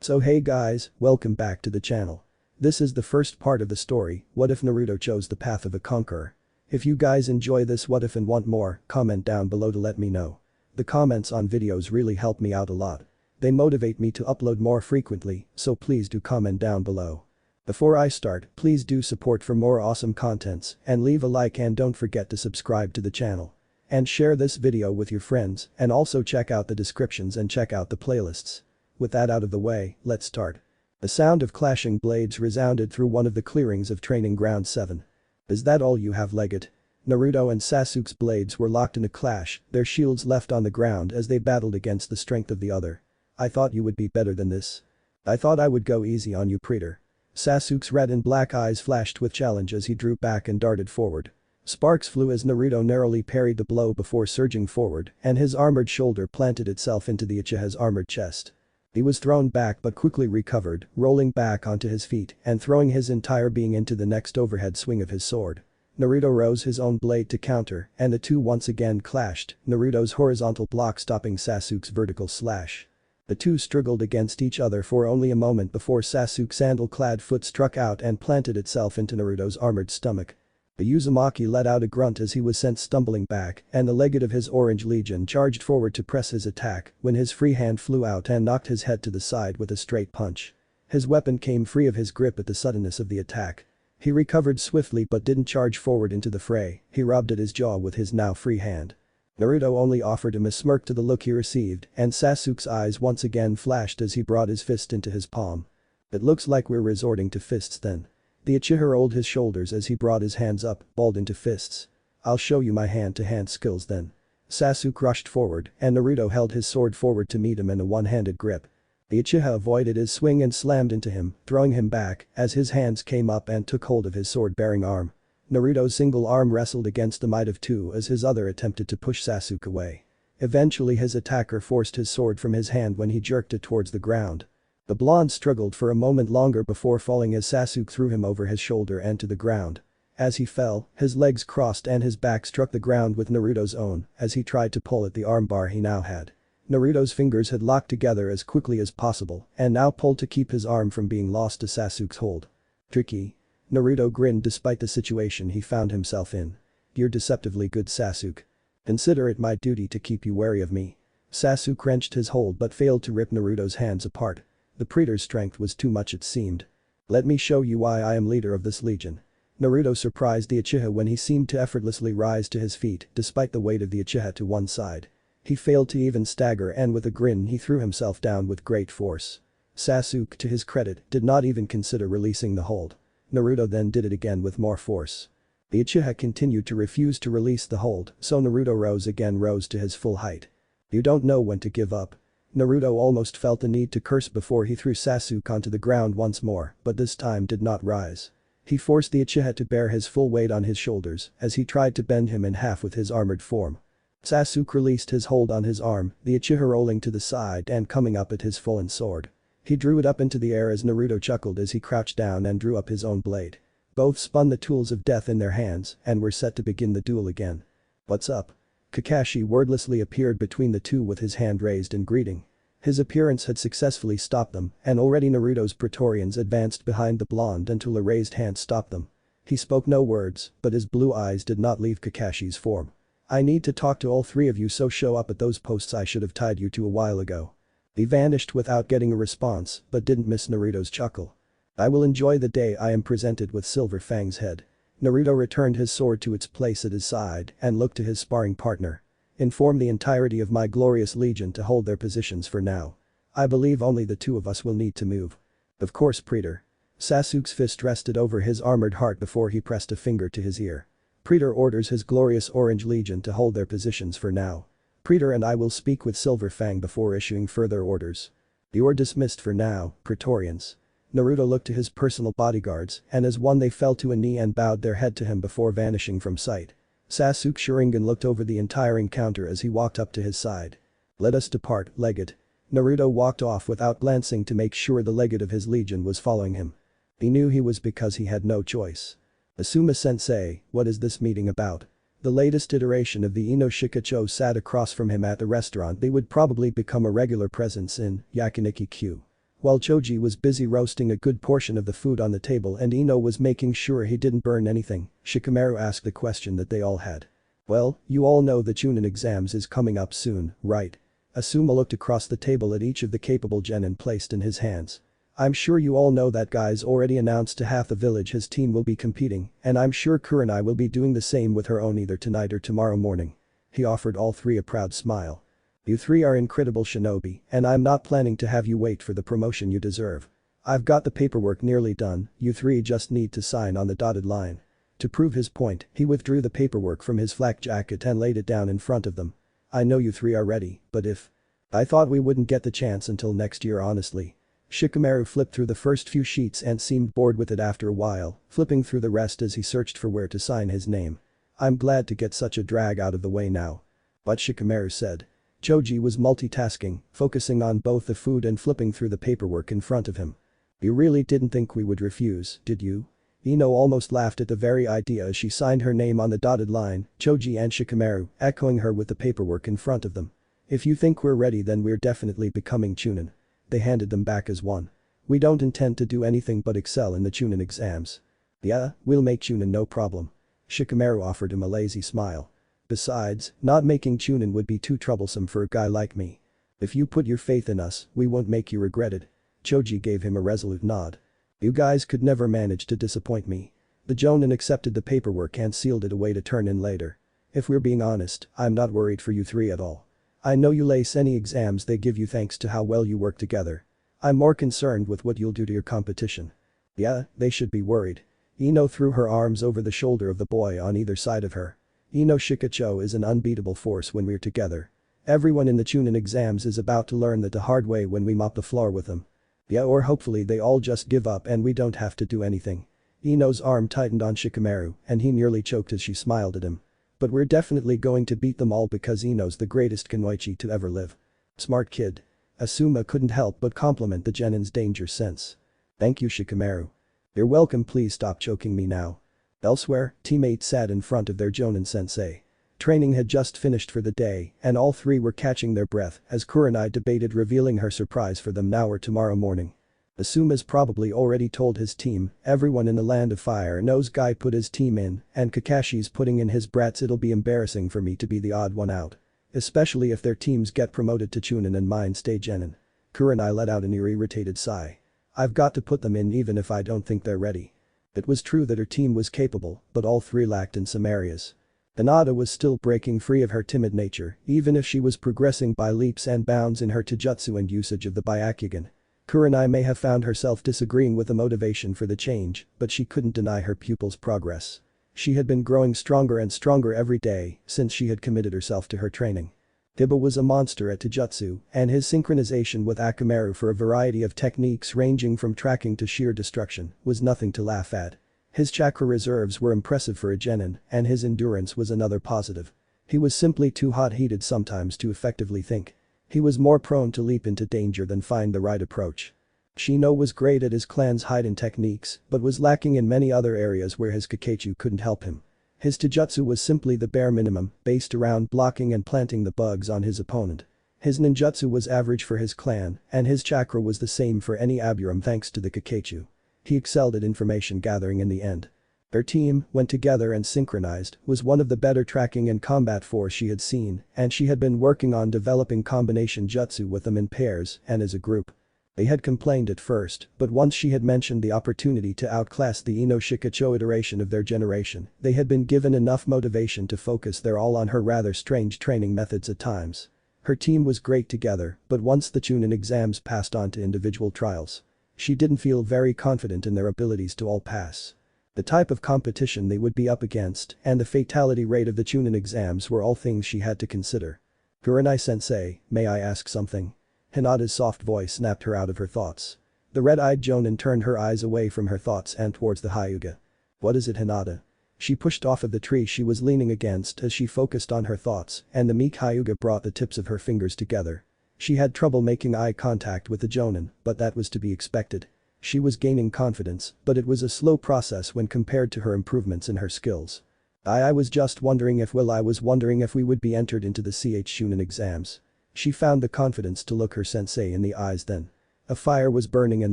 So hey guys, welcome back to the channel. This is the first part of the story, what if Naruto chose the path of a conqueror. If you guys enjoy this what if and want more, comment down below to let me know. The comments on videos really help me out a lot. They motivate me to upload more frequently, so please do comment down below. Before I start, please do support for more awesome contents and leave a like and don't forget to subscribe to the channel. And share this video with your friends and also check out the descriptions and check out the playlists. With that out of the way, let's start. The sound of clashing blades resounded through one of the clearings of Training Ground 7. Is that all you have, Legate? Naruto and Sasuke's blades were locked in a clash, their shields left on the ground as they battled against the strength of the other. I thought you would be better than this. I thought I would go easy on you, Predator. Sasuke's red and black eyes flashed with challenge as he drew back and darted forward. Sparks flew as Naruto narrowly parried the blow before surging forward and his armored shoulder planted itself into the Uchiha's armored chest. He was thrown back but quickly recovered, rolling back onto his feet and throwing his entire being into the next overhead swing of his sword. Naruto rose his own blade to counter and the two once again clashed, Naruto's horizontal block stopping Sasuke's vertical slash. The two struggled against each other for only a moment before Sasuke's sandal-clad foot struck out and planted itself into Naruto's armored stomach. The Uzumaki let out a grunt as he was sent stumbling back and the legate of his Orange Legion charged forward to press his attack when his free hand flew out and knocked his head to the side with a straight punch. His weapon came free of his grip at the suddenness of the attack. He recovered swiftly but didn't charge forward into the fray, he rubbed at his jaw with his now free hand. Naruto only offered him a smirk to the look he received and Sasuke's eyes once again flashed as he brought his fist into his palm. It looks like we're resorting to fists then. The Uchiha rolled his shoulders as he brought his hands up, balled into fists. I'll show you my hand-to-hand skills then. Sasuke rushed forward and Naruto held his sword forward to meet him in a one-handed grip. The Uchiha avoided his swing and slammed into him, throwing him back as his hands came up and took hold of his sword-bearing arm. Naruto's single arm wrestled against the might of two as his other attempted to push Sasuke away. Eventually his attacker forced his sword from his hand when he jerked it towards the ground. The blonde struggled for a moment longer before falling as Sasuke threw him over his shoulder and to the ground. As he fell, his legs crossed and his back struck the ground with Naruto's own as he tried to pull at the armbar he now had. Naruto's fingers had locked together as quickly as possible and now pulled to keep his arm from being lost to Sasuke's hold. Tricky. Naruto grinned despite the situation he found himself in. You're deceptively good, Sasuke. Consider it my duty to keep you wary of me. Sasuke wrenched his hold but failed to rip Naruto's hands apart. The Predator's strength was too much it seemed. Let me show you why I am leader of this legion. Naruto surprised the Uchiha when he seemed to effortlessly rise to his feet despite the weight of the Uchiha to one side. He failed to even stagger and with a grin he threw himself down with great force. Sasuke, to his credit, did not even consider releasing the hold. Naruto then did it again with more force. The Uchiha continued to refuse to release the hold, so Naruto rose to his full height. You don't know when to give up. Naruto almost felt the need to curse before he threw Sasuke onto the ground once more, but this time did not rise. He forced the Uchiha to bear his full weight on his shoulders as he tried to bend him in half with his armored form. Sasuke released his hold on his arm, the Uchiha rolling to the side and coming up at his fallen sword. He drew it up into the air as Naruto chuckled as he crouched down and drew up his own blade. Both spun the tools of death in their hands and were set to begin the duel again. What's up? Kakashi wordlessly appeared between the two with his hand raised in greeting. His appearance had successfully stopped them and already Naruto's Praetorians advanced behind the blonde until a raised hand stopped them. He spoke no words, but his blue eyes did not leave Kakashi's form. I need to talk to all three of you, so show up at those posts I should have tied you to a while ago. He vanished without getting a response but didn't miss Naruto's chuckle. I will enjoy the day I am presented with Silver Fang's head. Naruto returned his sword to its place at his side and looked to his sparring partner. Inform the entirety of my glorious legion to hold their positions for now. I believe only the two of us will need to move. Of course, Predator. Sasuke's fist rested over his armored heart before he pressed a finger to his ear. Predator orders his glorious Orange Legion to hold their positions for now. Predator and I will speak with Silver Fang before issuing further orders. You are dismissed for now, Praetorians. Naruto looked to his personal bodyguards and as one they fell to a knee and bowed their head to him before vanishing from sight. Sasuke's Sharingan looked over the entire encounter as he walked up to his side. Let us depart, Legate. Naruto walked off without glancing to make sure the legate of his legion was following him. He knew he was because he had no choice. Asuma-sensei, what is this meeting about? The latest iteration of the Ino-Shikacho sat across from him at the restaurant. They would probably become a regular presence in Yakiniki-Q. While Choji was busy roasting a good portion of the food on the table and Ino was making sure he didn't burn anything, Shikamaru asked the question that they all had. Well, you all know the Chunin exams is coming up soon, right? Asuma looked across the table at each of the capable genin placed in his hands. I'm sure you all know that guy's already announced to half the village his team will be competing, and I'm sure Kurenai will be doing the same with her own either tonight or tomorrow morning. He offered all three a proud smile. You three are incredible shinobi, and I'm not planning to have you wait for the promotion you deserve. I've got the paperwork nearly done, you three just need to sign on the dotted line. To prove his point, he withdrew the paperwork from his flak jacket and laid it down in front of them. I know you three are ready, but if… I thought we wouldn't get the chance until next year honestly. Shikamaru flipped through the first few sheets and seemed bored with it after a while, flipping through the rest as he searched for where to sign his name. I'm glad to get such a drag out of the way now. But Shikamaru said. Choji was multitasking, focusing on both the food and flipping through the paperwork in front of him. You really didn't think we would refuse, did you? Ino almost laughed at the very idea as she signed her name on the dotted line, Choji and Shikamaru, echoing her with the paperwork in front of them. If you think we're ready then we're definitely becoming Chunin. They handed them back as one. We don't intend to do anything but excel in the Chunin exams. Yeah, we'll make Chunin no problem. Shikamaru offered him a lazy smile. Besides, not making Chunin would be too troublesome for a guy like me. If you put your faith in us, we won't make you regret it. Choji gave him a resolute nod. You guys could never manage to disappoint me. The Jonin accepted the paperwork and sealed it away to turn in later. If we're being honest, I'm not worried for you three at all. I know you'll ace any exams they give you thanks to how well you work together. I'm more concerned with what you'll do to your competition. Yeah, they should be worried. Ino threw her arms over the shoulder of the boy on either side of her. Ino Shikacho is an unbeatable force when we're together. Everyone in the Chunin exams is about to learn that the hard way when we mop the floor with them. Yeah, or hopefully they all just give up and we don't have to do anything. Ino's arm tightened on Shikamaru and he nearly choked as she smiled at him. But we're definitely going to beat them all because Ino's the greatest kunoichi to ever live. Smart kid. Asuma couldn't help but compliment the genin's danger sense. Thank you Shikamaru. You're welcome, please stop choking me now. Elsewhere, teammates sat in front of their Jonin sensei. Training had just finished for the day and all three were catching their breath as Kurenai debated revealing her surprise for them now or tomorrow morning. Asuma's probably already told his team, everyone in the land of fire knows Guy put his team in, and Kakashi's putting in his brats. It'll be embarrassing for me to be the odd one out. Especially if their teams get promoted to Chunin and mine stay Genin. Kurenai let out an irritated sigh. I've got to put them in even if I don't think they're ready. It was true that her team was capable, but all three lacked in some areas. Hinata was still breaking free of her timid nature, even if she was progressing by leaps and bounds in her taijutsu and usage of the byakugan. Kurenai may have found herself disagreeing with the motivation for the change, but she couldn't deny her pupil's progress. She had been growing stronger and stronger every day since she had committed herself to her training. Hiba was a monster at taijutsu, and his synchronization with Akamaru for a variety of techniques ranging from tracking to sheer destruction was nothing to laugh at. His chakra reserves were impressive for a genin, and his endurance was another positive. He was simply too hot-headed sometimes to effectively think. He was more prone to leap into danger than find the right approach. Shino was great at his clan's hide-in techniques, but was lacking in many other areas where his Kakechu couldn't help him. His taijutsu was simply the bare minimum, based around blocking and planting the bugs on his opponent. His ninjutsu was average for his clan, and his chakra was the same for any aburum thanks to the Kakechu. He excelled at information gathering in the end. Their team, when together and synchronized, was one of the better tracking and combat force she had seen, and she had been working on developing combination jutsu with them in pairs and as a group. They had complained at first, but once she had mentioned the opportunity to outclass the Ino Shikacho iteration of their generation, they had been given enough motivation to focus their all on her rather strange training methods at times. Her team was great together, but once the Chunin exams passed on to individual trials, she didn't feel very confident in their abilities to all pass. The type of competition they would be up against and the fatality rate of the Chunin exams were all things she had to consider. Kurenai-sensei, may I ask something? Hinata's soft voice snapped her out of her thoughts. The red-eyed Jonin turned her eyes away from her thoughts and towards the Hyuga. What is it, Hinata? She pushed off of the tree she was leaning against as she focused on her thoughts, and the meek Hyuga brought the tips of her fingers together. She had trouble making eye contact with the Jonin, but that was to be expected. She was gaining confidence, but it was a slow process when compared to her improvements in her skills. I was just wondering if we would be entered into the CH Chunin exams. She found the confidence to look her sensei in the eyes then. A fire was burning in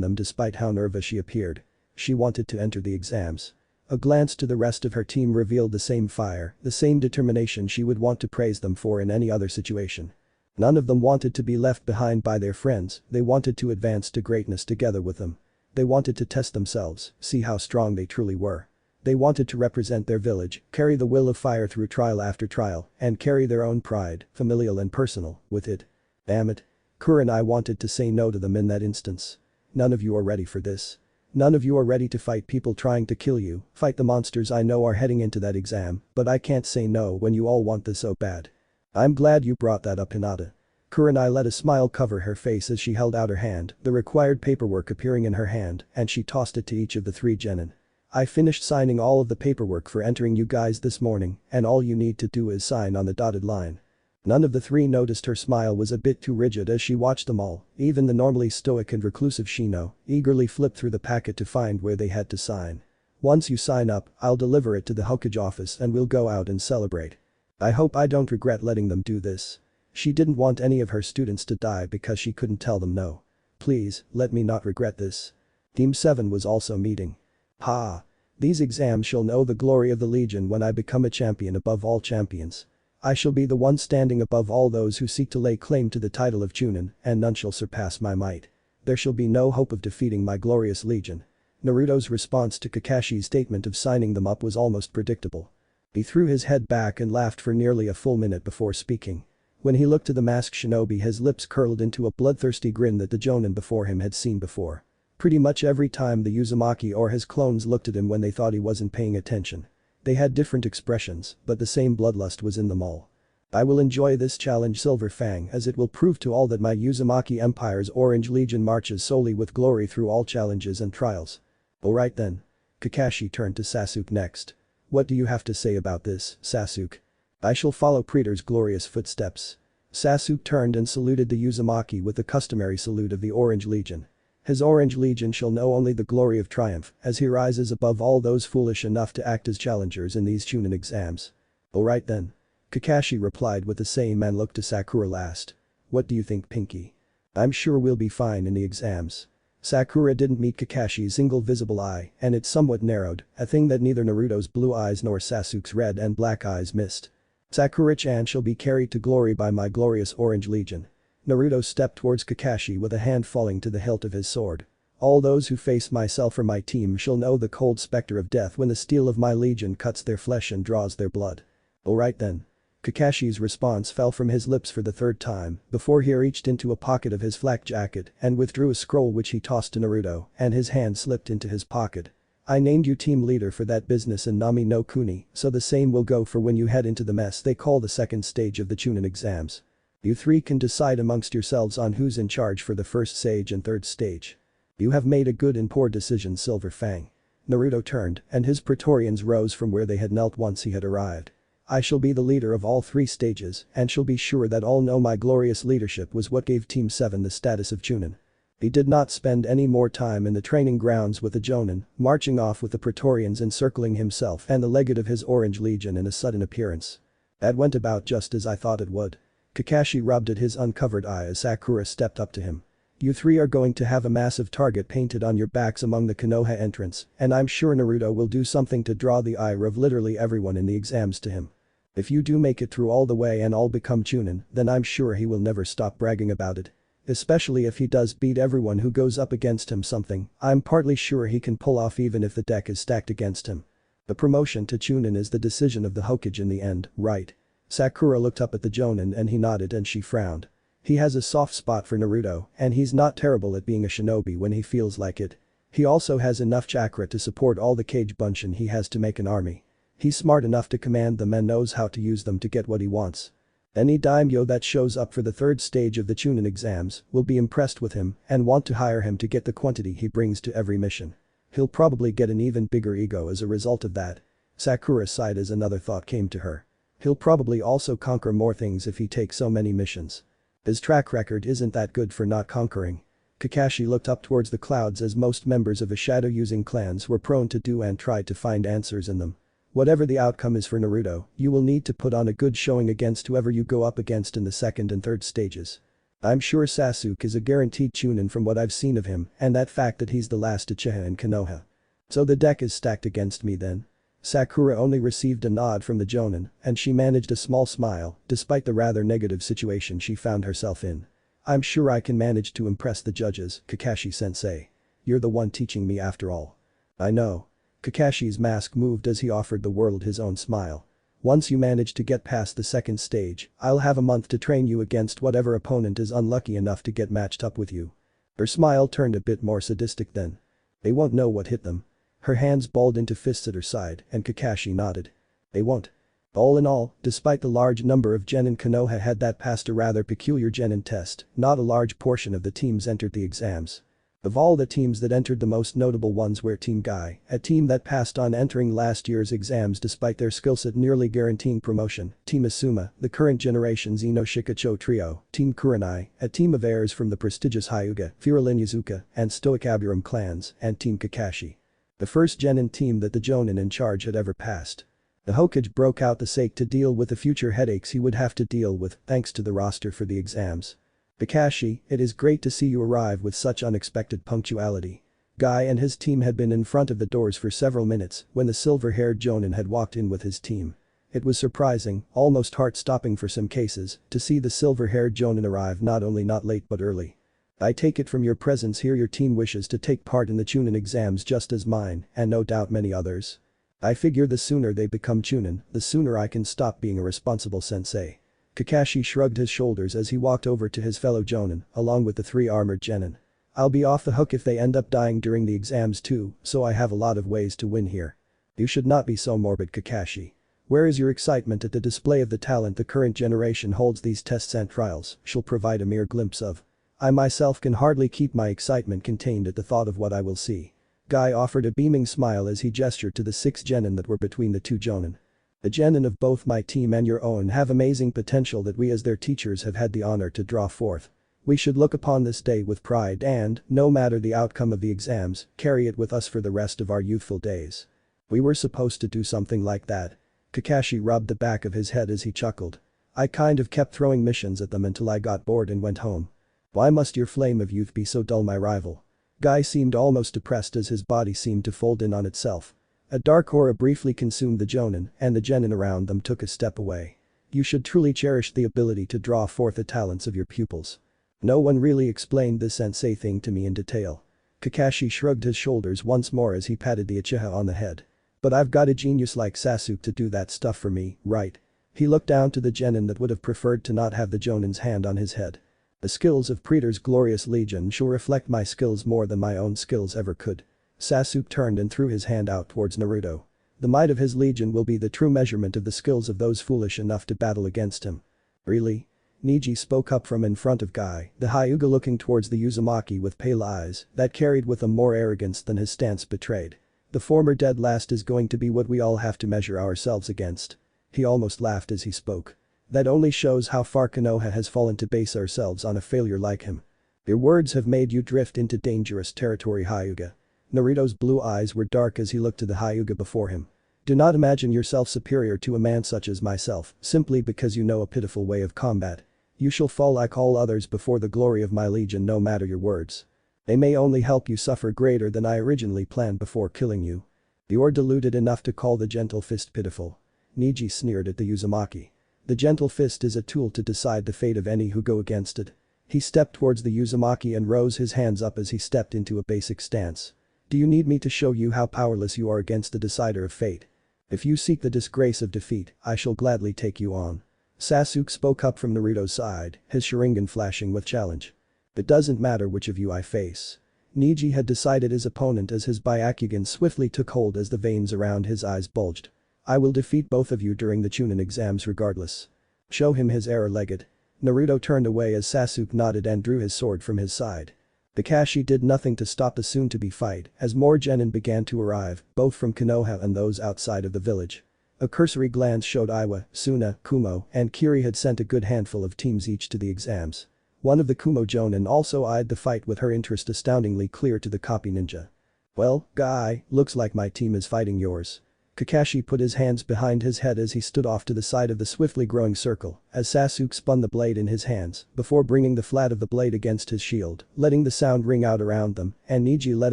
them despite how nervous she appeared. She wanted to enter the exams. A glance to the rest of her team revealed the same fire, the same determination she would want to praise them for in any other situation. None of them wanted to be left behind by their friends, they wanted to advance to greatness together with them. They wanted to test themselves, see how strong they truly were. They wanted to represent their village, carry the will of fire through trial after trial, and carry their own pride, familial and personal, with it. Damn it. Kurenai wanted to say no to them in that instance. None of you are ready for this. None of you are ready to fight people trying to kill you, fight the monsters I know are heading into that exam, but I can't say no when you all want this so bad. I'm glad you brought that up, Hinata. Kurenai let a smile cover her face as she held out her hand, the required paperwork appearing in her hand, and she tossed it to each of the 3 genin. I finished signing all of the paperwork for entering you guys this morning, and all you need to do is sign on the dotted line. None of the 3 noticed her smile was a bit too rigid as she watched them all, even the normally stoic and reclusive Shino, eagerly flip through the packet to find where they had to sign. Once you sign up, I'll deliver it to the Hokage office and we'll go out and celebrate. I hope I don't regret letting them do this. She didn't want any of her students to die because she couldn't tell them no. Please, let me not regret this. Team 7 was also meeting. Ha! These exams shall know the glory of the Legion when I become a champion above all champions. I shall be the one standing above all those who seek to lay claim to the title of Chunin, and none shall surpass my might. There shall be no hope of defeating my glorious Legion. Naruto's response to Kakashi's statement of signing them up was almost predictable. He threw his head back and laughed for nearly a full minute before speaking. When he looked to the masked shinobi, his lips curled into a bloodthirsty grin that the jonin before him had seen before. Pretty much every time the Uzumaki or his clones looked at him when they thought he wasn't paying attention. They had different expressions, but the same bloodlust was in them all. I will enjoy this challenge, Silver Fang, as it will prove to all that my Uzumaki Empire's Orange Legion marches solely with glory through all challenges and trials. Alright then. Kakashi turned to Sasuke next. What do you have to say about this, Sasuke? I shall follow Preetor's glorious footsteps. Sasuke turned and saluted the Uzumaki with the customary salute of the Orange Legion. His Orange Legion shall know only the glory of triumph as he rises above all those foolish enough to act as challengers in these Chunin exams. Alright then. Kakashi replied with the same and looked to Sakura last. What do you think, Pinky? I'm sure we'll be fine in the exams. Sakura didn't meet Kakashi's single visible eye and it somewhat narrowed, a thing that neither Naruto's blue eyes nor Sasuke's red and black eyes missed. Sakura-chan shall be carried to glory by my glorious Orange Legion. Naruto stepped towards Kakashi with a hand falling to the hilt of his sword. All those who face myself or my team shall know the cold specter of death when the steel of my legion cuts their flesh and draws their blood. Alright then. Kakashi's response fell from his lips for the 3rd time before he reached into a pocket of his flak jacket and withdrew a scroll which he tossed to Naruto and his hand slipped into his pocket. I named you team leader for that business in Nami no Kuni, so the same will go for when you head into the mess they call the 2nd stage of the Chunin exams. You 3 can decide amongst yourselves on who's in charge for the 1st stage and 3rd stage. You have made a good and poor decision, Silver Fang. Naruto turned and his Praetorians rose from where they had knelt once he had arrived. I shall be the leader of all 3 stages and shall be sure that all know my glorious leadership was what gave Team 7 the status of Chunin. He did not spend any more time in the training grounds with the jonin, marching off with the Praetorians encircling himself and the legate of his Orange Legion in a sudden appearance. That went about just as I thought it would. Kakashi rubbed at his uncovered eye as Sakura stepped up to him. You 3 are going to have a massive target painted on your backs among the Konoha entrance, and I'm sure Naruto will do something to draw the ire of literally everyone in the exams to him. If you do make it through all the way and all become Chunin, then I'm sure he will never stop bragging about it. Especially if he does beat everyone who goes up against him, something I'm partly sure he can pull off even if the deck is stacked against him. The promotion to Chunin is the decision of the Hokage in the end, right? Sakura looked up at the jonin and he nodded and she frowned. He has a soft spot for Naruto and he's not terrible at being a shinobi when he feels like it. He also has enough chakra to support all the Kage Bunshin he has to make an army. He's smart enough to command them and knows how to use them to get what he wants. Any daimyo that shows up for the 3rd stage of the Chunin exams will be impressed with him and want to hire him to get the quantity he brings to every mission. He'll probably get an even bigger ego as a result of that. Sakura sighed as another thought came to her. He'll probably also conquer more things if he takes so many missions. His track record isn't that good for not conquering. Kakashi looked up towards the clouds as most members of his shadow-using clans were prone to do and tried to find answers in them. Whatever the outcome is for Naruto, you will need to put on a good showing against whoever you go up against in the 2nd and 3rd stages. I'm sure Sasuke is a guaranteed chunin from what I've seen of him and that fact that he's the last uchiha in Konoha. So the deck is stacked against me then. Sakura only received a nod from the jonin and she managed a small smile despite the rather negative situation she found herself in. I'm sure I can manage to impress the judges, Kakashi-sensei. You're the one teaching me after all. I know. Kakashi's mask moved as he offered the world his own smile. Once you manage to get past the second stage, I'll have a month to train you against whatever opponent is unlucky enough to get matched up with you. Her smile turned a bit more sadistic then. They won't know what hit them. Her hands balled into fists at her side and Kakashi nodded. They won't. All in all, despite the large number of genin Konoha had that passed a rather peculiar genin test, not a large portion of the teams entered the exams. Of all the teams that entered, the most notable ones were Team Guy, a team that passed on entering last year's exams despite their skillset nearly guaranteeing promotion, Team Asuma, the current generation's Ino Shikacho trio, Team Kurenai, a team of heirs from the prestigious Hyuga, Furilin Yazuka, and Stoic Aburam clans, and Team Kakashi. The first genin team that the jonin in charge had ever passed. The Hokage broke out the sake to deal with the future headaches he would have to deal with thanks to the roster for the exams. Kakashi, it is great to see you arrive with such unexpected punctuality. Guy and his team had been in front of the doors for several minutes when the silver-haired jonin had walked in with his team. It was surprising, almost heart-stopping for some cases, to see the silver-haired jonin arrive not only not late but early. I take it from your presence here your team wishes to take part in the chunin exams just as mine, and no doubt many others. I figure the sooner they become chunin, the sooner I can stop being a responsible sensei. Kakashi shrugged his shoulders as he walked over to his fellow jonin, along with the 3 armored genin. I'll be off the hook if they end up dying during the exams too, so I have a lot of ways to win here. You should not be so morbid, Kakashi. Where is your excitement at the display of the talent the current generation holds? These tests and trials shall provide a mere glimpse of. I myself can hardly keep my excitement contained at the thought of what I will see. Guy offered a beaming smile as he gestured to the 6 genin that were between the 2 jonin. The genin of both my team and your own have amazing potential that we as their teachers have had the honor to draw forth. We should look upon this day with pride and, no matter the outcome of the exams, carry it with us for the rest of our youthful days. We were supposed to do something like that. Kakashi rubbed the back of his head as he chuckled. I kind of kept throwing missions at them until I got bored and went home. Why must your flame of youth be so dull, my rival? Guy seemed almost depressed as his body seemed to fold in on itself. A dark aura briefly consumed the jonin and the genin around them took a step away. You should truly cherish the ability to draw forth the talents of your pupils. No one really explained this sensei thing to me in detail. Kakashi shrugged his shoulders once more as he patted the uchiha on the head. But I've got a genius like Sasuke to do that stuff for me, right? He looked down to the genin that would have preferred to not have the jonin's hand on his head. The skills of Praetor's glorious legion shall reflect my skills more than my own skills ever could. Sasuke turned and threw his hand out towards Naruto. The might of his legion will be the true measurement of the skills of those foolish enough to battle against him. Really? Neji spoke up from in front of Guy, the Hyuga looking towards the Uzumaki with pale eyes that carried with them more arrogance than his stance betrayed. The former dead last is going to be what we all have to measure ourselves against. He almost laughed as he spoke. That only shows how far Konoha has fallen to base ourselves on a failure like him. Your words have made you drift into dangerous territory, Hyuga. Naruto's blue eyes were dark as he looked to the Hyuga before him. Do not imagine yourself superior to a man such as myself simply because you know a pitiful way of combat. You shall fall like all others before the glory of my legion, no matter your words. They may only help you suffer greater than I originally planned before killing you. You're deluded enough to call the gentle fist pitiful. Neji sneered at the Uzumaki. The gentle fist is a tool to decide the fate of any who go against it. He stepped towards the Uzumaki and rose his hands up as he stepped into a basic stance. Do you need me to show you how powerless you are against the decider of fate? If you seek the disgrace of defeat, I shall gladly take you on. Sasuke spoke up from Naruto's side, his sharingan flashing with challenge. It doesn't matter which of you I face. Neji had decided his opponent as his byakugan swiftly took hold as the veins around his eyes bulged. I will defeat both of you during the chunin exams regardless. Show him his error-legged. Naruto turned away as Sasuke nodded and drew his sword from his side. Kakashi did nothing to stop the soon-to-be fight as more genin began to arrive, both from Konoha and those outside of the village. A cursory glance showed Iwa, Suna, Kumo, and Kiri had sent a good handful of teams each to the exams. One of the Kumo jonin also eyed the fight with her interest astoundingly clear to the copy ninja. Well, Guy, looks like my team is fighting yours. Kakashi put his hands behind his head as he stood off to the side of the swiftly growing circle as Sasuke spun the blade in his hands before bringing the flat of the blade against his shield, letting the sound ring out around them, and Neji let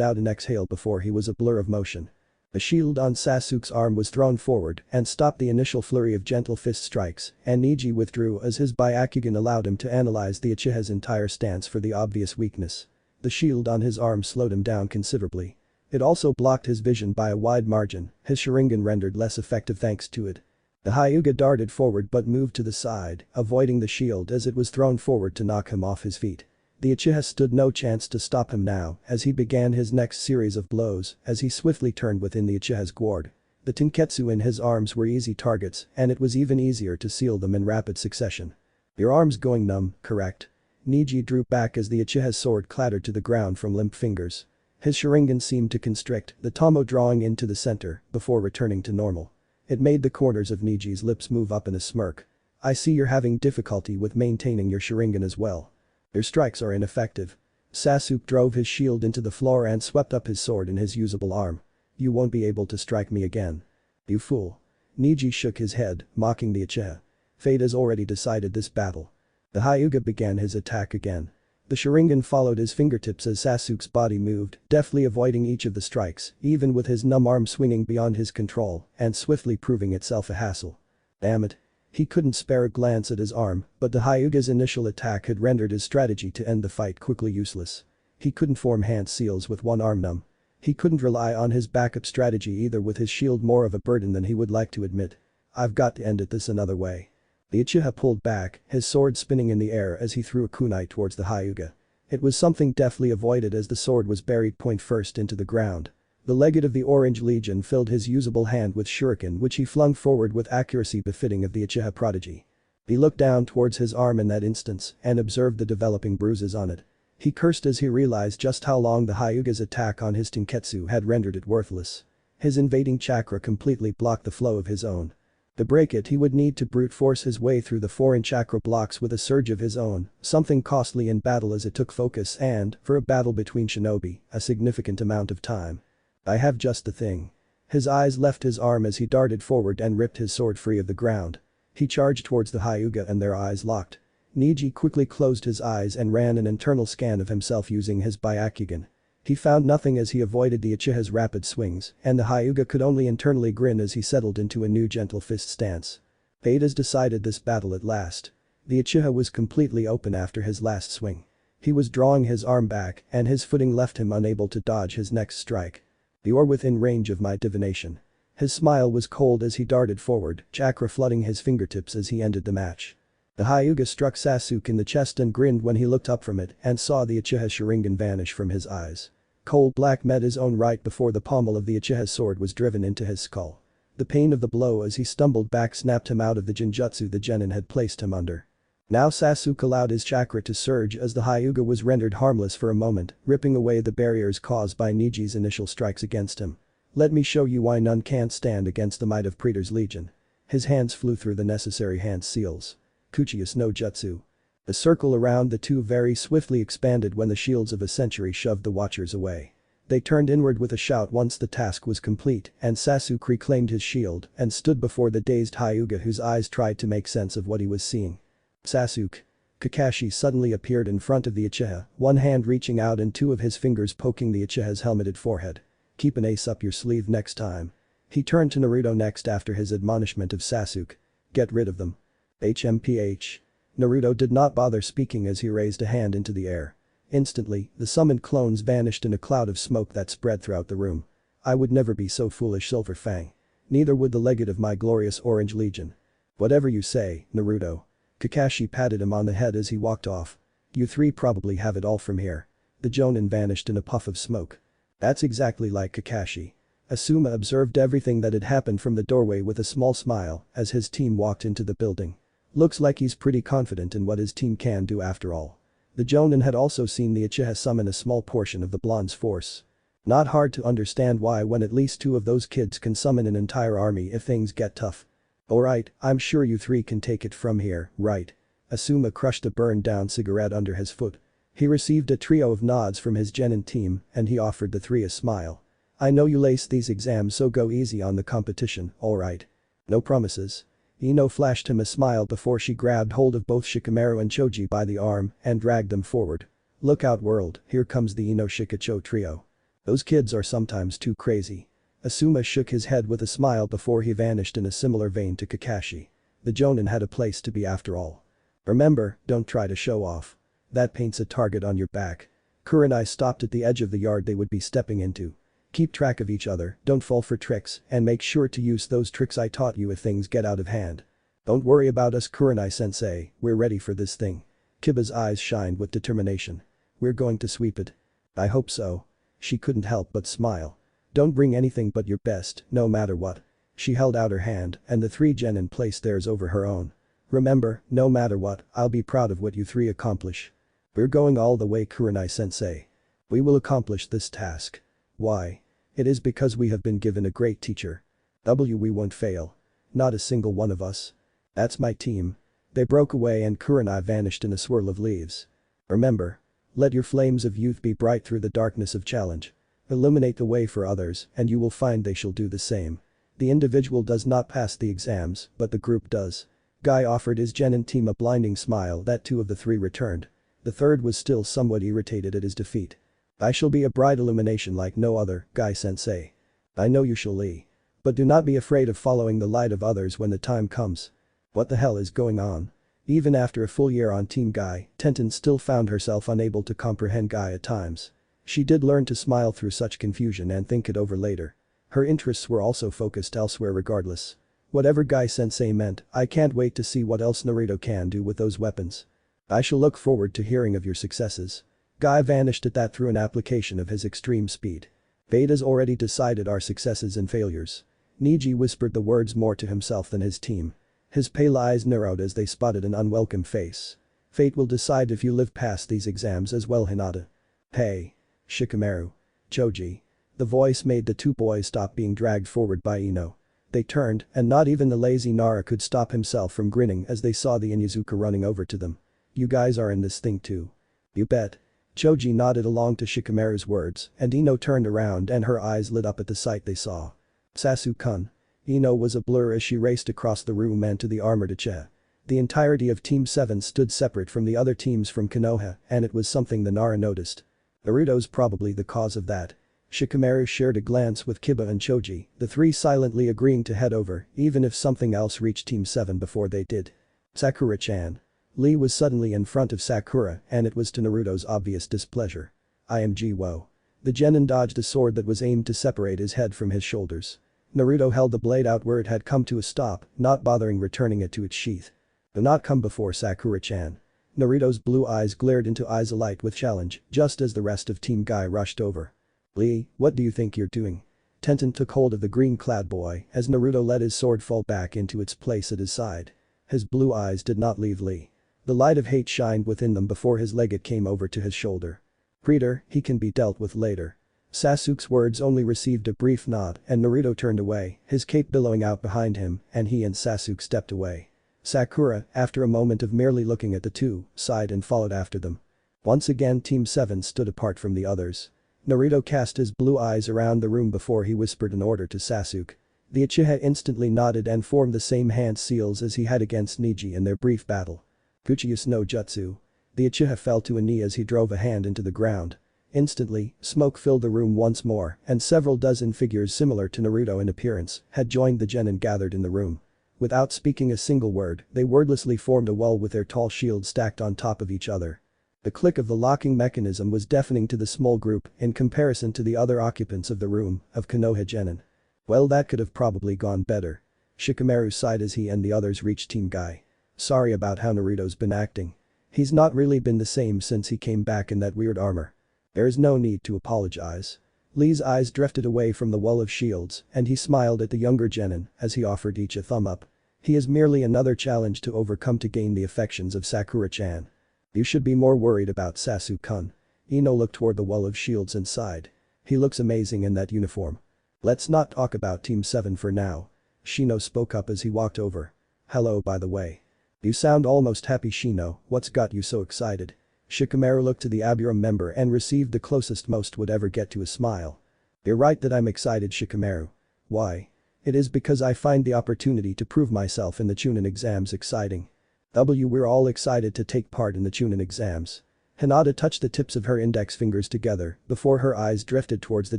out an exhale before he was a blur of motion. The shield on Sasuke's arm was thrown forward and stopped the initial flurry of gentle fist strikes, and Neji withdrew as his byakugan allowed him to analyze the Uchiha's entire stance for the obvious weakness. The shield on his arm slowed him down considerably. It also blocked his vision by a wide margin, his sharingan rendered less effective thanks to it. The Hyuga darted forward but moved to the side, avoiding the shield as it was thrown forward to knock him off his feet. The Uchiha stood no chance to stop him now as he began his next series of blows as he swiftly turned within the Uchiha's guard. The tenketsu in his arms were easy targets and it was even easier to seal them in rapid succession. Your arm's going numb, correct? Neji drew back as the Uchiha's sword clattered to the ground from limp fingers. His sharingan seemed to constrict, the tomo drawing into the center before returning to normal. It made the corners of Neji's lips move up in a smirk. I see you're having difficulty with maintaining your sharingan as well. Your strikes are ineffective. Sasuke drove his shield into the floor and swept up his sword in his usable arm. You won't be able to strike me again. You fool. Neji shook his head, mocking the Uchiha. Fate has already decided this battle. The Hyuga began his attack again. The sharingan followed his fingertips as Sasuke's body moved, deftly avoiding each of the strikes, even with his numb arm swinging beyond his control and swiftly proving itself a hassle. Damn it. He couldn't spare a glance at his arm, but the Hyuga's initial attack had rendered his strategy to end the fight quickly useless. He couldn't form hand seals with one arm numb. He couldn't rely on his backup strategy either with his shield more of a burden than he would like to admit. I've got to end it this another way. The Uchiha pulled back, his sword spinning in the air as he threw a kunai towards the Hyuga. It was something deftly avoided as the sword was buried point first into the ground. The legate of the Orange Legion filled his usable hand with shuriken which he flung forward with accuracy befitting of the Uchiha prodigy. He looked down towards his arm in that instance and observed the developing bruises on it. He cursed as he realized just how long the Hyuga's attack on his tenketsu had rendered it worthless. His invading chakra completely blocked the flow of his own. To break it he would need to brute force his way through the foreign chakra blocks with a surge of his own, something costly in battle as it took focus and, for a battle between shinobi, a significant amount of time. I have just the thing. His eyes left his arm as he darted forward and ripped his sword free of the ground. He charged towards the Hyuga and their eyes locked. Neji quickly closed his eyes and ran an internal scan of himself using his byakugan. He found nothing as he avoided the Uchiha's rapid swings, and the Hyuga could only internally grin as he settled into a new gentle fist stance. Fate has decided this battle at last. The Uchiha was completely open after his last swing. He was drawing his arm back and his footing left him unable to dodge his next strike. You're within range of my divination. His smile was cold as he darted forward, chakra flooding his fingertips as he ended the match. The Hyuga struck Sasuke in the chest and grinned when he looked up from it and saw the Uchiha sharingan vanish from his eyes. Cold black met his own right before the pommel of the Uchiha's sword was driven into his skull. The pain of the blow as he stumbled back snapped him out of the genjutsu the genin had placed him under. Now Sasuke allowed his chakra to surge as the Hyuga was rendered harmless for a moment, ripping away the barriers caused by Neji's initial strikes against him. Let me show you why none can't stand against the might of Praetor's Legion. His hands flew through the necessary hand seals. Uchiha no Jutsu. The circle around the two very swiftly expanded when the shields of a century shoved the watchers away. They turned inward with a shout once the task was complete and Sasuke reclaimed his shield and stood before the dazed Hyuga whose eyes tried to make sense of what he was seeing. Sasuke. Kakashi suddenly appeared in front of the Uchiha, one hand reaching out and two of his fingers poking the Uchiha's helmeted forehead. Keep an ace up your sleeve next time. He turned to Naruto next after his admonishment of Sasuke. Get rid of them. HMPH. Naruto did not bother speaking as he raised a hand into the air. Instantly, the summoned clones vanished in a cloud of smoke that spread throughout the room. I would never be so foolish, Silver Fang. Neither would the legate of my glorious Orange Legion. Whatever you say, Naruto. Kakashi patted him on the head as he walked off. You three probably have it all from here. The Jonin vanished in a puff of smoke. That's exactly like Kakashi. Asuma observed everything that had happened from the doorway with a small smile as his team walked into the building. Looks like he's pretty confident in what his team can do after all. The Jonin had also seen the Uchiha summon a small portion of the blonde's force. Not hard to understand why when at least two of those kids can summon an entire army if things get tough. Alright, I'm sure you three can take it from here, right? Asuma crushed a burned down cigarette under his foot. He received a trio of nods from his genin team and he offered the three a smile. I know you lace these exams, so go easy on the competition, alright? No promises. Ino flashed him a smile before she grabbed hold of both Shikamaru and Choji by the arm and dragged them forward. Look out world, here comes the Ino Shikacho trio. Those kids are sometimes too crazy. Asuma shook his head with a smile before he vanished in a similar vein to Kakashi. The Jonin had a place to be after all. Remember, don't try to show off. That paints a target on your back. Kurenai stopped at the edge of the yard they would be stepping into. Keep track of each other, don't fall for tricks, and make sure to use those tricks I taught you if things get out of hand. Don't worry about us Kurenai-sensei, we're ready for this thing. Kiba's eyes shined with determination. We're going to sweep it. I hope so. She couldn't help but smile. Don't bring anything but your best, no matter what. She held out her hand, and the three genin placed theirs over her own. Remember, no matter what, I'll be proud of what you three accomplish. We're going all the way Kurenai-sensei. We will accomplish this task. Why? It is because we have been given a great teacher. We won't fail. Not a single one of us. That's my team. They broke away and Kurenai vanished in a swirl of leaves. Remember. Let your flames of youth be bright through the darkness of challenge. Illuminate the way for others and you will find they shall do the same. The individual does not pass the exams, but the group does. Guy offered his genin team a blinding smile that two of the three returned. The third was still somewhat irritated at his defeat. I shall be a bright illumination like no other, Guy-sensei. I know you shall Lee. But do not be afraid of following the light of others when the time comes. What the hell is going on? Even after a full year on Team Guy, Tenten still found herself unable to comprehend Guy at times. She did learn to smile through such confusion and think it over later. Her interests were also focused elsewhere regardless. Whatever Guy-sensei meant, I can't wait to see what else Naruto can do with those weapons. I shall look forward to hearing of your successes. Guy vanished at that through an application of his extreme speed. Fate has already decided our successes and failures. Neji whispered the words more to himself than his team. His pale eyes narrowed as they spotted an unwelcome face. Fate will decide if you live past these exams as well Hinata. Hey. Shikamaru. Choji. The voice made the two boys stop being dragged forward by Ino. They turned and not even the lazy Nara could stop himself from grinning as they saw the Inuzuka running over to them. You guys are in this thing too. You bet. Choji nodded along to Shikamaru's words and Ino turned around and her eyes lit up at the sight they saw. Sasuke-kun. Ino was a blur as she raced across the room and to the armored uchiha. The entirety of Team 7 stood separate from the other teams from Konoha and it was something the Nara noticed. Naruto's probably the cause of that. Shikamaru shared a glance with Kiba and Choji, the three silently agreeing to head over even if something else reached Team 7 before they did. Sakura-chan. Lee was suddenly in front of Sakura and it was to Naruto's obvious displeasure. Whoa. The genin dodged a sword that was aimed to separate his head from his shoulders. Naruto held the blade out where it had come to a stop, not bothering returning it to its sheath. Do not come before Sakura-chan. Naruto's blue eyes glared into eyes alight with challenge just as the rest of Team Guy rushed over. Lee, what do you think you're doing? Tenten took hold of the green-clad boy as Naruto let his sword fall back into its place at his side. His blue eyes did not leave Lee. The light of hate shined within them before his legate came over to his shoulder. Reader, he can be dealt with later. Sasuke's words only received a brief nod and Naruto turned away, his cape billowing out behind him and he and Sasuke stepped away. Sakura, after a moment of merely looking at the two, sighed and followed after them. Once again Team 7 stood apart from the others. Naruto cast his blue eyes around the room before he whispered an order to Sasuke. The Uchiha instantly nodded and formed the same hand seals as he had against Neji in their brief battle. Uchiha no Jutsu. The Uchiha fell to a knee as he drove a hand into the ground. Instantly, smoke filled the room once more and several dozen figures similar to Naruto in appearance had joined the genin gathered in the room. Without speaking a single word, they wordlessly formed a wall with their tall shields stacked on top of each other. The click of the locking mechanism was deafening to the small group in comparison to the other occupants of the room of Konoha genin. Well, that could have probably gone better. Shikamaru sighed as he and the others reached Team Guy. Sorry about how Naruto's been acting. He's not really been the same since he came back in that weird armor. There is no need to apologize. Lee's eyes drifted away from the wall of shields and he smiled at the younger genin as he offered each a thumb up. He is merely another challenge to overcome to gain the affections of Sakura-chan. You should be more worried about Sasuke-kun. Ino looked toward the wall of shields and sighed. He looks amazing in that uniform. Let's not talk about Team 7 for now. Shino spoke up as he walked over. Hello by the way. You sound almost happy Shino, what's got you so excited? Shikamaru looked to the Aburam member and received the closest most would ever get to a smile. You're right that I'm excited, Shikamaru. Why? It is because I find the opportunity to prove myself in the Chunin exams exciting. We're all excited to take part in the Chunin exams. Hinata touched the tips of her index fingers together before her eyes drifted towards the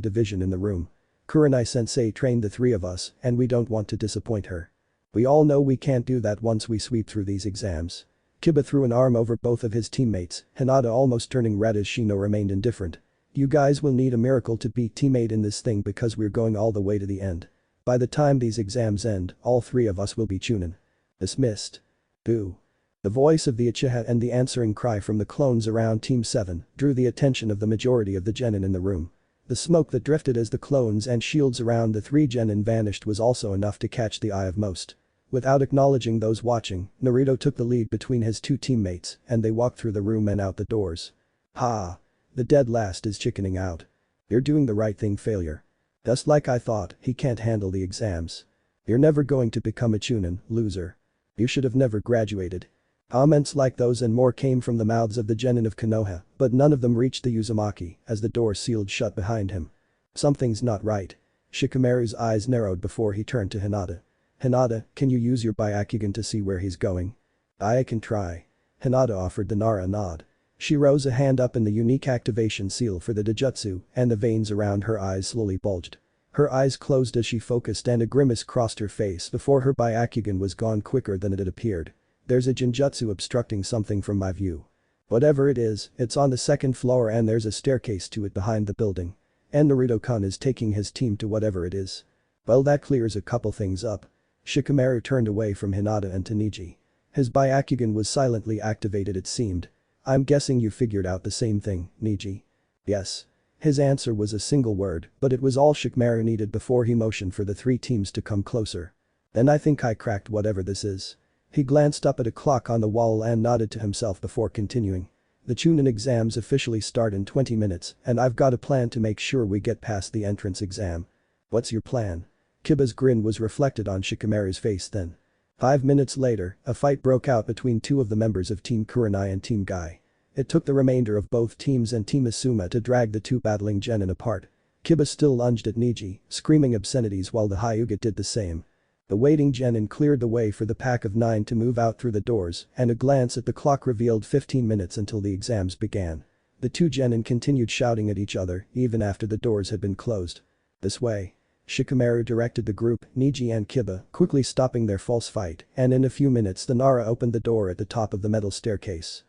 division in the room. Kurenai-sensei trained the three of us and we don't want to disappoint her. We all know we can't do that once we sweep through these exams. Kiba threw an arm over both of his teammates, Hinata almost turning red as Shino remained indifferent. You guys will need a miracle to beat teammate in this thing because we're going all the way to the end. By the time these exams end, all three of us will be Chunin. Dismissed. Boo. The voice of the Uchiha and the answering cry from the clones around Team 7 drew the attention of the majority of the genin in the room. The smoke that drifted as the clones and shields around the three genin vanished was also enough to catch the eye of most. Without acknowledging those watching, Naruto took the lead between his two teammates and they walked through the room and out the doors. Ha! The dead last is chickening out. You're doing the right thing, failure. Just like I thought, he can't handle the exams. You're never going to become a Chunin, loser. You should have never graduated. Comments like those and more came from the mouths of the genin of Konoha, but none of them reached the Uzumaki as the door sealed shut behind him. Something's not right. Shikamaru's eyes narrowed before he turned to Hinata. Hinata, can you use your byakugan to see where he's going? I can try. Hinata offered the Nara a nod. She rose a hand up in the unique activation seal for the Dojutsu and the veins around her eyes slowly bulged. Her eyes closed as she focused and a grimace crossed her face before her byakugan was gone quicker than it had appeared. There's a genjutsu obstructing something from my view. Whatever it is, it's on the second floor and there's a staircase to it behind the building. And Naruto-kun is taking his team to whatever it is. Well, that clears a couple things up. Shikamaru turned away from Hinata and to Neji. His byakugan was silently activated, it seemed. I'm guessing you figured out the same thing, Neji. Yes. His answer was a single word, but it was all Shikamaru needed before he motioned for the three teams to come closer. Then I think I cracked whatever this is. He glanced up at a clock on the wall and nodded to himself before continuing. The Chunin exams officially start in 20 minutes and I've got a plan to make sure we get past the entrance exam. What's your plan? Kiba's grin was reflected on Shikamaru's face then. 5 minutes later, a fight broke out between two of the members of Team Kurenai and Team Guy. It took the remainder of both teams and Team Asuma to drag the two battling genin apart. Kiba still lunged at Neji, screaming obscenities while the Hyuga did the same. The waiting genin cleared the way for the pack of 9 to move out through the doors and a glance at the clock revealed 15 minutes until the exams began. The two genin continued shouting at each other even after the doors had been closed. This way. Shikamaru directed the group, Neji and Kiba, quickly stopping their false fight and in a few minutes the Nara opened the door at the top of the metal staircase.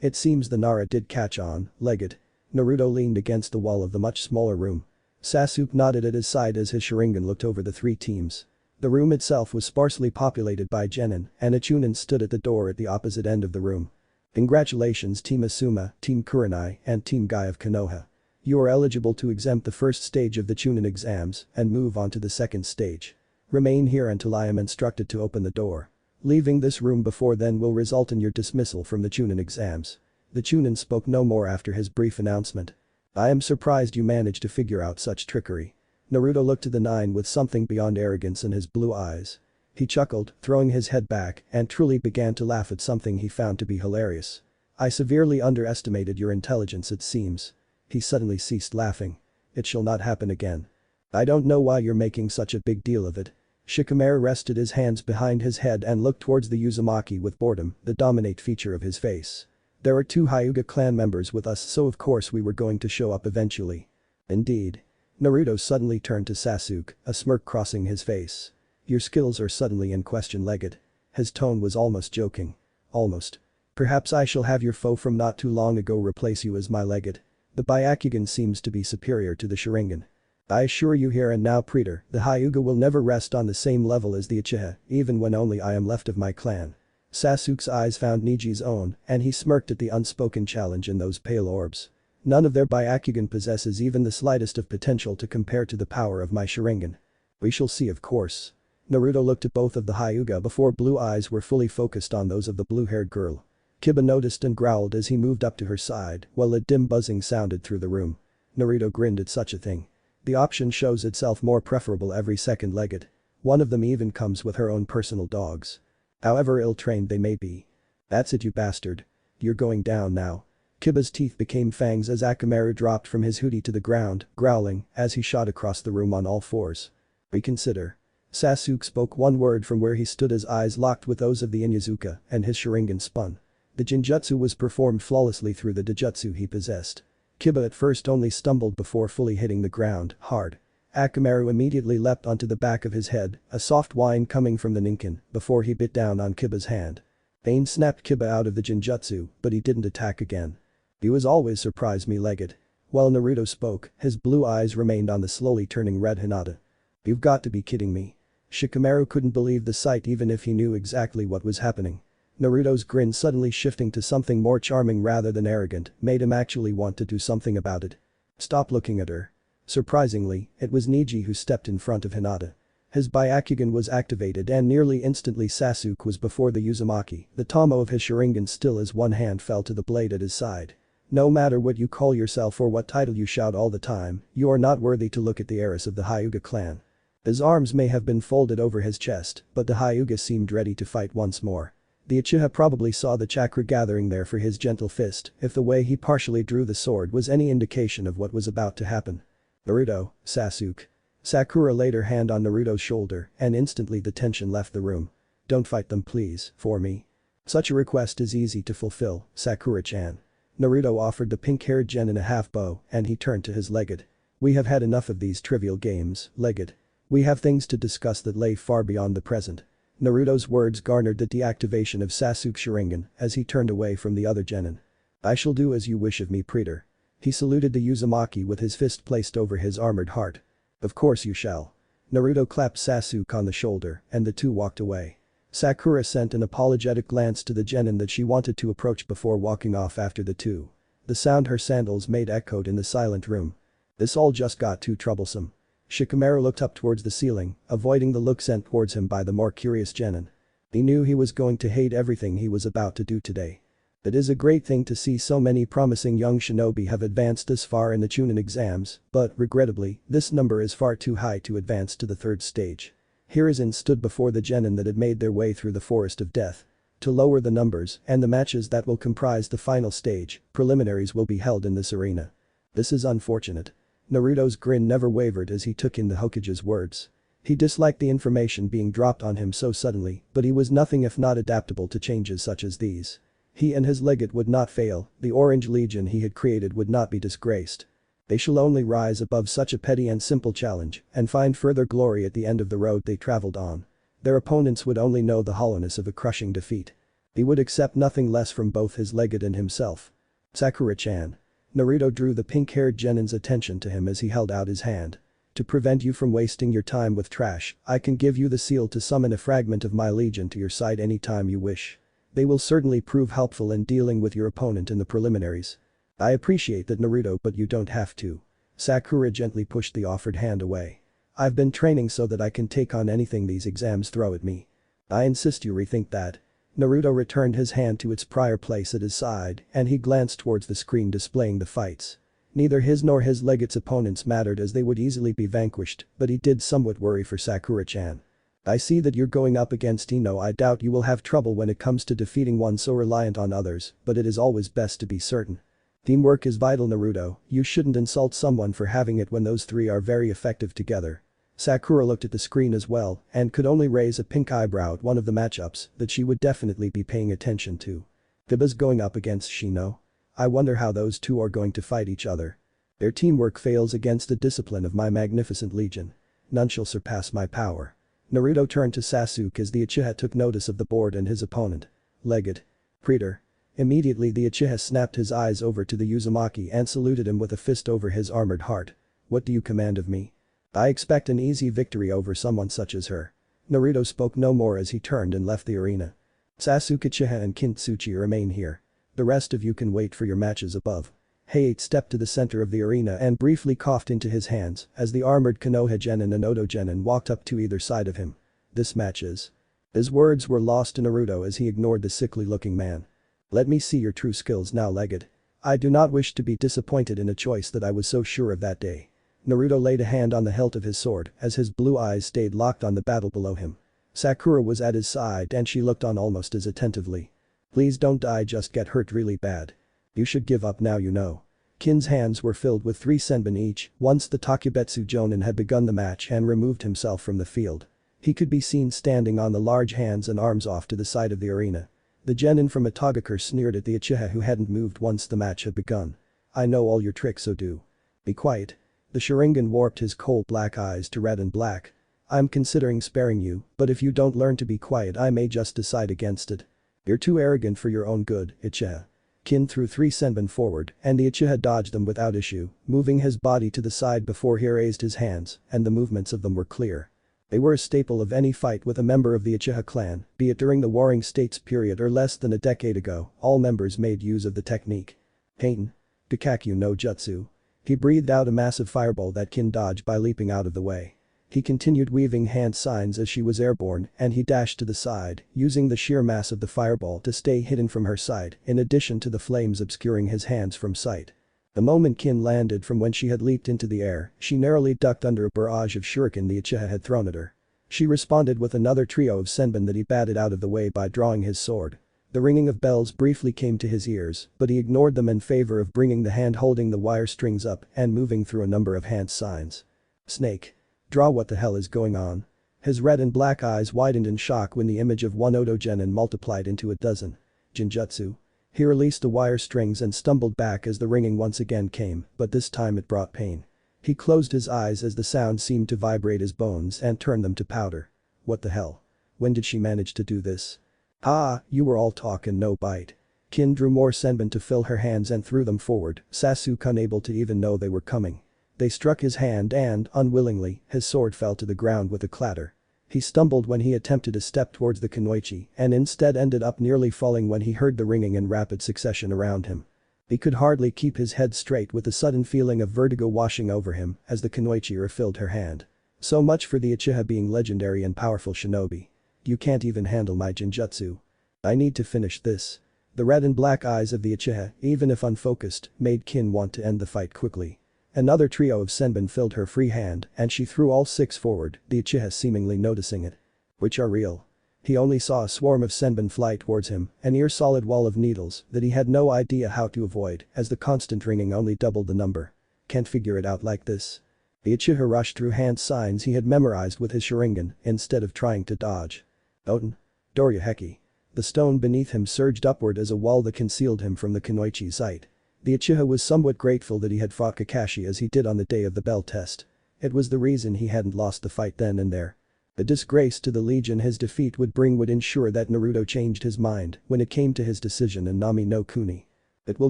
It seems the Nara did catch on, legged. Naruto leaned against the wall of the much smaller room. Sasuke nodded at his side as his sharingan looked over the three teams. The room itself was sparsely populated by genin and a Chunin stood at the door at the opposite end of the room. Congratulations Team Asuma, Team Kurenai and Team Guy of Konoha. You are eligible to exempt the first stage of the Chunin exams and move on to the second stage. Remain here until I am instructed to open the door. Leaving this room before then will result in your dismissal from the Chunin exams. The Chunin spoke no more after his brief announcement. I am surprised you managed to figure out such trickery. Naruto looked to the 9 with something beyond arrogance in his blue eyes. He chuckled, throwing his head back and truly began to laugh at something he found to be hilarious. I severely underestimated your intelligence it seems. He suddenly ceased laughing. It shall not happen again. I don't know why you're making such a big deal of it. Shikamaru rested his hands behind his head and looked towards the Uzumaki with boredom, the dominant feature of his face. There are 2 Hyuga clan members with us so of course we were going to show up eventually. Indeed. Naruto suddenly turned to Sasuke, a smirk crossing his face. Your skills are suddenly in question, Legged. His tone was almost joking. Almost. Perhaps I shall have your foe from not too long ago replace you as my Legged. The byakugan seems to be superior to the sharingan. I assure you here and now Preetor, the Hyuga will never rest on the same level as the Uchiha, even when only I am left of my clan. Sasuke's eyes found Neji's own and he smirked at the unspoken challenge in those pale orbs. None of their byakugan possesses even the slightest of potential to compare to the power of my sharingan. We shall see of course. Naruto looked at both of the Hyuga before blue eyes were fully focused on those of the blue-haired girl. Kiba noticed and growled as he moved up to her side while a dim buzzing sounded through the room. Naruto grinned at such a thing. The option shows itself more preferable every second Legged. One of them even comes with her own personal dogs. However ill-trained they may be. That's it you bastard. You're going down now. Kiba's teeth became fangs as Akamaru dropped from his hoodie to the ground, growling, as he shot across the room on all fours. Reconsider. Sasuke spoke one word from where he stood, his eyes locked with those of the Inyazuka, and his sharingan spun. The genjutsu was performed flawlessly through the dojutsu he possessed. Kiba at first only stumbled before fully hitting the ground, hard. Akamaru immediately leapt onto the back of his head, a soft whine coming from the ninkin, before he bit down on Kiba's hand. Pain snapped Kiba out of the genjutsu, but he didn't attack again. "You was always surprised me, Legged." While Naruto spoke, his blue eyes remained on the slowly turning red Hinata. "You've got to be kidding me." Shikamaru couldn't believe the sight even if he knew exactly what was happening. Naruto's grin suddenly shifting to something more charming rather than arrogant made him actually want to do something about it. "Stop looking at her." Surprisingly, it was Neji who stepped in front of Hinata. His byakugan was activated and nearly instantly Sasuke was before the Uzumaki, the tomo of his sharingan still as one hand fell to the blade at his side. "No matter what you call yourself or what title you shout all the time, you are not worthy to look at the heiress of the Hyuga clan." His arms may have been folded over his chest, but the Hyuga seemed ready to fight once more. The Uchiha probably saw the chakra gathering there for his gentle fist if the way he partially drew the sword was any indication of what was about to happen. "Naruto, Sasuke." Sakura laid her hand on Naruto's shoulder and instantly the tension left the room. "Don't fight them please, for me." "Such a request is easy to fulfill, Sakura-chan." Naruto offered the pink-haired genin a half-bow and he turned to his Legged. "We have had enough of these trivial games, Legged. We have things to discuss that lay far beyond the present." Naruto's words garnered the deactivation of Sasuke's sharingan as he turned away from the other genin. "I shall do as you wish of me, Praetor." He saluted the Uzumaki with his fist placed over his armored heart. "Of course you shall." Naruto clapped Sasuke on the shoulder and the two walked away. Sakura sent an apologetic glance to the genin that she wanted to approach before walking off after the two. The sound her sandals made echoed in the silent room. This all just got too troublesome. Shikamaru looked up towards the ceiling, avoiding the look sent towards him by the more curious genin. He knew he was going to hate everything he was about to do today. It is a great thing to see so many promising young shinobi have advanced this far in the Chunin exams, but regrettably, this number is far too high to advance to the third stage. Hiruzen stood before the genin that had made their way through the forest of death. To lower the numbers and the matches that will comprise the final stage, preliminaries will be held in this arena. This is unfortunate. Naruto's grin never wavered as he took in the Hokage's words. He disliked the information being dropped on him so suddenly, but he was nothing if not adaptable to changes such as these. He and his Legate would not fail, the Orange Legion he had created would not be disgraced. They shall only rise above such a petty and simple challenge and find further glory at the end of the road they traveled on. Their opponents would only know the hollowness of a crushing defeat. He would accept nothing less from both his Legate and himself. "Sakura-chan." Naruto drew the pink-haired genin's attention to him as he held out his hand. "To prevent you from wasting your time with trash, I can give you the seal to summon a fragment of my legion to your side anytime you wish. They will certainly prove helpful in dealing with your opponent in the preliminaries." "I appreciate that, Naruto, but you don't have to." Sakura gently pushed the offered hand away. "I've been training so that I can take on anything these exams throw at me." "I insist you rethink that." Naruto returned his hand to its prior place at his side and he glanced towards the screen displaying the fights. Neither his nor his Legate's opponents mattered as they would easily be vanquished, but he did somewhat worry for Sakura-chan. "I see that you're going up against Ino. I doubt you will have trouble when it comes to defeating one so reliant on others, but it is always best to be certain. Teamwork is vital, Naruto. You shouldn't insult someone for having it when those three are very effective together." Sakura looked at the screen as well and could only raise a pink eyebrow at one of the matchups that she would definitely be paying attention to. Kiba's going up against Shino. I wonder how those two are going to fight each other. Their teamwork fails against the discipline of my magnificent legion. None shall surpass my power. Naruto turned to Sasuke as the Uchiha took notice of the board and his opponent. "Legate." "Praetor." Immediately the Uchiha snapped his eyes over to the Uzumaki and saluted him with a fist over his armored heart. "What do you command of me?" "I expect an easy victory over someone such as her." Naruto spoke no more as he turned and left the arena. "Sasuke, Uchiha and Kintsuchi remain here. The rest of you can wait for your matches above." Heiate stepped to the center of the arena and briefly coughed into his hands as the armored Konoha genin and Oto genin walked up to either side of him. "This match is." His words were lost to Naruto as he ignored the sickly-looking man. "Let me see your true skills now, Legate. I do not wish to be disappointed in a choice that I was so sure of that day." Naruto laid a hand on the hilt of his sword as his blue eyes stayed locked on the battle below him. Sakura was at his side and she looked on almost as attentively. "Please don't die, just get hurt really bad." You should give up now you know. Kin's hands were filled with 3 senbon each once the Takebetsu Jonin had begun the match and removed himself from the field. He could be seen standing on the large hands and arms off to the side of the arena. The genin from Atogakure sneered at the Uchiha who hadn't moved once the match had begun. I know all your tricks so do. Be quiet. The Sharingan warped his cold black eyes to red and black. I'm considering sparing you, but if you don't learn to be quiet I may just decide against it. You're too arrogant for your own good, Uchiha. Kin threw 3 senbon forward and the Uchiha dodged them without issue, moving his body to the side before he raised his hands, and the movements of them were clear. They were a staple of any fight with a member of the Uchiha clan, be it during the Warring States period or less than a decade ago, all members made use of the technique. Pain. Gakakyu no Jutsu. He breathed out a massive fireball that Kin dodged by leaping out of the way. He continued weaving hand signs as she was airborne and he dashed to the side, using the sheer mass of the fireball to stay hidden from her sight in addition to the flames obscuring his hands from sight. The moment Kin landed from when she had leaped into the air, she narrowly ducked under a barrage of shuriken the Uchiha had thrown at her. She responded with another trio of senbon that he batted out of the way by drawing his sword. The ringing of bells briefly came to his ears, but he ignored them in favor of bringing the hand holding the wire strings up and moving through a number of hand signs. Snake. Draw, what the hell is going on? His red and black eyes widened in shock when the image of one Oto genin multiplied into a dozen. Jinjutsu. He released the wire strings and stumbled back as the ringing once again came, but this time it brought pain. He closed his eyes as the sound seemed to vibrate his bones and turn them to powder. What the hell? When did she manage to do this? Ah, you were all talk and no bite. Kin drew more senbon to fill her hands and threw them forward, Sasuke unable to even know they were coming. They struck his hand and, unwillingly, his sword fell to the ground with a clatter. He stumbled when he attempted a step towards the kunoichi and instead ended up nearly falling when he heard the ringing in rapid succession around him. He could hardly keep his head straight with a sudden feeling of vertigo washing over him as the kunoichi refilled her hand. So much for the Uchiha being legendary and powerful shinobi. You can't even handle my jinjutsu. I need to finish this. The red and black eyes of the Uchiha, even if unfocused, made Kin want to end the fight quickly. Another trio of senbon filled her free hand and she threw all 6 forward, the Uchiha seemingly noticing it. Which are real. He only saw a swarm of senbon fly towards him, an ear-solid wall of needles that he had no idea how to avoid as the constant ringing only doubled the number. Can't figure it out like this. The Uchiha rushed through hand signs he had memorized with his sharingan instead of trying to dodge. Oten. Doryuheki. The stone beneath him surged upward as a wall that concealed him from the kunoichi's sight. The Uchiha was somewhat grateful that he had fought Kakashi as he did on the day of the bell test. It was the reason he hadn't lost the fight then and there. The disgrace to the Legion his defeat would bring would ensure that Naruto changed his mind when it came to his decision in Nami no Kuni. It will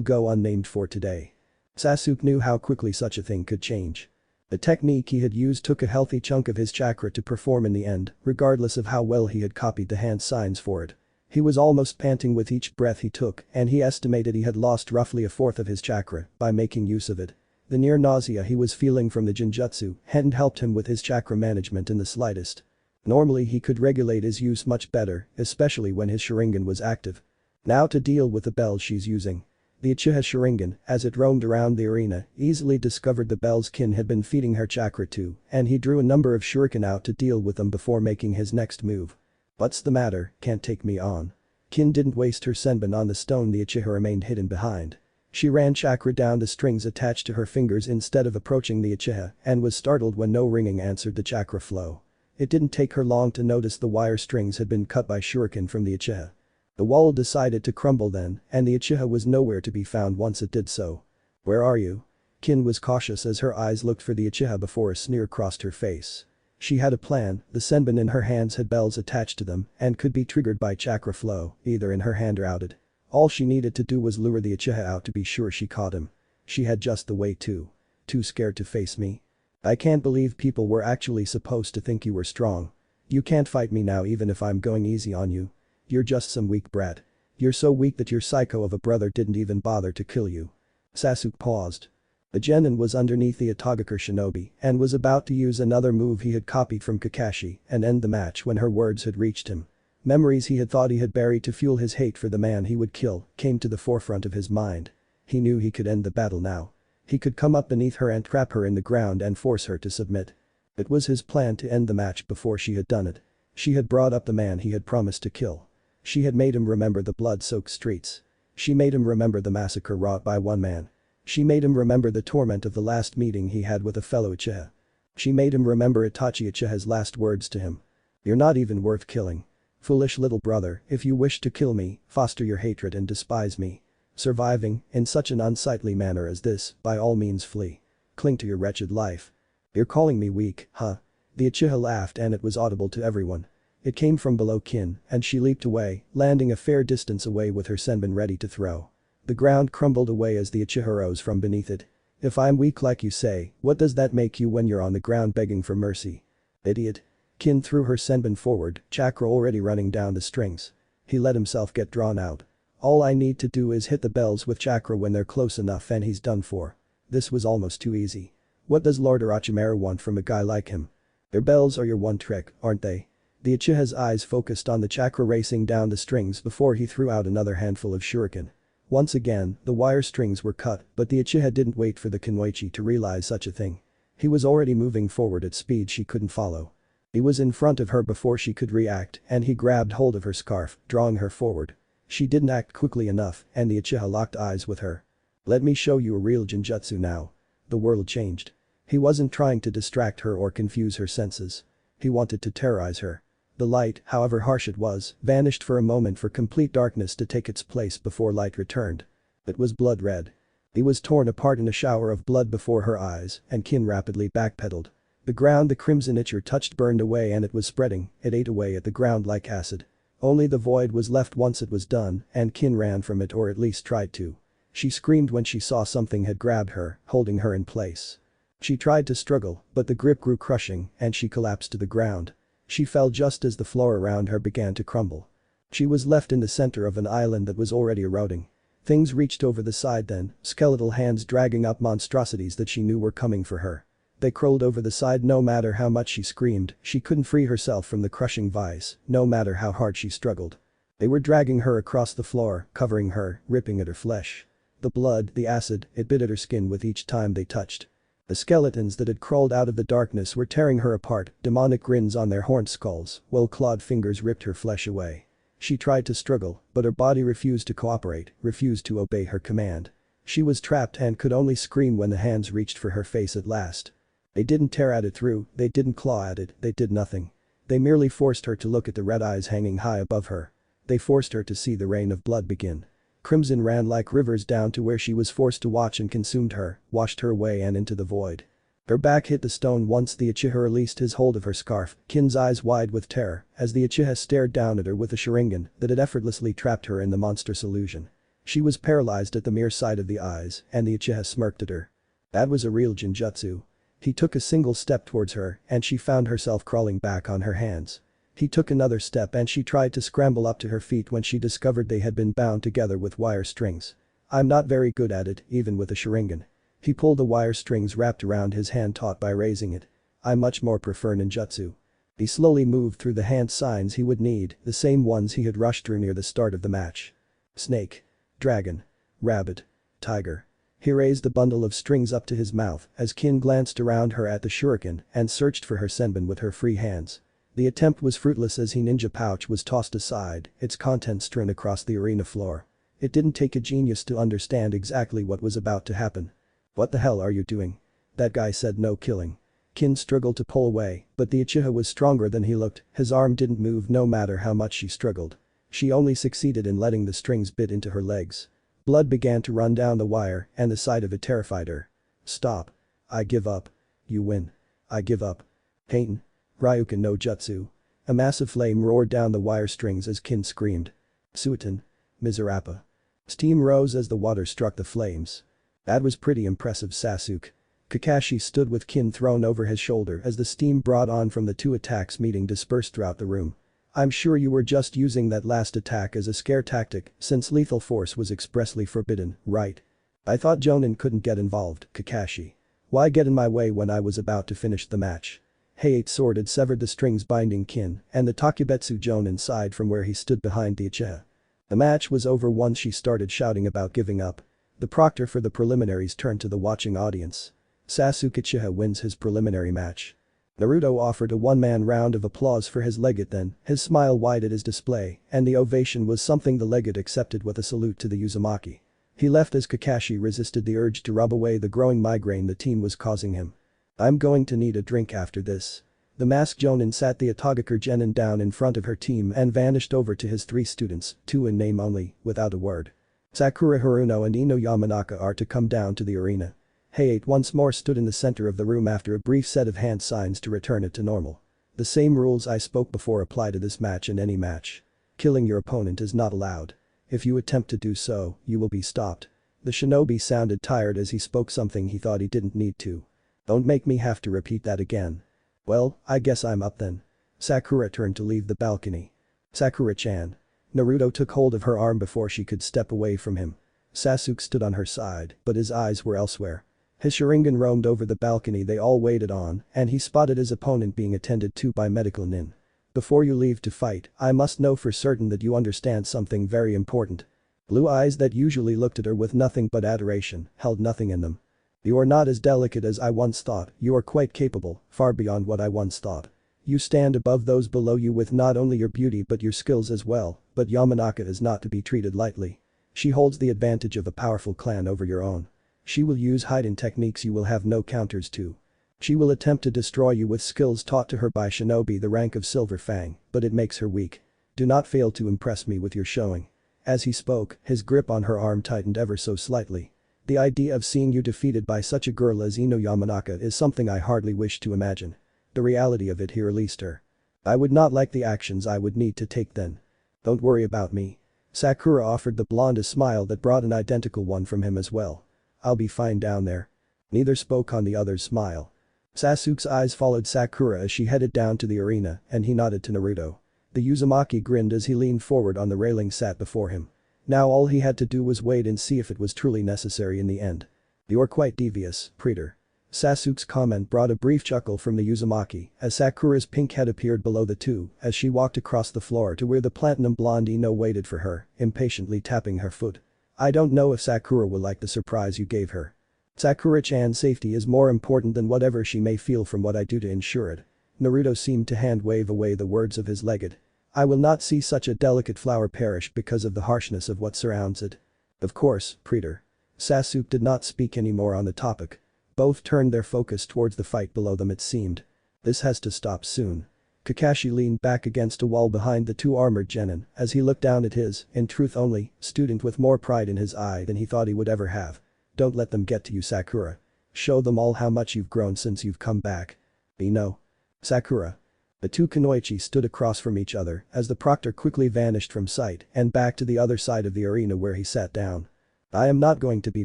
go unnamed for today. Sasuke knew how quickly such a thing could change. The technique he had used took a healthy chunk of his chakra to perform in the end, regardless of how well he had copied the hand signs for it. He was almost panting with each breath he took and he estimated he had lost roughly 1/4 of his chakra by making use of it. The near nausea he was feeling from the jinjutsu hadn't helped him with his chakra management in the slightest. Normally he could regulate his use much better, especially when his sharingan was active. Now to deal with the bells she's using. The Uchiha sharingan, as it roamed around the arena, easily discovered the bells Kin had been feeding her chakra to and he drew a number of shuriken out to deal with them before making his next move. What's the matter, can't take me on. Kin didn't waste her senbon on the stone the Uchiha remained hidden behind. She ran chakra down the strings attached to her fingers instead of approaching the Uchiha and was startled when no ringing answered the chakra flow. It didn't take her long to notice the wire strings had been cut by shuriken from the Uchiha. The wall decided to crumble then and the Uchiha was nowhere to be found once it did so. Where are you? Kin was cautious as her eyes looked for the Uchiha before a sneer crossed her face. She had a plan, the senbon in her hands had bells attached to them and could be triggered by chakra flow, either in her hand or outed. All she needed to do was lure the Uchiha out to be sure she caught him. She had just the way too. Too scared to face me. I can't believe people were actually supposed to think you were strong. You can't fight me now even if I'm going easy on you. You're just some weak brat. You're so weak that your psycho of a brother didn't even bother to kill you. Sasuke paused. The genin was underneath the Atogakure shinobi and was about to use another move he had copied from Kakashi and end the match when her words had reached him. Memories he had thought he had buried to fuel his hate for the man he would kill came to the forefront of his mind. He knew he could end the battle now. He could come up beneath her and trap her in the ground and force her to submit. It was his plan to end the match before she had done it. She had brought up the man he had promised to kill. She had made him remember the blood-soaked streets. She made him remember the massacre wrought by one man. She made him remember the torment of the last meeting he had with a fellow Uchiha. She made him remember Itachi Uchiha's last words to him. "You're not even worth killing. Foolish little brother, if you wish to kill me, foster your hatred and despise me. Surviving, in such an unsightly manner as this, by all means flee. Cling to your wretched life. You're calling me weak, huh?" The Uchiha laughed and it was audible to everyone. It came from below Kin, and she leaped away, landing a fair distance away with her senbon ready to throw. The ground crumbled away as the Uchiha rose from beneath it. "If I'm weak like you say, what does that make you when you're on the ground begging for mercy? Idiot." Kin threw her senbon forward, chakra already running down the strings. He let himself get drawn out. "All I need to do is hit the bells with chakra when they're close enough and he's done for." This was almost too easy. What does Lord Orochimaru want from a guy like him? Their bells are your one trick, aren't they? The Uchiha's eyes focused on the chakra racing down the strings before he threw out another handful of shuriken. Once again, the wire strings were cut, but the Uchiha didn't wait for the Kunoichi to realize such a thing. He was already moving forward at speed she couldn't follow. He was in front of her before she could react and he grabbed hold of her scarf, drawing her forward. She didn't act quickly enough and the Uchiha locked eyes with her. "Let me show you a real genjutsu now." The world changed. He wasn't trying to distract her or confuse her senses. He wanted to terrorize her. The light, however harsh it was, vanished for a moment for complete darkness to take its place before light returned. It was blood red. He was torn apart in a shower of blood before her eyes and Kin rapidly backpedaled. The ground the crimson itcher touched burned away and it was spreading, it ate away at the ground like acid. Only the void was left once it was done and Kin ran from it or at least tried to. She screamed when she saw something had grabbed her, holding her in place. She tried to struggle, but the grip grew crushing and she collapsed to the ground. She fell just as the floor around her began to crumble. She was left in the center of an island that was already eroding. Things reached over the side then, skeletal hands dragging up monstrosities that she knew were coming for her. They crawled over the side no matter how much she screamed, she couldn't free herself from the crushing vice, no matter how hard she struggled. They were dragging her across the floor, covering her, ripping at her flesh. The blood, the acid, it bit at her skin with each time they touched. The skeletons that had crawled out of the darkness were tearing her apart, demonic grins on their horned skulls, while clawed fingers ripped her flesh away. She tried to struggle, but her body refused to cooperate, refused to obey her command. She was trapped and could only scream when the hands reached for her face at last. They didn't tear at it through, they didn't claw at it, they did nothing. They merely forced her to look at the red eyes hanging high above her. They forced her to see the rain of blood begin. Crimson ran like rivers down to where she was forced to watch and consumed her, washed her away and into the void. Her back hit the stone once the Uchiha released his hold of her scarf, Kin's eyes wide with terror as the Uchiha stared down at her with a sharingan that had effortlessly trapped her in the monstrous illusion. She was paralyzed at the mere sight of the eyes and the Uchiha smirked at her. That was a real genjutsu. He took a single step towards her and she found herself crawling back on her hands. He took another step and she tried to scramble up to her feet when she discovered they had been bound together with wire strings. "I'm not very good at it, even with a sharingan." He pulled the wire strings wrapped around his hand taut by raising it. "I much more prefer ninjutsu." He slowly moved through the hand signs he would need, the same ones he had rushed through near the start of the match. Snake. Dragon. Rabbit. Tiger. He raised the bundle of strings up to his mouth as Kin glanced around her at the shuriken and searched for her senbon with her free hands. The attempt was fruitless as his ninja pouch was tossed aside, its contents strewn across the arena floor. It didn't take a genius to understand exactly what was about to happen. "What the hell are you doing?" "That guy said no killing." Kin struggled to pull away, but the Uchiha was stronger than he looked, his arm didn't move no matter how much she struggled. She only succeeded in letting the strings bit into her legs. Blood began to run down the wire and the sight of it terrified her. "Stop. I give up." "You win." "I give up." "Haten. Ryuken no Jutsu." A massive flame roared down the wire strings as Kin screamed. "Suiten. Miserapa." Steam rose as the water struck the flames. "That was pretty impressive, Sasuke." Kakashi stood with Kin thrown over his shoulder as the steam brought on from the two attacks meeting dispersed throughout the room. "I'm sure you were just using that last attack as a scare tactic since lethal force was expressly forbidden, right?" "I thought Jonin couldn't get involved, Kakashi. Why get in my way when I was about to finish the match?" Hei's sword had severed the strings binding Kin and the Takebetsu Jonin sighed from where he stood behind the Uchiha. The match was over once she started shouting about giving up. The proctor for the preliminaries turned to the watching audience. "Sasuke Uchiha wins his preliminary match." Naruto offered a one-man round of applause for his legate then, his smile wide at his display, and the ovation was something the legate accepted with a salute to the Uzumaki. He left as Kakashi resisted the urge to rub away the growing migraine the team was causing him. I'm going to need a drink after this. The masked Jonin sat the Atogakure Genin down in front of her team and vanished over to his 3 students, 2 in name only, without a word. Sakura Haruno and Ino Yamanaka are to come down to the arena. Hayate once more stood in the center of the room after a brief set of hand signs to return it to normal. The same rules I spoke before apply to this match and any match. Killing your opponent is not allowed. If you attempt to do so, you will be stopped. The shinobi sounded tired as he spoke something he thought he didn't need to. Don't make me have to repeat that again. Well, I guess I'm up then. Sakura turned to leave the balcony. Sakura-chan. Naruto took hold of her arm before she could step away from him. Sasuke stood on her side, but his eyes were elsewhere. His sharingan roamed over the balcony they all waited on, and he spotted his opponent being attended to by medical nin. Before you leave to fight, I must know for certain that you understand something very important. Blue eyes that usually looked at her with nothing but adoration, held nothing in them. You are not as delicate as I once thought, you are quite capable, far beyond what I once thought. You stand above those below you with not only your beauty but your skills as well, but Yamanaka is not to be treated lightly. She holds the advantage of a powerful clan over your own. She will use hiding techniques you will have no counters to. She will attempt to destroy you with skills taught to her by shinobi the rank of Silver Fang, but it makes her weak. Do not fail to impress me with your showing. As he spoke, his grip on her arm tightened ever so slightly. The idea of seeing you defeated by such a girl as Ino Yamanaka is something I hardly wish to imagine. The reality of it here released her. I would not like the actions I would need to take then. Don't worry about me. Sakura offered the blonde a smile that brought an identical one from him as well. I'll be fine down there. Neither spoke on the other's smile. Sasuke's eyes followed Sakura as she headed down to the arena, and he nodded to Naruto. The Uzumaki grinned as he leaned forward on the railing sat before him. Now all he had to do was wait and see if it was truly necessary in the end. You're quite devious, Preetor. Sasuke's comment brought a brief chuckle from the Uzumaki as Sakura's pink head appeared below the two as she walked across the floor to where the platinum blonde Ino waited for her, impatiently tapping her foot. I don't know if Sakura will like the surprise you gave her. Sakura-chan's safety is more important than whatever she may feel from what I do to ensure it. Naruto seemed to hand-wave away the words of his legate. I will not see such a delicate flower perish because of the harshness of what surrounds it. Of course, Preetor. Sasuke did not speak anymore on the topic. Both turned their focus towards the fight below them it seemed. This has to stop soon. Kakashi leaned back against a wall behind the 2 armored genin as he looked down at his, in truth only, student with more pride in his eye than he thought he would ever have. Don't let them get to you, Sakura. Show them all how much you've grown since you've come back. Ino. Sakura. The 2 kunoichi stood across from each other as the proctor quickly vanished from sight and back to the other side of the arena where he sat down. I am not going to be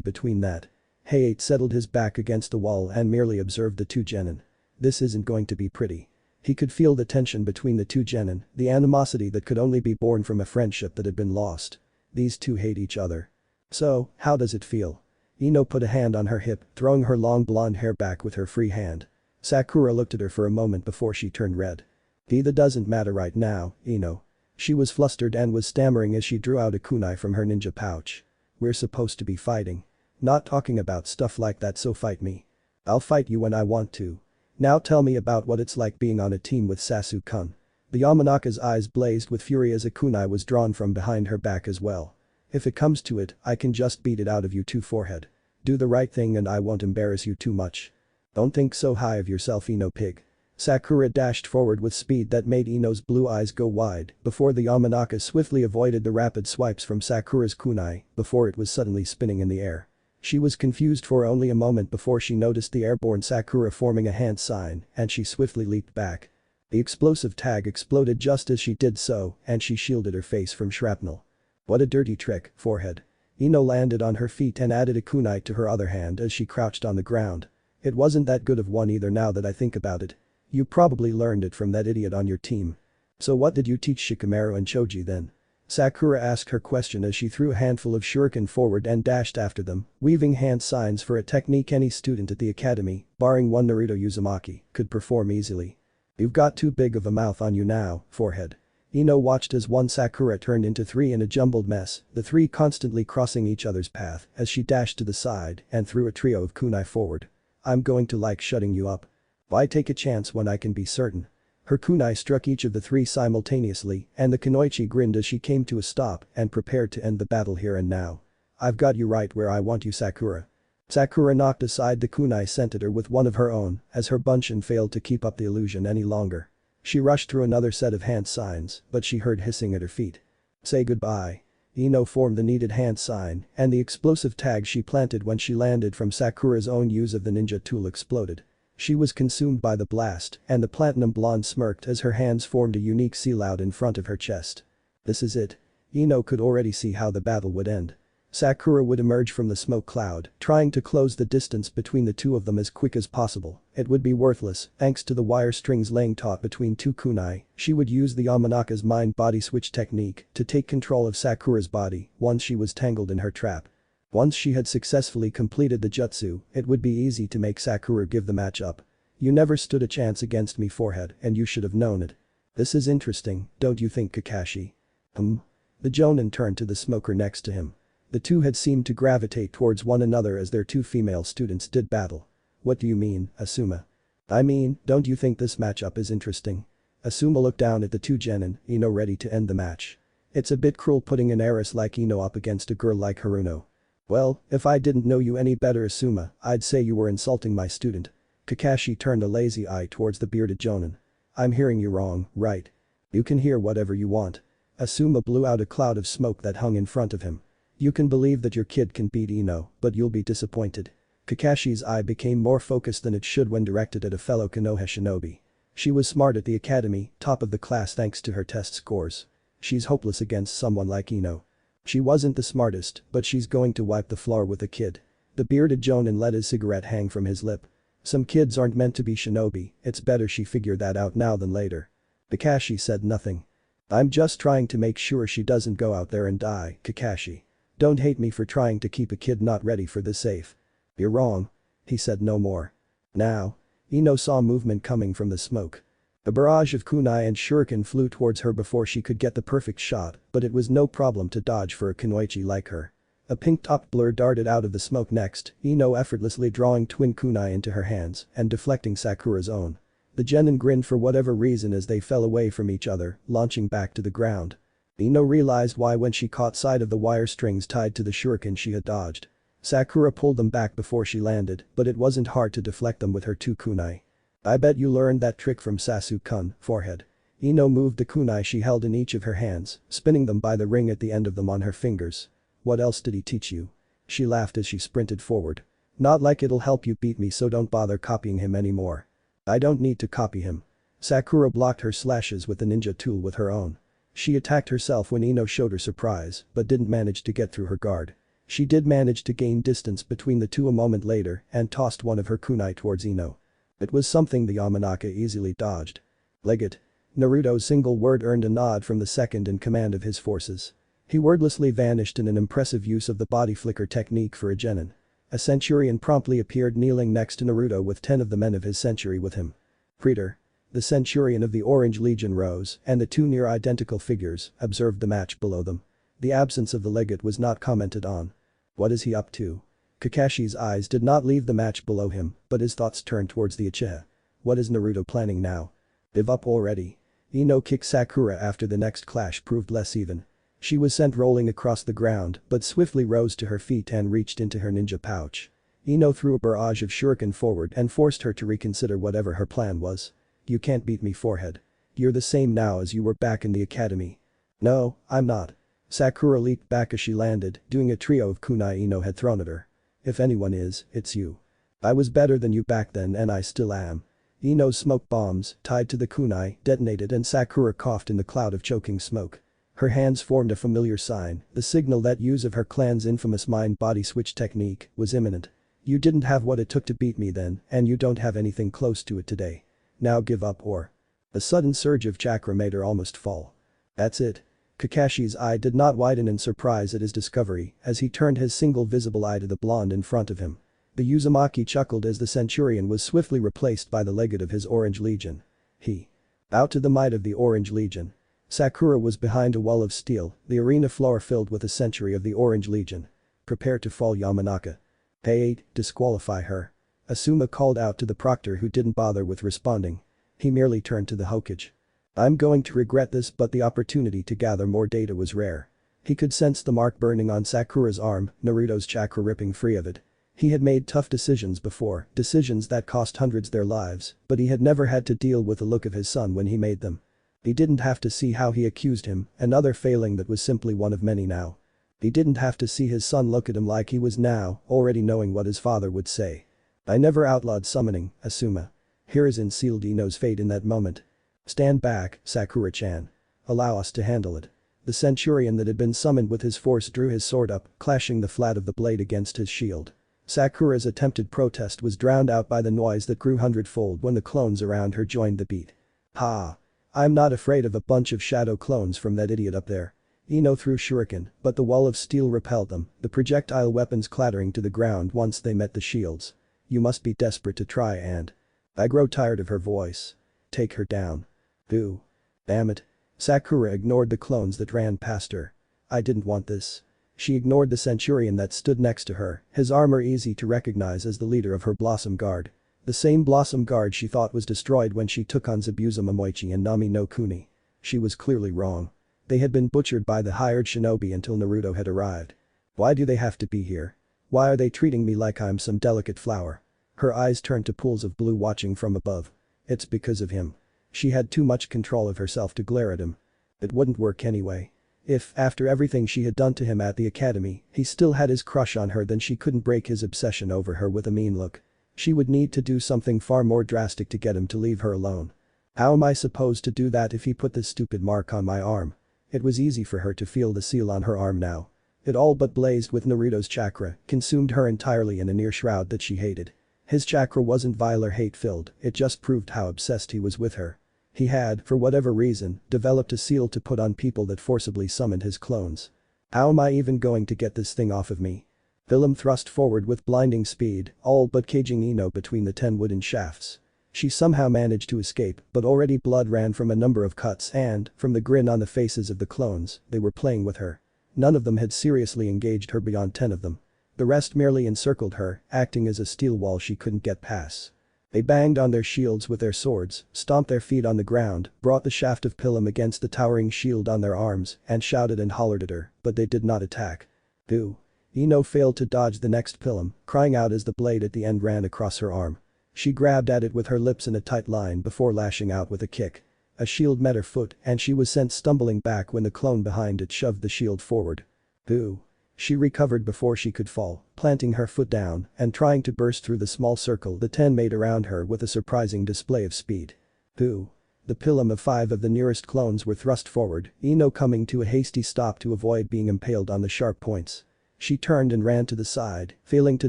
between that. Hayate settled his back against the wall and merely observed the 2 genin. This isn't going to be pretty. He could feel the tension between the 2 genin, the animosity that could only be born from a friendship that had been lost. These 2 hate each other. So, how does it feel? Ino put a hand on her hip, throwing her long blonde hair back with her free hand. Sakura looked at her for a moment before she turned red. That doesn't matter right now, Ino. She was flustered and was stammering as she drew out a kunai from her ninja pouch. We're supposed to be fighting. Not talking about stuff like that, so fight me. I'll fight you when I want to. Now tell me about what it's like being on a team with Sasuke-kun. The Yamanaka's eyes blazed with fury as a kunai was drawn from behind her back as well. If it comes to it, I can just beat it out of you 2 forehead. Do the right thing and I won't embarrass you too much. Don't think so high of yourself, Ino pig. Sakura dashed forward with speed that made Ino's blue eyes go wide before the Yamanaka swiftly avoided the rapid swipes from Sakura's kunai before it was suddenly spinning in the air. She was confused for only a moment before she noticed the airborne Sakura forming a hand sign and she swiftly leaped back. The explosive tag exploded just as she did so and she shielded her face from shrapnel. What a dirty trick, forehead. Ino landed on her feet and added a kunai to her other hand as she crouched on the ground. It wasn't that good of one either now that I think about it. You probably learned it from that idiot on your team. So what did you teach Shikamaru and Choji then? Sakura asked her question as she threw a handful of shuriken forward and dashed after them, weaving hand signs for a technique any student at the academy, barring one Naruto Uzumaki, could perform easily. You've got too big of a mouth on you now, forehead. Ino watched as one Sakura turned into 3 in a jumbled mess, the 3 constantly crossing each other's path as she dashed to the side and threw a trio of kunai forward. I'm going to like shutting you up. Why take a chance when I can be certain? Her kunai struck each of the three simultaneously and the kunoichi grinned as she came to a stop and prepared to end the battle here and now. I've got you right where I want you, Sakura. Sakura knocked aside the kunai sent at her with one of her own as her bunshin failed to keep up the illusion any longer. She rushed through another set of hand signs but she heard hissing at her feet. Say goodbye. Ino formed the needed hand sign and the explosive tag she planted when she landed from Sakura's own use of the ninja tool exploded. She was consumed by the blast and the platinum blonde smirked as her hands formed a unique seal out in front of her chest. This is it. Ino could already see how the battle would end. Sakura would emerge from the smoke cloud, trying to close the distance between the two of them as quick as possible. It would be worthless, thanks to the wire strings laying taut between two kunai. She would use the Yamanaka's mind-body switch technique to take control of Sakura's body once she was tangled in her trap. Once she had successfully completed the jutsu, it would be easy to make Sakura give the match up. You never stood a chance against me, forehead, and you should have known it. This is interesting, don't you think, Kakashi? The jonin turned to the smoker next to him. The two had seemed to gravitate towards one another as their two female students did battle. What do you mean, Asuma? I mean, don't you think this matchup is interesting? Asuma looked down at the two genin, Ino ready to end the match. It's a bit cruel putting an heiress like Ino up against a girl like Haruno. Well, if I didn't know you any better, Asuma, I'd say you were insulting my student. Kakashi turned a lazy eye towards the bearded jonin. I'm hearing you wrong, right? You can hear whatever you want. Asuma blew out a cloud of smoke that hung in front of him. You can believe that your kid can beat Ino, but you'll be disappointed. Kakashi's eye became more focused than it should when directed at a fellow Konoha shinobi. She was smart at the academy, top of the class thanks to her test scores. She's hopeless against someone like Ino. She wasn't the smartest, but she's going to wipe the floor with a kid. The bearded jonin let his cigarette hang from his lip. Some kids aren't meant to be shinobi, it's better she figured that out now than later. Kakashi said nothing. I'm just trying to make sure she doesn't go out there and die, Kakashi. Don't hate me for trying to keep a kid not ready for this safe. You're wrong. He said no more. Now. Ino saw movement coming from the smoke. A barrage of kunai and shuriken flew towards her before she could get the perfect shot, but it was no problem to dodge for a kunoichi like her. A pink-topped blur darted out of the smoke next, Ino effortlessly drawing twin kunai into her hands and deflecting Sakura's own. The genin grinned for whatever reason as they fell away from each other, launching back to the ground. Ino realized why when she caught sight of the wire strings tied to the shuriken she had dodged. Sakura pulled them back before she landed, but it wasn't hard to deflect them with her two kunai. I bet you learned that trick from Sasuke-kun, forehead. Ino moved the kunai she held in each of her hands, spinning them by the ring at the end of them on her fingers. What else did he teach you? She laughed as she sprinted forward. Not like it'll help you beat me, so don't bother copying him anymore. I don't need to copy him. Sakura blocked her slashes with the ninja tool with her own. She attacked herself when Ino showed her surprise, but didn't manage to get through her guard. She did manage to gain distance between the two a moment later and tossed one of her kunai towards Ino. It was something the Yamanaka easily dodged. Legate. Naruto's single word earned a nod from the second in command of his forces. He wordlessly vanished in an impressive use of the body flicker technique for a genin. A centurion promptly appeared kneeling next to Naruto with 10 of the men of his century with him. Praetor. The centurion of the Orange Legion rose and the two near-identical figures observed the match below them. The absence of the legate was not commented on. What is he up to? Kakashi's eyes did not leave the match below him, but his thoughts turned towards the uchiha. What is Naruto planning now? Give up already. Ino kicked Sakura after the next clash proved less even. She was sent rolling across the ground but swiftly rose to her feet and reached into her ninja pouch. Ino threw a barrage of shuriken forward and forced her to reconsider whatever her plan was. You can't beat me, forehead. You're the same now as you were back in the academy. No, I'm not. Sakura leaped back as she landed, doing a trio of kunai Ino had thrown at her. If anyone is, it's you. I was better than you back then and I still am. Ino's smoke bombs, tied to the kunai, detonated and Sakura coughed in the cloud of choking smoke. Her hands formed a familiar sign, the signal that use of her clan's infamous mind-body switch technique was imminent. You didn't have what it took to beat me then, and you don't have anything close to it today. Now give up or. A sudden surge of chakra made her almost fall. That's it. Kakashi's eye did not widen in surprise at his discovery as he turned his single visible eye to the blonde in front of him. The Uzumaki chuckled as the centurion was swiftly replaced by the legate of his Orange Legion. He. Bow to the might of the Orange Legion. Sakura was behind a wall of steel, the arena floor filled with a century of the Orange Legion. Prepare to fall, Yamanaka. Pay 8, disqualify her. Asuma called out to the proctor who didn't bother with responding. He merely turned to the Hokage. I'm going to regret this, but the opportunity to gather more data was rare. He could sense the mark burning on Sakura's arm, Naruto's chakra ripping free of it. He had made tough decisions before, decisions that cost hundreds their lives, but he had never had to deal with the look of his son when he made them. He didn't have to see how he accused him, another failing that was simply one of many now. He didn't have to see his son look at him like he was now, already knowing what his father would say. I never outlawed summoning, Asuma. Hiruzen sealed Ino's fate in that moment. Stand back, Sakura-chan. Allow us to handle it. The centurion that had been summoned with his force drew his sword up, clashing the flat of the blade against his shield. Sakura's attempted protest was drowned out by the noise that grew hundredfold when the clones around her joined the beat. Ha! I'm not afraid of a bunch of shadow clones from that idiot up there. Ino threw shuriken, but the wall of steel repelled them, the projectile weapons clattering to the ground once they met the shields. You must be desperate to try and… I grow tired of her voice. Take her down. Boo. Damn it. Sakura ignored the clones that ran past her. I didn't want this. She ignored the centurion that stood next to her, his armor easy to recognize as the leader of her Blossom Guard. The same Blossom Guard she thought was destroyed when she took on Zabuza Momoichi and Nami no Kuni. She was clearly wrong. They had been butchered by the hired shinobi until Naruto had arrived. Why do they have to be here? Why are they treating me like I'm some delicate flower? Her eyes turned to pools of blue watching from above. It's because of him. She had too much control of herself to glare at him. It wouldn't work anyway. If, after everything she had done to him at the academy, he still had his crush on her, then she couldn't break his obsession over her with a mean look. She would need to do something far more drastic to get him to leave her alone. How am I supposed to do that if he put this stupid mark on my arm? It was easy for her to feel the seal on her arm now. It all but blazed with Naruto's chakra, consumed her entirely in a near shroud that she hated. His chakra wasn't vile or hate-filled, it just proved how obsessed he was with her. He had, for whatever reason, developed a seal to put on people that forcibly summoned his clones. How am I even going to get this thing off of me? Willem thrust forward with blinding speed, all but caging Ino between the 10 wooden shafts. She somehow managed to escape, but already blood ran from a number of cuts and, from the grin on the faces of the clones, they were playing with her. None of them had seriously engaged her beyond 10 of them. The rest merely encircled her, acting as a steel wall she couldn't get past. They banged on their shields with their swords, stomped their feet on the ground, brought the shaft of Pilum against the towering shield on their arms, and shouted and hollered at her, but they did not attack. Boo. Ino failed to dodge the next Pilum, crying out as the blade at the end ran across her arm. She grabbed at it with her lips in a tight line before lashing out with a kick. A shield met her foot and she was sent stumbling back when the clone behind it shoved the shield forward. Boo. She recovered before she could fall, planting her foot down and trying to burst through the small circle the 10 made around her with a surprising display of speed. Boo. The Pilum of 5 of the nearest clones were thrust forward, Ino coming to a hasty stop to avoid being impaled on the sharp points. She turned and ran to the side, failing to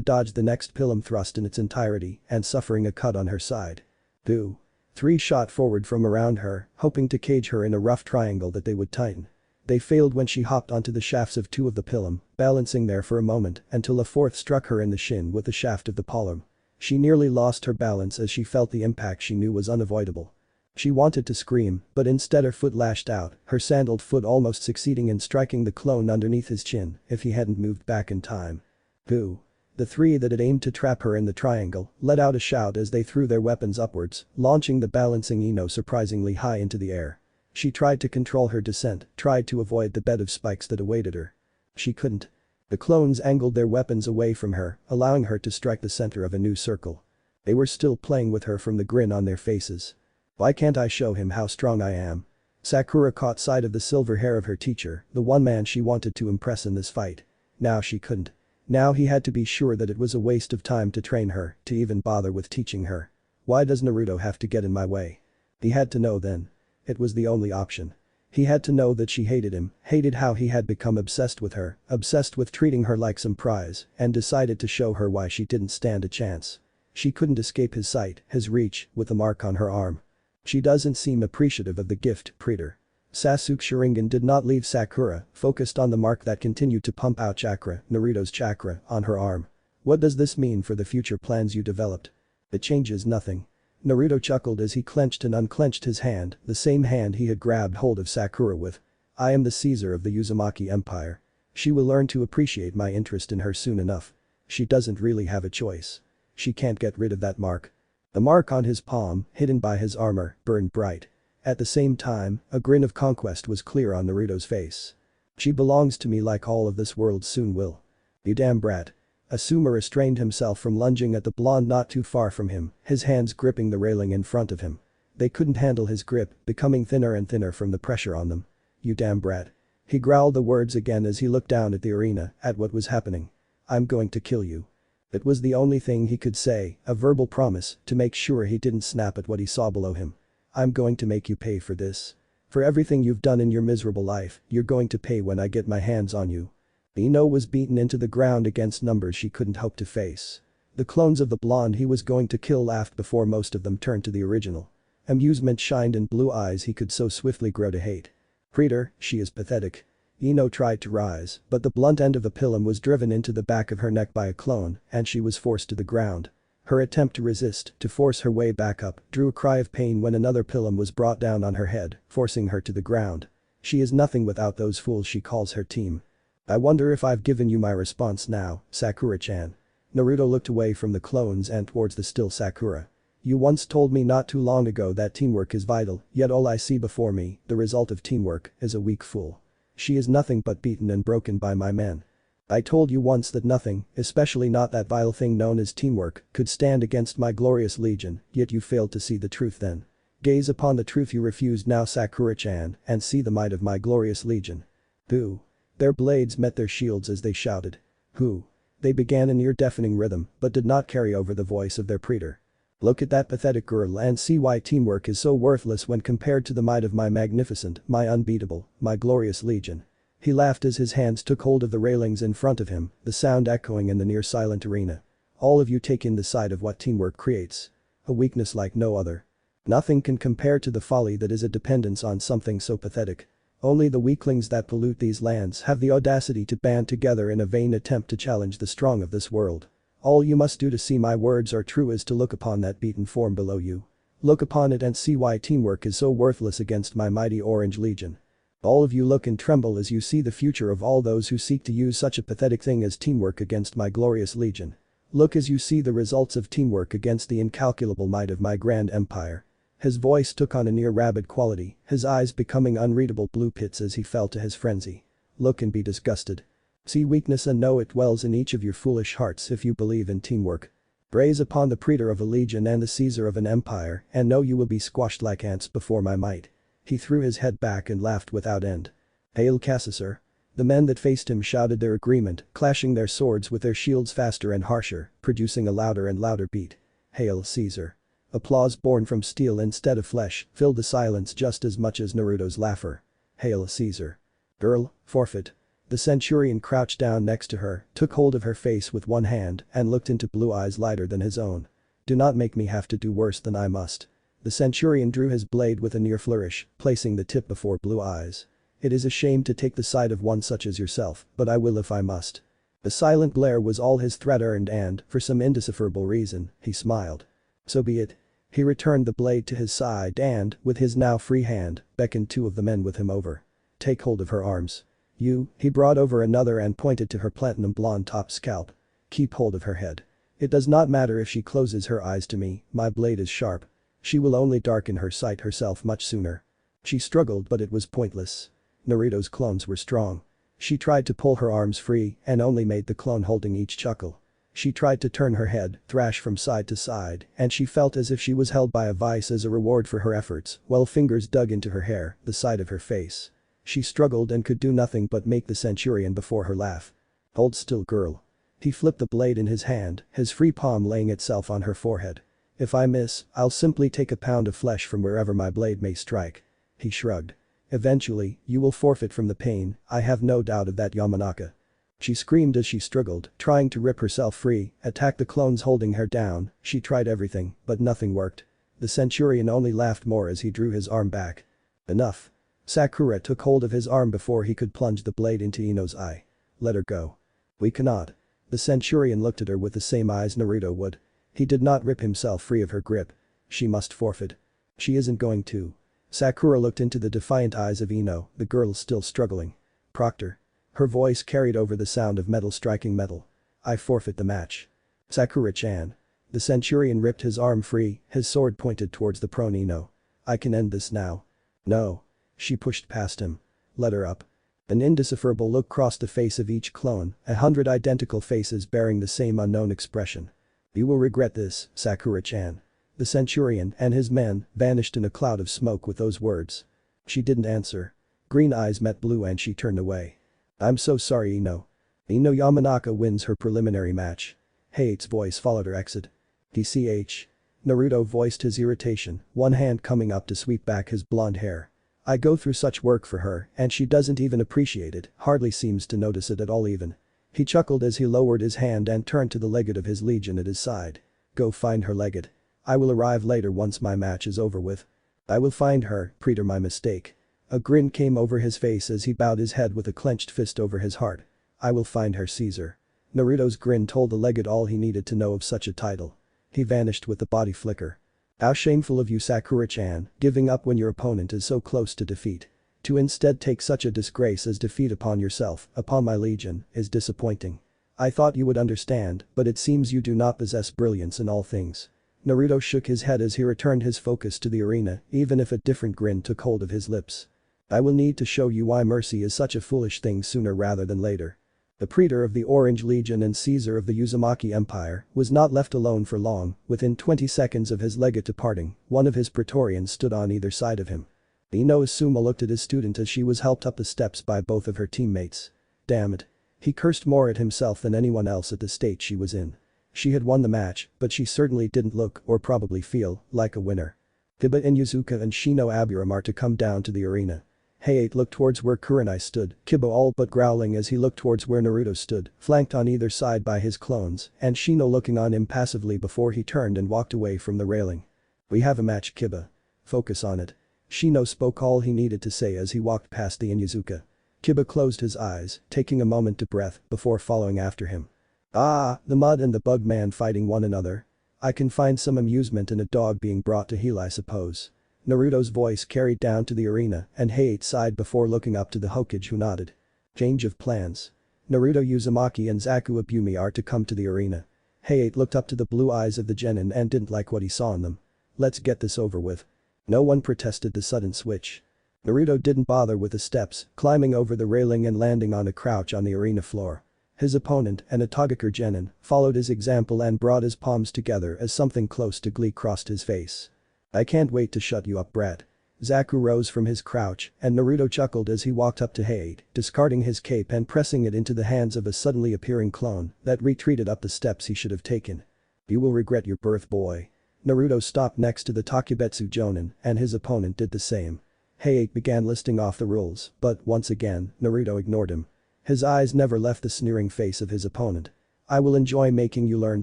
dodge the next Pilum thrust in its entirety and suffering a cut on her side. Boo. 3 shot forward from around her, hoping to cage her in a rough triangle that they would tighten. They failed when she hopped onto the shafts of 2 of the Pilum, balancing there for a moment until a 4th struck her in the shin with the shaft of the palm. She nearly lost her balance as she felt the impact she knew was unavoidable. She wanted to scream, but instead her foot lashed out, her sandaled foot almost succeeding in striking the clone underneath his chin if he hadn't moved back in time. Boo. The 3 that had aimed to trap her in the triangle let out a shout as they threw their weapons upwards, launching the balancing Ino surprisingly high into the air. She tried to control her descent, tried to avoid the bed of spikes that awaited her. She couldn't. The clones angled their weapons away from her, allowing her to strike the center of a new circle. They were still playing with her from the grin on their faces. Why can't I show him how strong I am? Sakura caught sight of the silver hair of her teacher, the one man she wanted to impress in this fight. Now she couldn't. Now he had to be sure that it was a waste of time to train her, to even bother with teaching her. Why does Naruto have to get in my way? He had to know then. It was the only option. He had to know that she hated him, hated how he had become obsessed with her, obsessed with treating her like some prize, and decided to show her why she didn't stand a chance. She couldn't escape his sight, his reach, with the mark on her arm. She doesn't seem appreciative of the gift, Praetor. Sasuke's sharingan did not leave Sakura, focused on the mark that continued to pump out chakra, Naruto's chakra, on her arm. What does this mean for the future plans you developed? It changes nothing. Naruto chuckled as he clenched and unclenched his hand, the same hand he had grabbed hold of Sakura with. I am the Caesar of the Uzumaki Empire. She will learn to appreciate my interest in her soon enough. She doesn't really have a choice. She can't get rid of that mark. The mark on his palm, hidden by his armor, burned bright. At the same time, a grin of conquest was clear on Naruto's face. She belongs to me like all of this world soon will. You damn brat. Asuma restrained himself from lunging at the blonde not too far from him, his hands gripping the railing in front of him. They couldn't handle his grip, becoming thinner and thinner from the pressure on them. You damn brat. He growled the words again as he looked down at the arena, at what was happening. I'm going to kill you. It was the only thing he could say, a verbal promise, to make sure he didn't snap at what he saw below him. I'm going to make you pay for this. For everything you've done in your miserable life, you're going to pay when I get my hands on you. Ino was beaten into the ground against numbers she couldn't hope to face. The clones of the blonde he was going to kill laughed before most of them turned to the original. Amusement shined in blue eyes he could so swiftly grow to hate. Praetor, she is pathetic. Ino tried to rise, but the blunt end of a pilum was driven into the back of her neck by a clone, and she was forced to the ground. Her attempt to resist, to force her way back up, drew a cry of pain when another pilum was brought down on her head, forcing her to the ground. She is nothing without those fools she calls her team. I wonder if I've given you my response now, Sakura-chan. Naruto looked away from the clones and towards the still Sakura. You once told me not too long ago that teamwork is vital, yet all I see before me, the result of teamwork, is a weak fool. She is nothing but beaten and broken by my men. I told you once that nothing, especially not that vile thing known as teamwork, could stand against my glorious legion, yet you failed to see the truth then. Gaze upon the truth you refused now, Sakura-chan, and see the might of my glorious legion. Boo. Their blades met their shields as they shouted. Who? They began an ear-deafening rhythm, but did not carry over the voice of their praetor. Look at that pathetic girl and see why teamwork is so worthless when compared to the might of my magnificent, my unbeatable, my glorious legion. He laughed as his hands took hold of the railings in front of him, the sound echoing in the near-silent arena. All of you take in the sight of what teamwork creates. A weakness like no other. Nothing can compare to the folly that is a dependence on something so pathetic. Only the weaklings that pollute these lands have the audacity to band together in a vain attempt to challenge the strong of this world. All you must do to see my words are true is to look upon that beaten form below you. Look upon it and see why teamwork is so worthless against my mighty Orange Legion. All of you look and tremble as you see the future of all those who seek to use such a pathetic thing as teamwork against my glorious legion. Look as you see the results of teamwork against the incalculable might of my grand empire. His voice took on a near-rabid quality, his eyes becoming unreadable blue pits as he fell to his frenzy. Look and be disgusted. See weakness and know it dwells in each of your foolish hearts if you believe in teamwork. Braze upon the praetor of a legion and the Caesar of an empire and know you will be squashed like ants before my might. He threw his head back and laughed without end. Hail Caesar. The men that faced him shouted their agreement, clashing their swords with their shields faster and harsher, producing a louder and louder beat. Hail Caesar. Applause born from steel instead of flesh filled the silence just as much as Naruto's laughter. Hail Caesar. Girl, forfeit. The centurion crouched down next to her, took hold of her face with one hand and looked into blue eyes lighter than his own. Do not make me have to do worse than I must. The centurion drew his blade with a near flourish, placing the tip before blue eyes. It is a shame to take the side of one such as yourself, but I will if I must. The silent glare was all his threat earned and, for some indecipherable reason, he smiled. So be it. He returned the blade to his side and, with his now free hand, beckoned two of the men with him over. Take hold of her arms. You, he brought over another and pointed to her platinum blonde top scalp. Keep hold of her head. It does not matter if she closes her eyes to me, my blade is sharp. She will only darken her sight herself much sooner. She struggled but it was pointless. Naruto's clones were strong. She tried to pull her arms free and only made the clone holding each chuckle. She tried to turn her head, thrash from side to side, and she felt as if she was held by a vice as a reward for her efforts, while fingers dug into her hair, the side of her face. She struggled and could do nothing but make the centurion before her laugh. Hold still, girl. He flipped the blade in his hand, his free palm laying itself on her forehead. If I miss, I'll simply take a pound of flesh from wherever my blade may strike. He shrugged. Eventually, you will forfeit from the pain, I have no doubt of that, Yamanaka. She screamed as she struggled, trying to rip herself free, attack the clones holding her down. She tried everything, but nothing worked. The centurion only laughed more as he drew his arm back. Enough. Sakura took hold of his arm before he could plunge the blade into Ino's eye. Let her go. We cannot. The centurion looked at her with the same eyes Naruto would. He did not rip himself free of her grip. She must forfeit. She isn't going to. Sakura looked into the defiant eyes of Ino, the girl still struggling. Proctor. Her voice carried over the sound of metal striking metal. I forfeit the match. Sakura-chan. The centurion ripped his arm free, his sword pointed towards the prone Ino. I can end this now. No. She pushed past him. Let her up. An indecipherable look crossed the face of each clone, 100 identical faces bearing the same unknown expression. You will regret this, Sakura-chan. The centurion and his men vanished in a cloud of smoke with those words. She didn't answer. Green eyes met blue and she turned away. I'm so sorry Ino. Ino Yamanaka wins her preliminary match. Hei's voice followed her exit. DCH. Naruto voiced his irritation, one hand coming up to sweep back his blonde hair. I go through such work for her and she doesn't even appreciate it, hardly seems to notice it at all even. He chuckled as he lowered his hand and turned to the legate of his legion at his side. Go find her legate. I will arrive later once my match is over with. I will find her, Preter my mistake. A grin came over his face as he bowed his head with a clenched fist over his heart. I will find her Caesar. Naruto's grin told the legate all he needed to know of such a title. He vanished with the body flicker. How shameful of you Sakura-chan, giving up when your opponent is so close to defeat. To instead take such a disgrace as defeat upon yourself, upon my legion, is disappointing. I thought you would understand, but it seems you do not possess brilliance in all things. Naruto shook his head as he returned his focus to the arena, even if a different grin took hold of his lips. I will need to show you why mercy is such a foolish thing sooner rather than later. The Praetor of the Orange Legion and Caesar of the Uzumaki Empire was not left alone for long, within 20 seconds of his legate departing, one of his Praetorians stood on either side of him. Ino Asuma looked at his student as she was helped up the steps by both of her teammates. Damn it. He cursed more at himself than anyone else at the state she was in. She had won the match, but she certainly didn't look, or probably feel, like a winner. Kiba and Yuzuka and Shino Aburam are to come down to the arena. Heiei looked towards where Kurenai stood, Kiba all but growling as he looked towards where Naruto stood, flanked on either side by his clones, and Shino looking on impassively before he turned and walked away from the railing. We have a match Kiba. Focus on it. Shino spoke all he needed to say as he walked past the Yuzuka. Kiba closed his eyes, taking a moment to breath, before following after him. Ah, the mud and the bug man fighting one another. I can find some amusement in a dog being brought to heel I suppose. Naruto's voice carried down to the arena and Heiei sighed before looking up to the Hokage who nodded. Change of plans. Naruto Uzumaki and Zaku Abumi are to come to the arena. Heiei looked up to the blue eyes of the genin and didn't like what he saw in them. Let's get this over with. No one protested the sudden switch. Naruto didn't bother with the steps, climbing over the railing and landing on a crouch on the arena floor. His opponent, an Otogaker genin, followed his example and brought his palms together as something close to glee crossed his face. I can't wait to shut you up brat. Zaku rose from his crouch and Naruto chuckled as he walked up to Heiei, discarding his cape and pressing it into the hands of a suddenly appearing clone that retreated up the steps he should have taken. You will regret your birth boy. Naruto stopped next to the Takebetsu Jonin and his opponent did the same. Heiei began listing off the rules, but once again, Naruto ignored him. His eyes never left the sneering face of his opponent. I will enjoy making you learn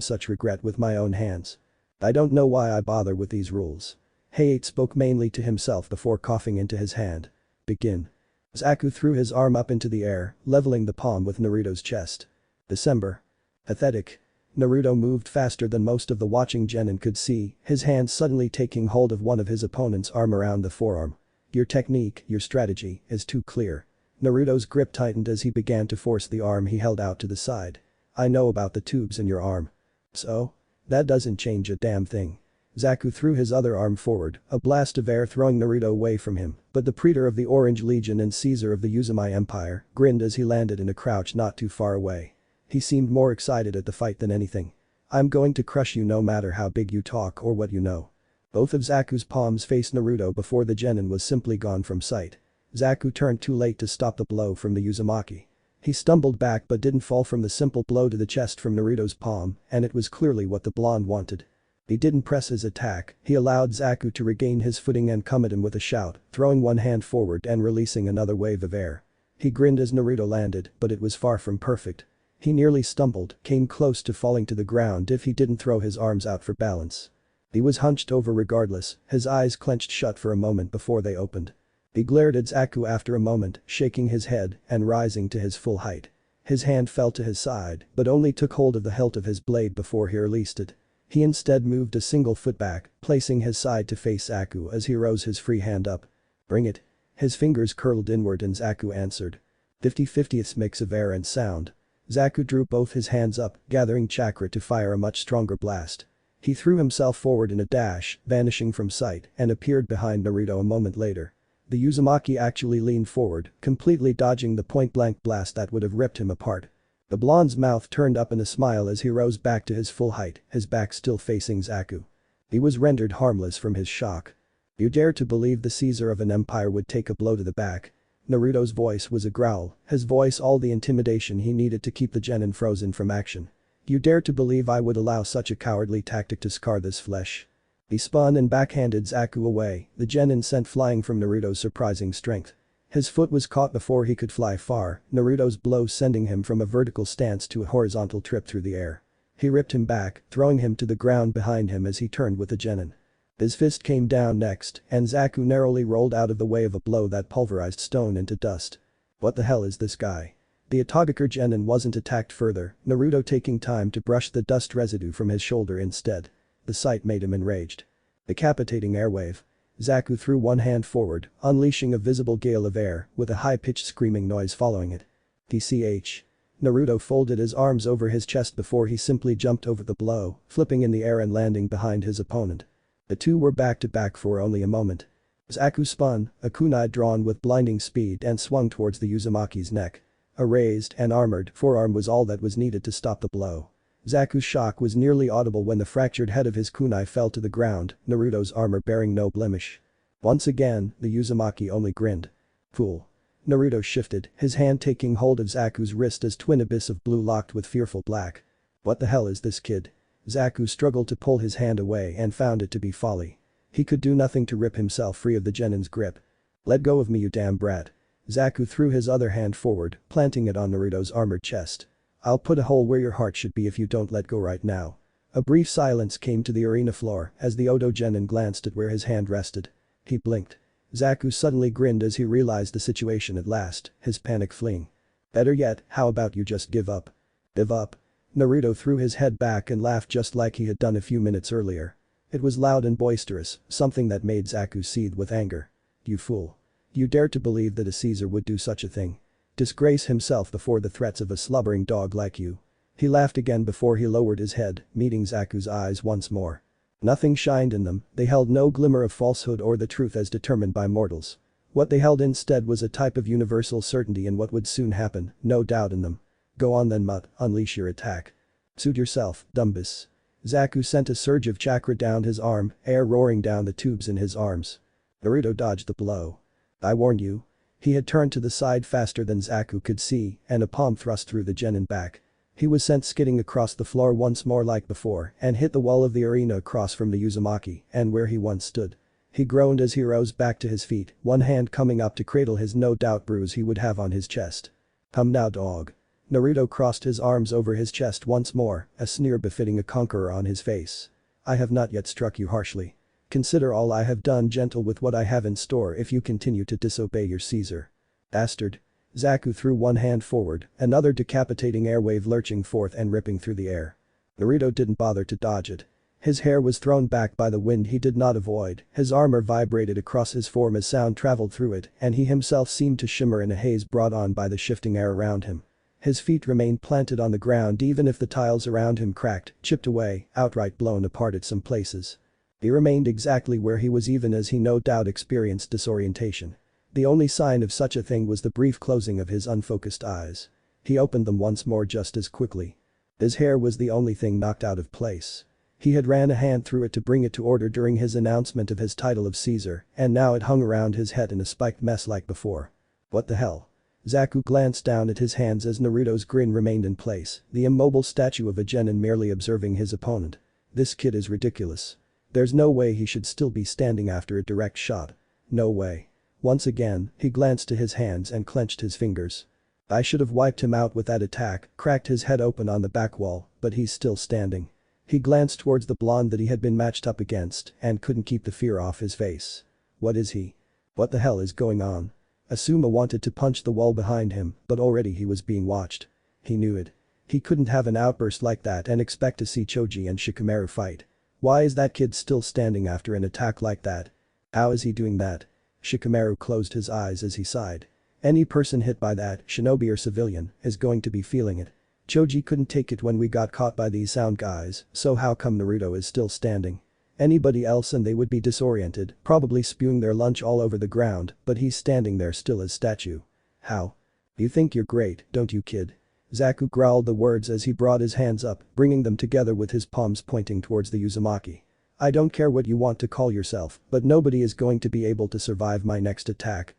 such regret with my own hands. I don't know why I bother with these rules. Heiei spoke mainly to himself before coughing into his hand. Begin. Zaku threw his arm up into the air, leveling the palm with Naruto's chest. December. Pathetic. Naruto moved faster than most of the watching genin could see, his hand suddenly taking hold of one of his opponent's arm around the forearm. Your technique, your strategy, is too clear. Naruto's grip tightened as he began to force the arm he held out to the side. I know about the tubes in your arm. So? That doesn't change a damn thing. Zaku threw his other arm forward, a blast of air throwing Naruto away from him, but the Praetor of the Orange Legion and Caesar of the Uzumaki Empire grinned as he landed in a crouch not too far away. He seemed more excited at the fight than anything. I'm going to crush you no matter how big you talk or what you know. Both of Zaku's palms faced Naruto before the genin was simply gone from sight. Zaku turned too late to stop the blow from the Uzumaki. He stumbled back but didn't fall from the simple blow to the chest from Naruto's palm, and it was clearly what the blonde wanted. He didn't press his attack, he allowed Zaku to regain his footing and come at him with a shout, throwing one hand forward and releasing another wave of air. He grinned as Naruto landed, but it was far from perfect. He nearly stumbled, came close to falling to the ground if he didn't throw his arms out for balance. He was hunched over regardless, his eyes clenched shut for a moment before they opened. He glared at Zaku after a moment, shaking his head and rising to his full height. His hand fell to his side, but only took hold of the hilt of his blade before he released it. He instead moved a single foot back, placing his side to face Zaku as he rose his free hand up. Bring it. His fingers curled inward and Zaku answered. 50-50th mix of air and sound. Zaku drew both his hands up, gathering chakra to fire a much stronger blast. He threw himself forward in a dash, vanishing from sight, and appeared behind Naruto a moment later. The Uzumaki actually leaned forward, completely dodging the point-blank blast that would have ripped him apart. The blonde's mouth turned up in a smile as he rose back to his full height, his back still facing Zaku. He was rendered harmless from his shock. You dare to believe the Caesar of an empire would take a blow to the back? Naruto's voice was a growl, his voice all the intimidation he needed to keep the genin frozen from action. You dare to believe I would allow such a cowardly tactic to scar this flesh? He spun and backhanded Zaku away, the genin sent flying from Naruto's surprising strength. His foot was caught before he could fly far, Naruto's blow sending him from a vertical stance to a horizontal trip through the air. He ripped him back, throwing him to the ground behind him as he turned with the genin. His fist came down next, and Zaku narrowly rolled out of the way of a blow that pulverized stone into dust. What the hell is this guy? The Itagakure genin wasn't attacked further, Naruto taking time to brush the dust residue from his shoulder instead. The sight made him enraged. Decapitating airwave. Zaku threw one hand forward, unleashing a visible gale of air, with a high-pitched screaming noise following it. TCH. Naruto folded his arms over his chest before he simply jumped over the blow, flipping in the air and landing behind his opponent. The two were back-to-back for only a moment. Zaku spun, a kunai drawn with blinding speed and swung towards the Uzumaki's neck. A raised and armored forearm was all that was needed to stop the blow. Zaku's shock was nearly audible when the fractured head of his kunai fell to the ground, Naruto's armor bearing no blemish. Once again, the Uzumaki only grinned. Fool. Naruto shifted, his hand taking hold of Zaku's wrist as twin abyss of blue locked with fearful black. What the hell is this kid? Zaku struggled to pull his hand away and found it to be folly. He could do nothing to rip himself free of the genin's grip. Let go of me, you damn brat. Zaku threw his other hand forward, planting it on Naruto's armored chest. I'll put a hole where your heart should be if you don't let go right now. A brief silence came to the arena floor as the Odo genin glanced at where his hand rested. He blinked. Zaku suddenly grinned as he realized the situation at last, his panic fleeing. Better yet, how about you just give up? Give up? Naruto threw his head back and laughed just like he had done a few minutes earlier. It was loud and boisterous, something that made Zaku seethe with anger. You fool. You dare to believe that a Caesar would do such a thing? Disgrace himself before the threats of a slubbering dog like you. He laughed again before he lowered his head, meeting Zaku's eyes once more. Nothing shined in them, they held no glimmer of falsehood or the truth as determined by mortals. What they held instead was a type of universal certainty in what would soon happen, no doubt in them. Go on then, Mutt, unleash your attack. Suit yourself, Dumbus. Zaku sent a surge of chakra down his arm, air roaring down the tubes in his arms. Naruto dodged the blow. I warned you. He had turned to the side faster than Zaku could see, and a palm thrust through the genin back. He was sent skidding across the floor once more like before and hit the wall of the arena across from the Uzumaki and where he once stood. He groaned as he rose back to his feet, one hand coming up to cradle his no doubt bruise he would have on his chest. Come now, dog. Naruto crossed his arms over his chest once more, a sneer befitting a conqueror on his face. I have not yet struck you harshly. Consider all I have done gentle with what I have in store if you continue to disobey your Caesar. Bastard. Zaku threw one hand forward, another decapitating airwave lurching forth and ripping through the air. Naruto didn't bother to dodge it. His hair was thrown back by the wind he did not avoid, his armor vibrated across his form as sound traveled through it and he himself seemed to shimmer in a haze brought on by the shifting air around him. His feet remained planted on the ground even if the tiles around him cracked, chipped away, outright blown apart at some places. He remained exactly where he was even as he no doubt experienced disorientation. The only sign of such a thing was the brief closing of his unfocused eyes. He opened them once more just as quickly. His hair was the only thing knocked out of place. He had ran a hand through it to bring it to order during his announcement of his title of Caesar, and now it hung around his head in a spiked mess like before. What the hell? Zaku glanced down at his hands as Naruto's grin remained in place, the immobile statue of a genin merely observing his opponent. This kid is ridiculous. There's no way he should still be standing after a direct shot. No way. Once again, he glanced to his hands and clenched his fingers. I should have wiped him out with that attack, cracked his head open on the back wall, but he's still standing. He glanced towards the blonde that he had been matched up against and couldn't keep the fear off his face. What is he? What the hell is going on? Asuma wanted to punch the wall behind him, but already he was being watched. He knew it. He couldn't have an outburst like that and expect to see Choji and Shikamaru fight. Why is that kid still standing after an attack like that? How is he doing that? Shikamaru closed his eyes as he sighed. Any person hit by that, shinobi or civilian, is going to be feeling it. Choji couldn't take it when we got caught by these sound guys, so how come Naruto is still standing? Anybody else and they would be disoriented, probably spewing their lunch all over the ground, but he's standing there still as statue. How? You think you're great, don't you kid? Zaku growled the words as he brought his hands up, bringing them together with his palms pointing towards the Uzumaki. I don't care what you want to call yourself, but nobody is going to be able to survive my next attack,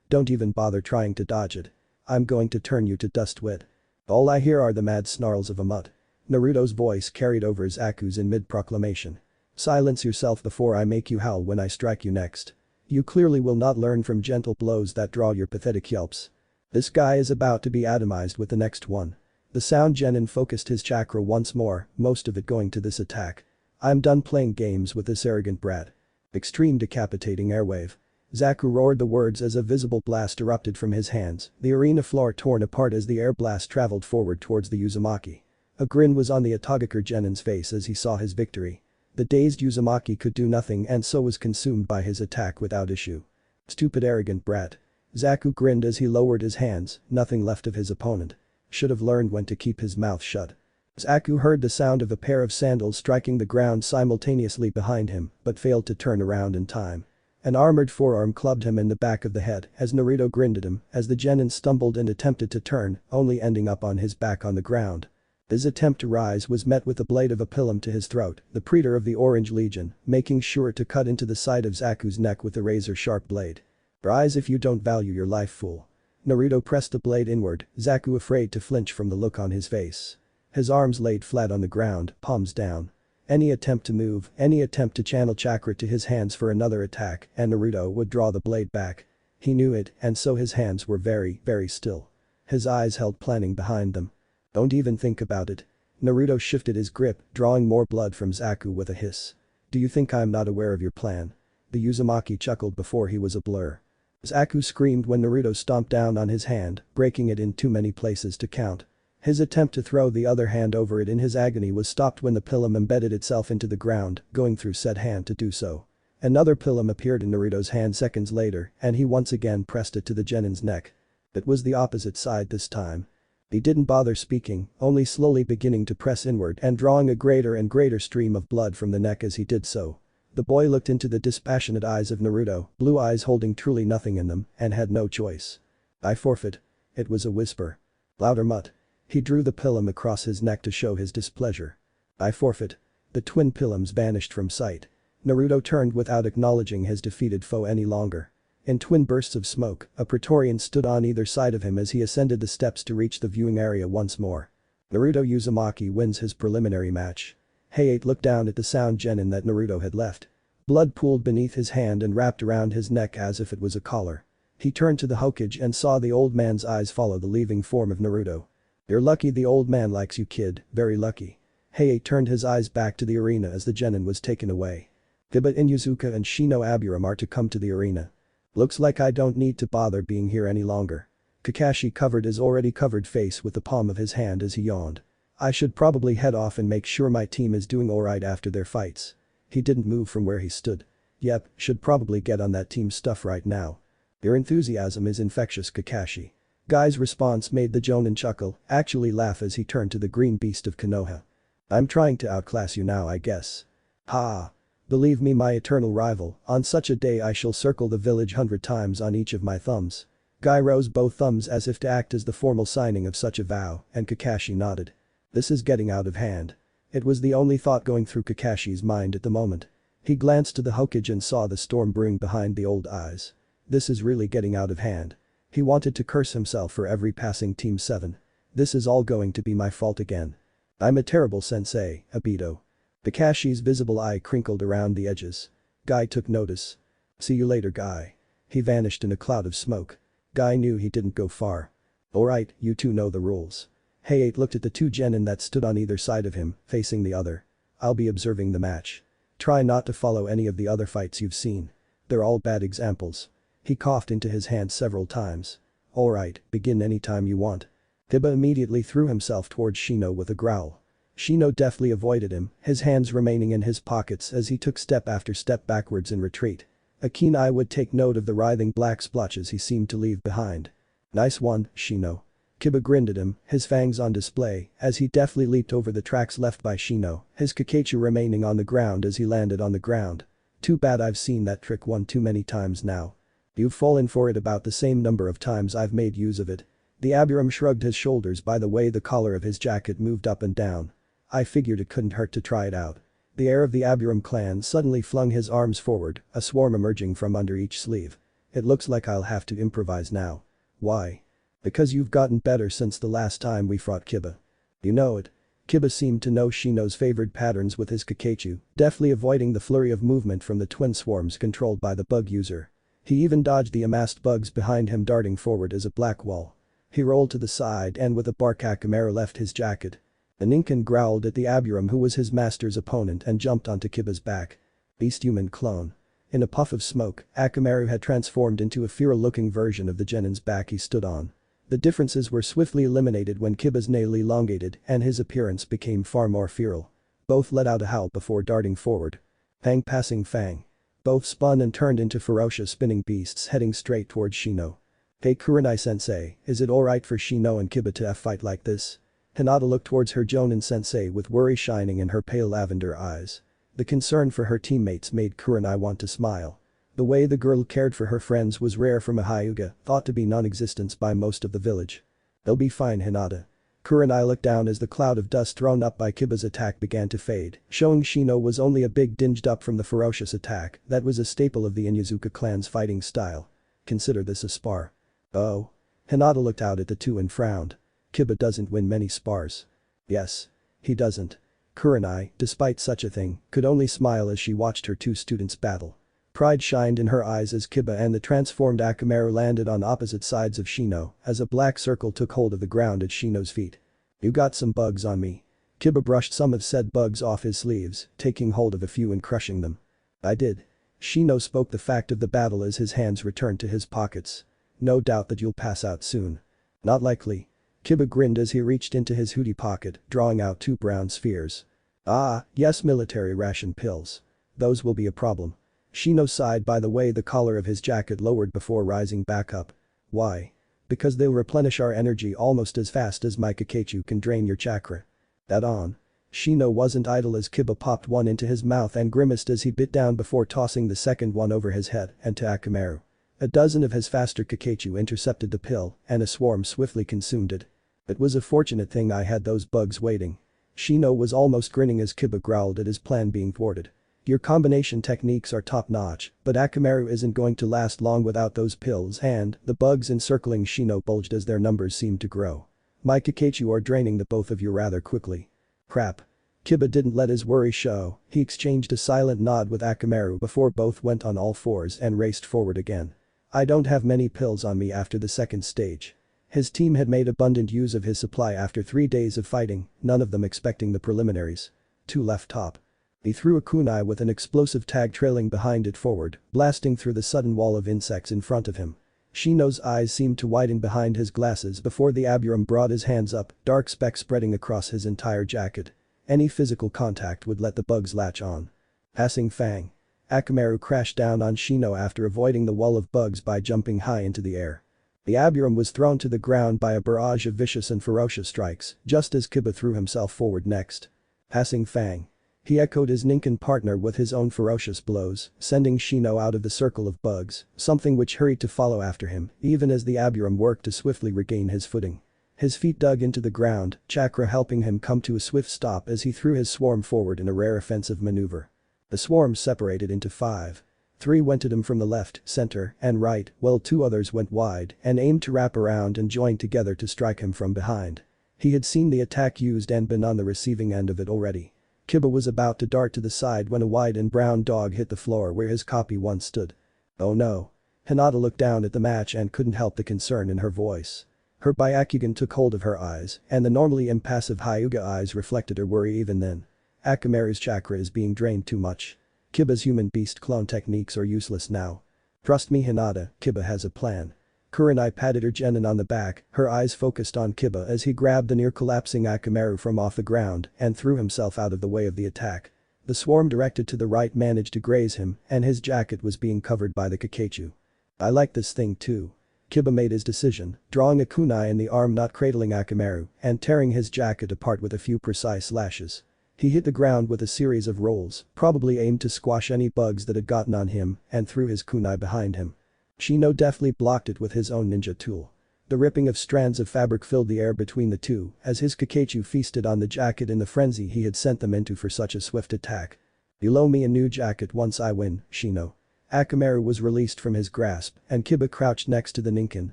Don't even bother trying to dodge it. I'm going to turn you to dust wit. All I hear are the mad snarls of a mutt. Naruto's voice carried over Zaku's in mid-proclamation. Silence yourself before I make you howl when I strike you next. You clearly will not learn from gentle blows that draw your pathetic yelps. This guy is about to be atomized with the next one. The sound genin focused his chakra once more, most of it going to this attack. I'm done playing games with this arrogant brat. Extreme decapitating airwave. Zaku roared the words as a visible blast erupted from his hands, the arena floor torn apart as the air blast traveled forward towards the Uzumaki. A grin was on the Atogakure genin's face as he saw his victory. The dazed Uzumaki could do nothing and so was consumed by his attack without issue. Stupid arrogant brat. Zaku grinned as he lowered his hands, nothing left of his opponent. Should have learned when to keep his mouth shut. Zaku heard the sound of a pair of sandals striking the ground simultaneously behind him, but failed to turn around in time. An armored forearm clubbed him in the back of the head as Naruto grinned at him as the genin stumbled and attempted to turn, only ending up on his back on the ground. His attempt to rise was met with the blade of a pilum to his throat, the praetor of the Orange Legion, making sure to cut into the side of Zaku's neck with a razor-sharp blade. Rise if you don't value your life, fool. Naruto pressed the blade inward, Zaku afraid to flinch from the look on his face. His arms laid flat on the ground, palms down. Any attempt to move, any attempt to channel chakra to his hands for another attack, and Naruto would draw the blade back. He knew it, and so his hands were very, very still. His eyes held planning behind them. Don't even think about it. Naruto shifted his grip, drawing more blood from Zaku with a hiss. Do you think I'm not aware of your plan? The Uzumaki chuckled before he was a blur. Zaku screamed when Naruto stomped down on his hand, breaking it in too many places to count. His attempt to throw the other hand over it in his agony was stopped when the pilum embedded itself into the ground, going through said hand to do so. Another pilum appeared in Naruto's hand seconds later, and he once again pressed it to the genin's neck. It was the opposite side this time. He didn't bother speaking, only slowly beginning to press inward and drawing a greater and greater stream of blood from the neck as he did so. The boy looked into the dispassionate eyes of Naruto, blue eyes holding truly nothing in them, and had no choice. I forfeit. It was a whisper. Louder mutt. He drew the pilum across his neck to show his displeasure. I forfeit. The twin pilums vanished from sight. Naruto turned without acknowledging his defeated foe any longer. In twin bursts of smoke, a Praetorian stood on either side of him as he ascended the steps to reach the viewing area once more. Naruto Uzumaki wins his preliminary match. Hayate looked down at the sound genin that Naruto had left. Blood pooled beneath his hand and wrapped around his neck as if it was a collar. He turned to the Hokage and saw the old man's eyes follow the leaving form of Naruto. You're lucky the old man likes you, kid, very lucky. Hayate turned his eyes back to the arena as the genin was taken away. Giba Inuzuka and Shino Aburam are to come to the arena. Looks like I don't need to bother being here any longer. Kakashi covered his already covered face with the palm of his hand as he yawned. I should probably head off and make sure my team is doing alright after their fights. He didn't move from where he stood. Yep, should probably get on that team stuff right now. Your enthusiasm is infectious, Kakashi. Guy's response made the Jonin chuckle, actually laugh as he turned to the green beast of Konoha. I'm trying to outclass you now, I guess. Ha. Believe me, my eternal rival, on such a day I shall circle the village 100 times on each of my thumbs. Guy rose both thumbs as if to act as the formal signing of such a vow, and Kakashi nodded. This is getting out of hand. It was the only thought going through Kakashi's mind at the moment. He glanced to the Hokage and saw the storm brewing behind the old eyes. This is really getting out of hand. He wanted to curse himself for every passing Team 7. This is all going to be my fault again. I'm a terrible sensei, Abito. Kakashi's visible eye crinkled around the edges. Guy took notice. See you later, Guy. He vanished in a cloud of smoke. Guy knew he didn't go far. Alright, you two know the rules. Hayate looked at the two genin that stood on either side of him, facing the other. I'll be observing the match. Try not to follow any of the other fights you've seen. They're all bad examples. He coughed into his hand several times. Alright, begin anytime you want. Giba immediately threw himself towards Shino with a growl. Shino deftly avoided him, his hands remaining in his pockets as he took step after step backwards in retreat. A keen eye would take note of the writhing black splotches he seemed to leave behind. Nice one, Shino. Kiba grinned at him, his fangs on display, as he deftly leaped over the tracks left by Shino, his Kakashi remaining on the ground as he landed on the ground. Too bad I've seen that trick one too many times now. You've fallen for it about the same number of times I've made use of it. The Abiram shrugged his shoulders by the way the collar of his jacket moved up and down. I figured it couldn't hurt to try it out. The heir of the Abiram clan suddenly flung his arms forward, a swarm emerging from under each sleeve. It looks like I'll have to improvise now. Why? Because you've gotten better since the last time we fought Kiba. You know it. Kiba seemed to know Shino's favored patterns with his Kakashi, deftly avoiding the flurry of movement from the twin swarms controlled by the bug user. He even dodged the amassed bugs behind him darting forward as a black wall. He rolled to the side and with a bark Akamaru left his jacket. The Ninken growled at the Abiram who was his master's opponent and jumped onto Kiba's back. Beast human clone. In a puff of smoke, Akamaru had transformed into a feral-looking version of the Genin's back he stood on. The differences were swiftly eliminated when Kiba's nail elongated and his appearance became far more feral. Both let out a howl before darting forward. Fang passing fang. Both spun and turned into ferocious spinning beasts heading straight towards Shino. Hey Kurenai-sensei, is it alright for Shino and Kiba to fight like this? Hinata looked towards her Jonin-sensei with worry shining in her pale lavender eyes. The concern for her teammates made Kurenai want to smile. The way the girl cared for her friends was rare from a Hyuga, thought to be non-existent by most of the village. They'll be fine, Hinata. Kurenai looked down as the cloud of dust thrown up by Kiba's attack began to fade, showing Shino was only a bit dinged up from the ferocious attack that was a staple of the Inyazuka clan's fighting style. Consider this a spar. Oh. Hinata looked out at the two and frowned. Kiba doesn't win many spars. Yes. He doesn't. Kurenai, despite such a thing, could only smile as she watched her two students battle. Pride shined in her eyes as Kiba and the transformed Akamaru landed on opposite sides of Shino as a black circle took hold of the ground at Shino's feet. You got some bugs on me. Kiba brushed some of said bugs off his sleeves, taking hold of a few and crushing them. I did. Shino spoke the fact of the battle as his hands returned to his pockets. No doubt that you'll pass out soon. Not likely. Kiba grinned as he reached into his hoodie pocket, drawing out two brown spheres. Ah, yes, military ration pills. Those will be a problem. Shino sighed by the way the collar of his jacket lowered before rising back up. Why? Because they'll replenish our energy almost as fast as my Kakashi can drain your chakra. That on. Shino wasn't idle as Kiba popped one into his mouth and grimaced as he bit down before tossing the second one over his head and to Akamaru. A dozen of his faster Kakashi intercepted the pill and a swarm swiftly consumed it. It was a fortunate thing I had those bugs waiting. Shino was almost grinning as Kiba growled at his plan being thwarted. Your combination techniques are top-notch, but Akamaru isn't going to last long without those pills and the bugs encircling Shino bulged as their numbers seemed to grow. My Kakashi are draining the both of you rather quickly. Crap. Kiba didn't let his worry show, he exchanged a silent nod with Akamaru before both went on all fours and raced forward again. I don't have many pills on me after the second stage. His team had made abundant use of his supply after 3 days of fighting, none of them expecting the preliminaries. 2 left top. He threw a kunai with an explosive tag trailing behind it forward, blasting through the sudden wall of insects in front of him. Shino's eyes seemed to widen behind his glasses before the Abiram brought his hands up, dark specks spreading across his entire jacket. Any physical contact would let the bugs latch on. Passing fang. Akamaru crashed down on Shino after avoiding the wall of bugs by jumping high into the air. The Abiram was thrown to the ground by a barrage of vicious and ferocious strikes, just as Kiba threw himself forward next. Passing fang. He echoed his Ninken partner with his own ferocious blows, sending Shino out of the circle of bugs, something which hurried to follow after him, even as the Abiram worked to swiftly regain his footing. His feet dug into the ground, chakra helping him come to a swift stop as he threw his swarm forward in a rare offensive maneuver. The swarm separated into 5. 3 went at him from the left, center, and right, while 2 others went wide and aimed to wrap around and join together to strike him from behind. He had seen the attack used and been on the receiving end of it already. Kiba was about to dart to the side when a white and brown dog hit the floor where his copy once stood. Oh no. Hinata looked down at the match and couldn't help the concern in her voice. Her byakugan took hold of her eyes, and the normally impassive Hyuga eyes reflected her worry even then. Akamaru's chakra is being drained too much. Kiba's human beast clone techniques are useless now. Trust me, Hinata, Kiba has a plan. Kurenai patted her genin on the back, her eyes focused on Kiba as he grabbed the near-collapsing Akamaru from off the ground and threw himself out of the way of the attack. The swarm directed to the right managed to graze him and his jacket was being covered by the Kakashi. I like this thing too. Kiba made his decision, drawing a kunai in the arm not cradling Akamaru and tearing his jacket apart with a few precise slashes. He hit the ground with a series of rolls, probably aimed to squash any bugs that had gotten on him, and threw his kunai behind him. Shino deftly blocked it with his own ninja tool. The ripping of strands of fabric filled the air between the two as his Kakachu feasted on the jacket in the frenzy he had sent them into for such a swift attack. "You'll owe me a new jacket once I win, Shino." Akamaru was released from his grasp and Kiba crouched next to the Ninken,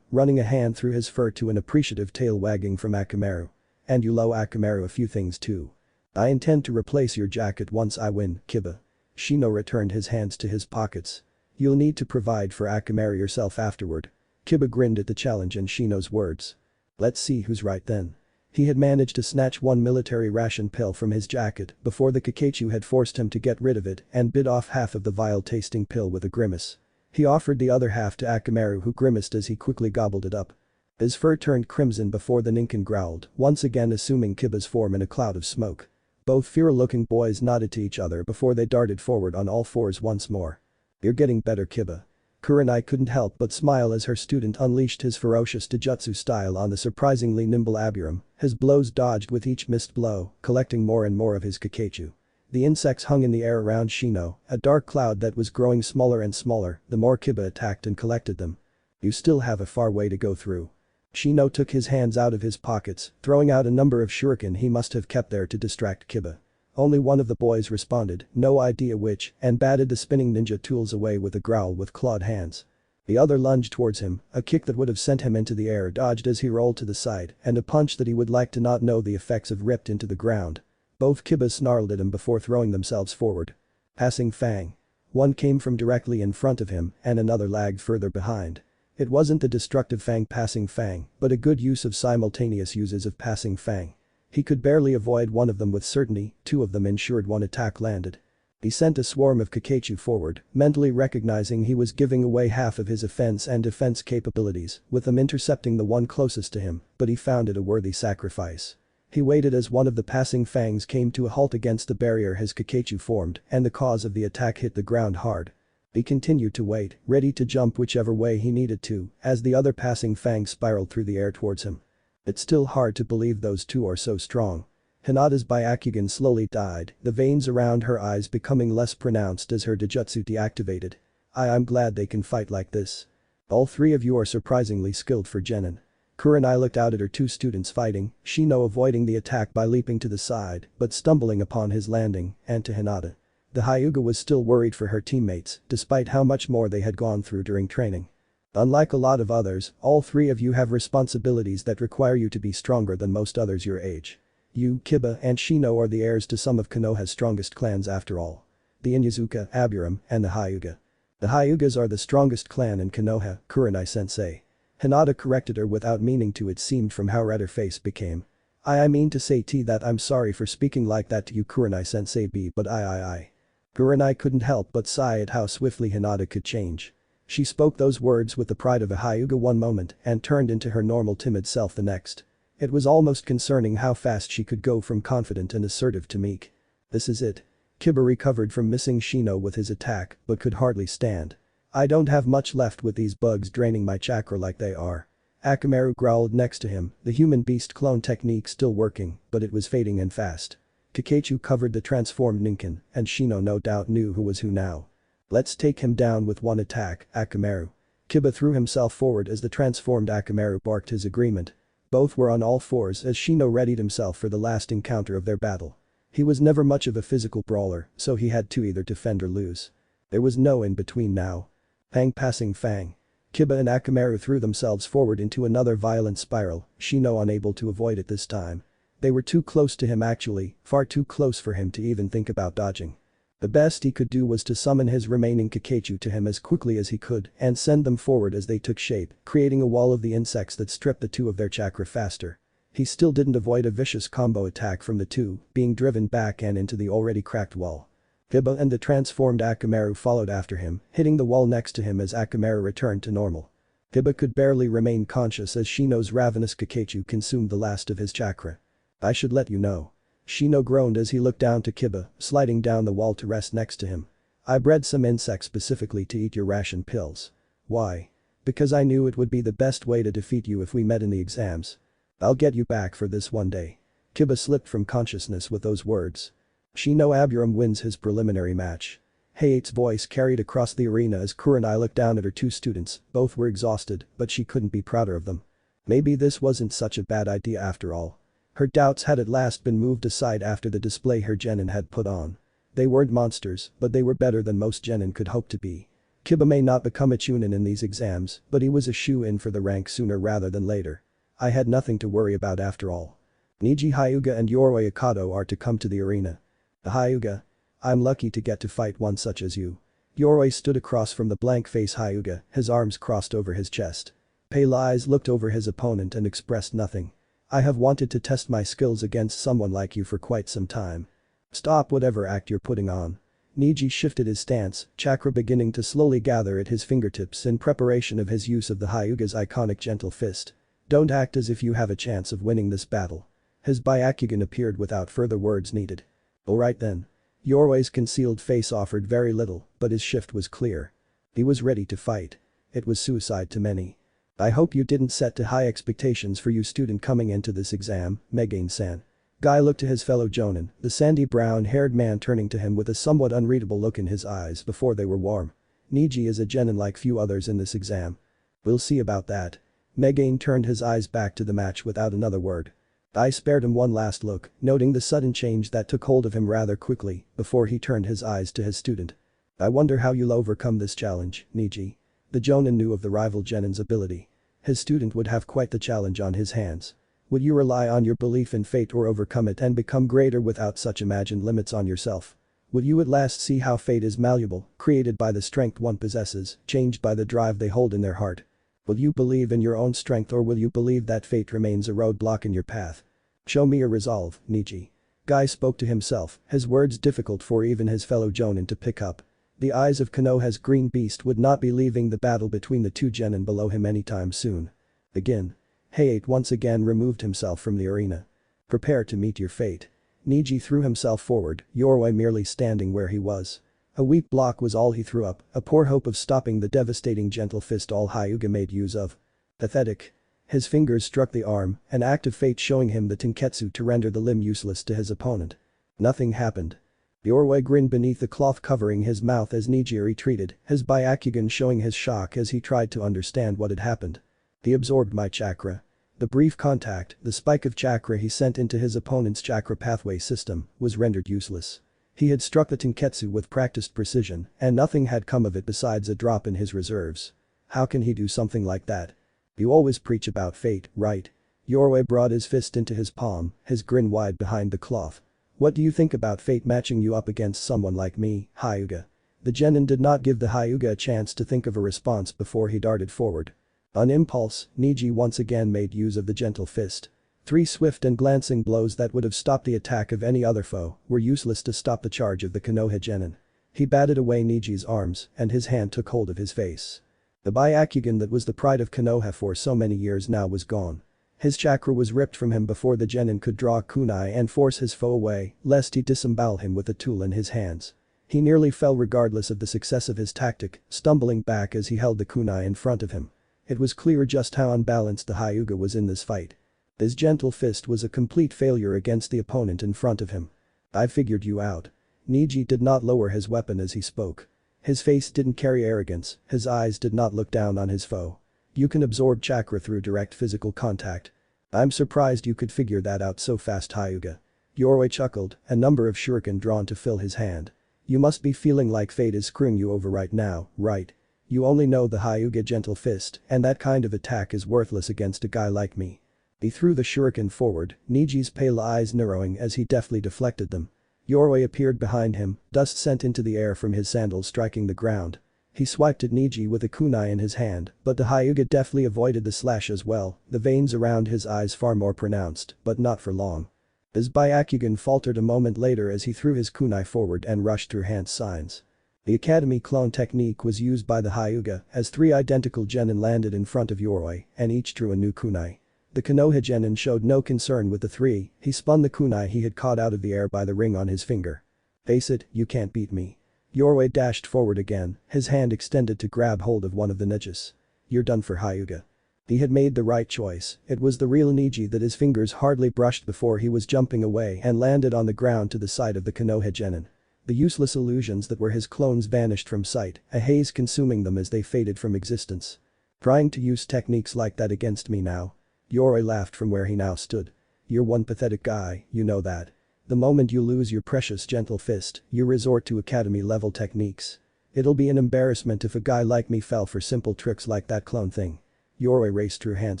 running a hand through his fur to an appreciative tail wagging from Akamaru. "And you'll owe Akamaru a few things too. I intend to replace your jacket once I win, Kiba." Shino returned his hands to his pockets. "You'll need to provide for Akamaru yourself afterward." Kiba grinned at the challenge and Shino's words. "Let's see who's right then." He had managed to snatch one military ration pill from his jacket before the Kakachu had forced him to get rid of it and bit off half of the vile-tasting pill with a grimace. He offered the other half to Akamaru who grimaced as he quickly gobbled it up. His fur turned crimson before the Ninken growled, once again assuming Kiba's form in a cloud of smoke. Both feral-looking boys nodded to each other before they darted forward on all fours once more. "You're getting better, Kiba." Kurenai couldn't help but smile as her student unleashed his ferocious taijutsu style on the surprisingly nimble Abiram, his blows dodged with each missed blow, collecting more and more of his Kakachu. The insects hung in the air around Shino, a dark cloud that was growing smaller and smaller the more Kiba attacked and collected them. "You still have a far way to go through." Shino took his hands out of his pockets, throwing out a number of shuriken he must have kept there to distract Kiba. Only one of the boys responded, no idea which, and batted the spinning ninja tools away with a growl with clawed hands. The other lunged towards him, a kick that would have sent him into the air dodged as he rolled to the side, and a punch that he would like to not know the effects of ripped into the ground. Both Kibas snarled at him before throwing themselves forward. Passing Fang. One came from directly in front of him and another lagged further behind. It wasn't the destructive Fang passing Fang, but a good use of simultaneous uses of passing Fang. He could barely avoid one of them with certainty, two of them ensured one attack landed. He sent a swarm of Kakachu forward, mentally recognizing he was giving away half of his offense and defense capabilities, with them intercepting the one closest to him, but he found it a worthy sacrifice. He waited as one of the passing fangs came to a halt against the barrier his Kakachu formed and the cause of the attack hit the ground hard. He continued to wait, ready to jump whichever way he needed to, as the other passing fang spiraled through the air towards him. It's still hard to believe those two are so strong. Hinata's byakugan slowly died, the veins around her eyes becoming less pronounced as her taijutsu deactivated. I'm glad they can fight like this. All three of you are surprisingly skilled for genin. Kurenai looked out at her two students fighting, Shino avoiding the attack by leaping to the side but stumbling upon his landing, and to Hinata. The Hyuga was still worried for her teammates despite how much more they had gone through during training. Unlike a lot of others, all three of you have responsibilities that require you to be stronger than most others your age. You, Kiba, and Shino are the heirs to some of Konoha's strongest clans after all. The Inyazuka, Abiram, and the Hyuga. The Hyugas are the strongest clan in Konoha, Kurenai-sensei. Hinata corrected her without meaning to, it seemed from how red her face became. I mean to say that I'm sorry for speaking like that to you Kurenai-sensei B but I. Kurenai couldn't help but sigh at how swiftly Hinata could change. She spoke those words with the pride of a Hyuga one moment and turned into her normal timid self the next. It was almost concerning how fast she could go from confident and assertive to meek. This is it. Kiba recovered from missing Shino with his attack but could hardly stand. I don't have much left with these bugs draining my chakra like they are. Akamaru growled next to him, the human beast clone technique still working, but it was fading and fast. Kakachu covered the transformed Ninken, and Shino no doubt knew who was who now. Let's take him down with one attack, Akamaru. Kiba threw himself forward as the transformed Akamaru barked his agreement. Both were on all fours as Shino readied himself for the last encounter of their battle. He was never much of a physical brawler, so he had to either defend or lose. There was no in between now. Fang passing Fang. Kiba and Akamaru threw themselves forward into another violent spiral, Shino unable to avoid it this time. They were too close to him actually, far too close for him to even think about dodging. The best he could do was to summon his remaining Kakachu to him as quickly as he could and send them forward as they took shape, creating a wall of the insects that stripped the two of their chakra faster. He still didn't avoid a vicious combo attack from the two, being driven back and into the already cracked wall. Kiba and the transformed Akamaru followed after him, hitting the wall next to him as Akamaru returned to normal. Kiba could barely remain conscious as Shino's ravenous Kakachu consumed the last of his chakra. I should let you know. Shino groaned as he looked down to Kiba, sliding down the wall to rest next to him. I bred some insects specifically to eat your ration pills. Why? Because I knew it would be the best way to defeat you if we met in the exams. I'll get you back for this one day. Kiba slipped from consciousness with those words. Shino Aburam wins his preliminary match. Hayate's voice carried across the arena as Kurenai looked down at her two students, both were exhausted, but she couldn't be prouder of them. Maybe this wasn't such a bad idea after all. Her doubts had at last been moved aside after the display her genin had put on. They weren't monsters, but they were better than most genin could hope to be. Kiba may not become a chunin in these exams, but he was a shoe-in for the rank sooner rather than later. I had nothing to worry about after all. Neji Hyuga and Yoroi Akado are to come to the arena. Hyuga. I'm lucky to get to fight one such as you. Yoroi stood across from the blank-face Hyuga, his arms crossed over his chest. Pale eyes looked over his opponent and expressed nothing. I have wanted to test my skills against someone like you for quite some time. Stop whatever act you're putting on. Neji shifted his stance, chakra beginning to slowly gather at his fingertips in preparation of his use of the Hyuga's iconic gentle fist. Don't act as if you have a chance of winning this battle. His byakugan appeared without further words needed. Alright then. Yoroi's concealed face offered very little, but his shift was clear. He was ready to fight. It was suicide to many. I hope you didn't set too high expectations for you student coming into this exam, Megain-san. Guy looked to his fellow jonin, the sandy brown-haired man turning to him with a somewhat unreadable look in his eyes before they were warm. Neji is a genin like few others in this exam. We'll see about that. Megain turned his eyes back to the match without another word. I spared him one last look, noting the sudden change that took hold of him rather quickly, before he turned his eyes to his student. I wonder how you'll overcome this challenge, Neji. The jonin knew of the rival genin's ability. His student would have quite the challenge on his hands. Would you rely on your belief in fate or overcome it and become greater without such imagined limits on yourself? Would you at last see how fate is malleable, created by the strength one possesses, changed by the drive they hold in their heart? Will you believe in your own strength or will you believe that fate remains a roadblock in your path? Show me your resolve, Neji. Guy spoke to himself, his words difficult for even his fellow jonin to pick up. The eyes of Konoha's green beast would not be leaving the battle between the two genin below him anytime soon. Again. Hayate once again removed himself from the arena. Prepare to meet your fate. Neji threw himself forward, Yoroi merely standing where he was. A weak block was all he threw up, a poor hope of stopping the devastating gentle fist all Hyuga made use of. Pathetic. His fingers struck the arm, an act of fate showing him the tenketsu to render the limb useless to his opponent. Nothing happened. Yoroi grinned beneath the cloth covering his mouth as Neji retreated, his byakugan showing his shock as he tried to understand what had happened. He absorbed my chakra. The brief contact, the spike of chakra he sent into his opponent's chakra pathway system, was rendered useless. He had struck the tenketsu with practiced precision, and nothing had come of it besides a drop in his reserves. How can he do something like that? You always preach about fate, right? Yoroi brought his fist into his palm, his grin wide behind the cloth. What do you think about fate matching you up against someone like me, Hyuga? The genin did not give the Hyuga a chance to think of a response before he darted forward. On impulse, Neji once again made use of the gentle fist. 3 swift and glancing blows that would have stopped the attack of any other foe were useless to stop the charge of the Konoha genin. He batted away Neji's arms and his hand took hold of his face. The byakugan that was the pride of Konoha for so many years now was gone. His chakra was ripped from him before the genin could draw a kunai and force his foe away, lest he disembowel him with the tool in his hands. He nearly fell regardless of the success of his tactic, stumbling back as he held the kunai in front of him. It was clear just how unbalanced the Hyuga was in this fight. His gentle fist was a complete failure against the opponent in front of him. I figured you out. Neji did not lower his weapon as he spoke. His face didn't carry arrogance, his eyes did not look down on his foe. You can absorb chakra through direct physical contact. I'm surprised you could figure that out so fast, Hyuga. Yoroi chuckled, a number of shuriken drawn to fill his hand. You must be feeling like fate is screwing you over right now, right? You only know the Hyuga gentle fist, and that kind of attack is worthless against a guy like me. He threw the shuriken forward, Neji's pale eyes narrowing as he deftly deflected them. Yoroi appeared behind him, dust sent into the air from his sandals striking the ground. He swiped at Neji with a kunai in his hand, but the Hyuga deftly avoided the slash as well, the veins around his eyes far more pronounced, but not for long. His byakugan faltered a moment later as he threw his kunai forward and rushed through hand signs. The Academy clone technique was used by the Hyuga as 3 identical genin landed in front of Yoroi and each drew a new kunai. The Konoha genin showed no concern with the 3, he spun the kunai he had caught out of the air by the ring on his finger. Face it, you can't beat me. Yoroi dashed forward again, his hand extended to grab hold of one of the niches. You're done for Hyuga. He had made the right choice, it was the real Neji that his fingers hardly brushed before he was jumping away and landed on the ground to the side of the Konoha genin. The useless illusions that were his clones vanished from sight, a haze consuming them as they faded from existence. Trying to use techniques like that against me now? Yoroi laughed from where he now stood. You're one pathetic guy, you know that. The moment you lose your precious gentle fist, you resort to academy-level techniques. It'll be an embarrassment if a guy like me fell for simple tricks like that clone thing. Yoroi raced through hand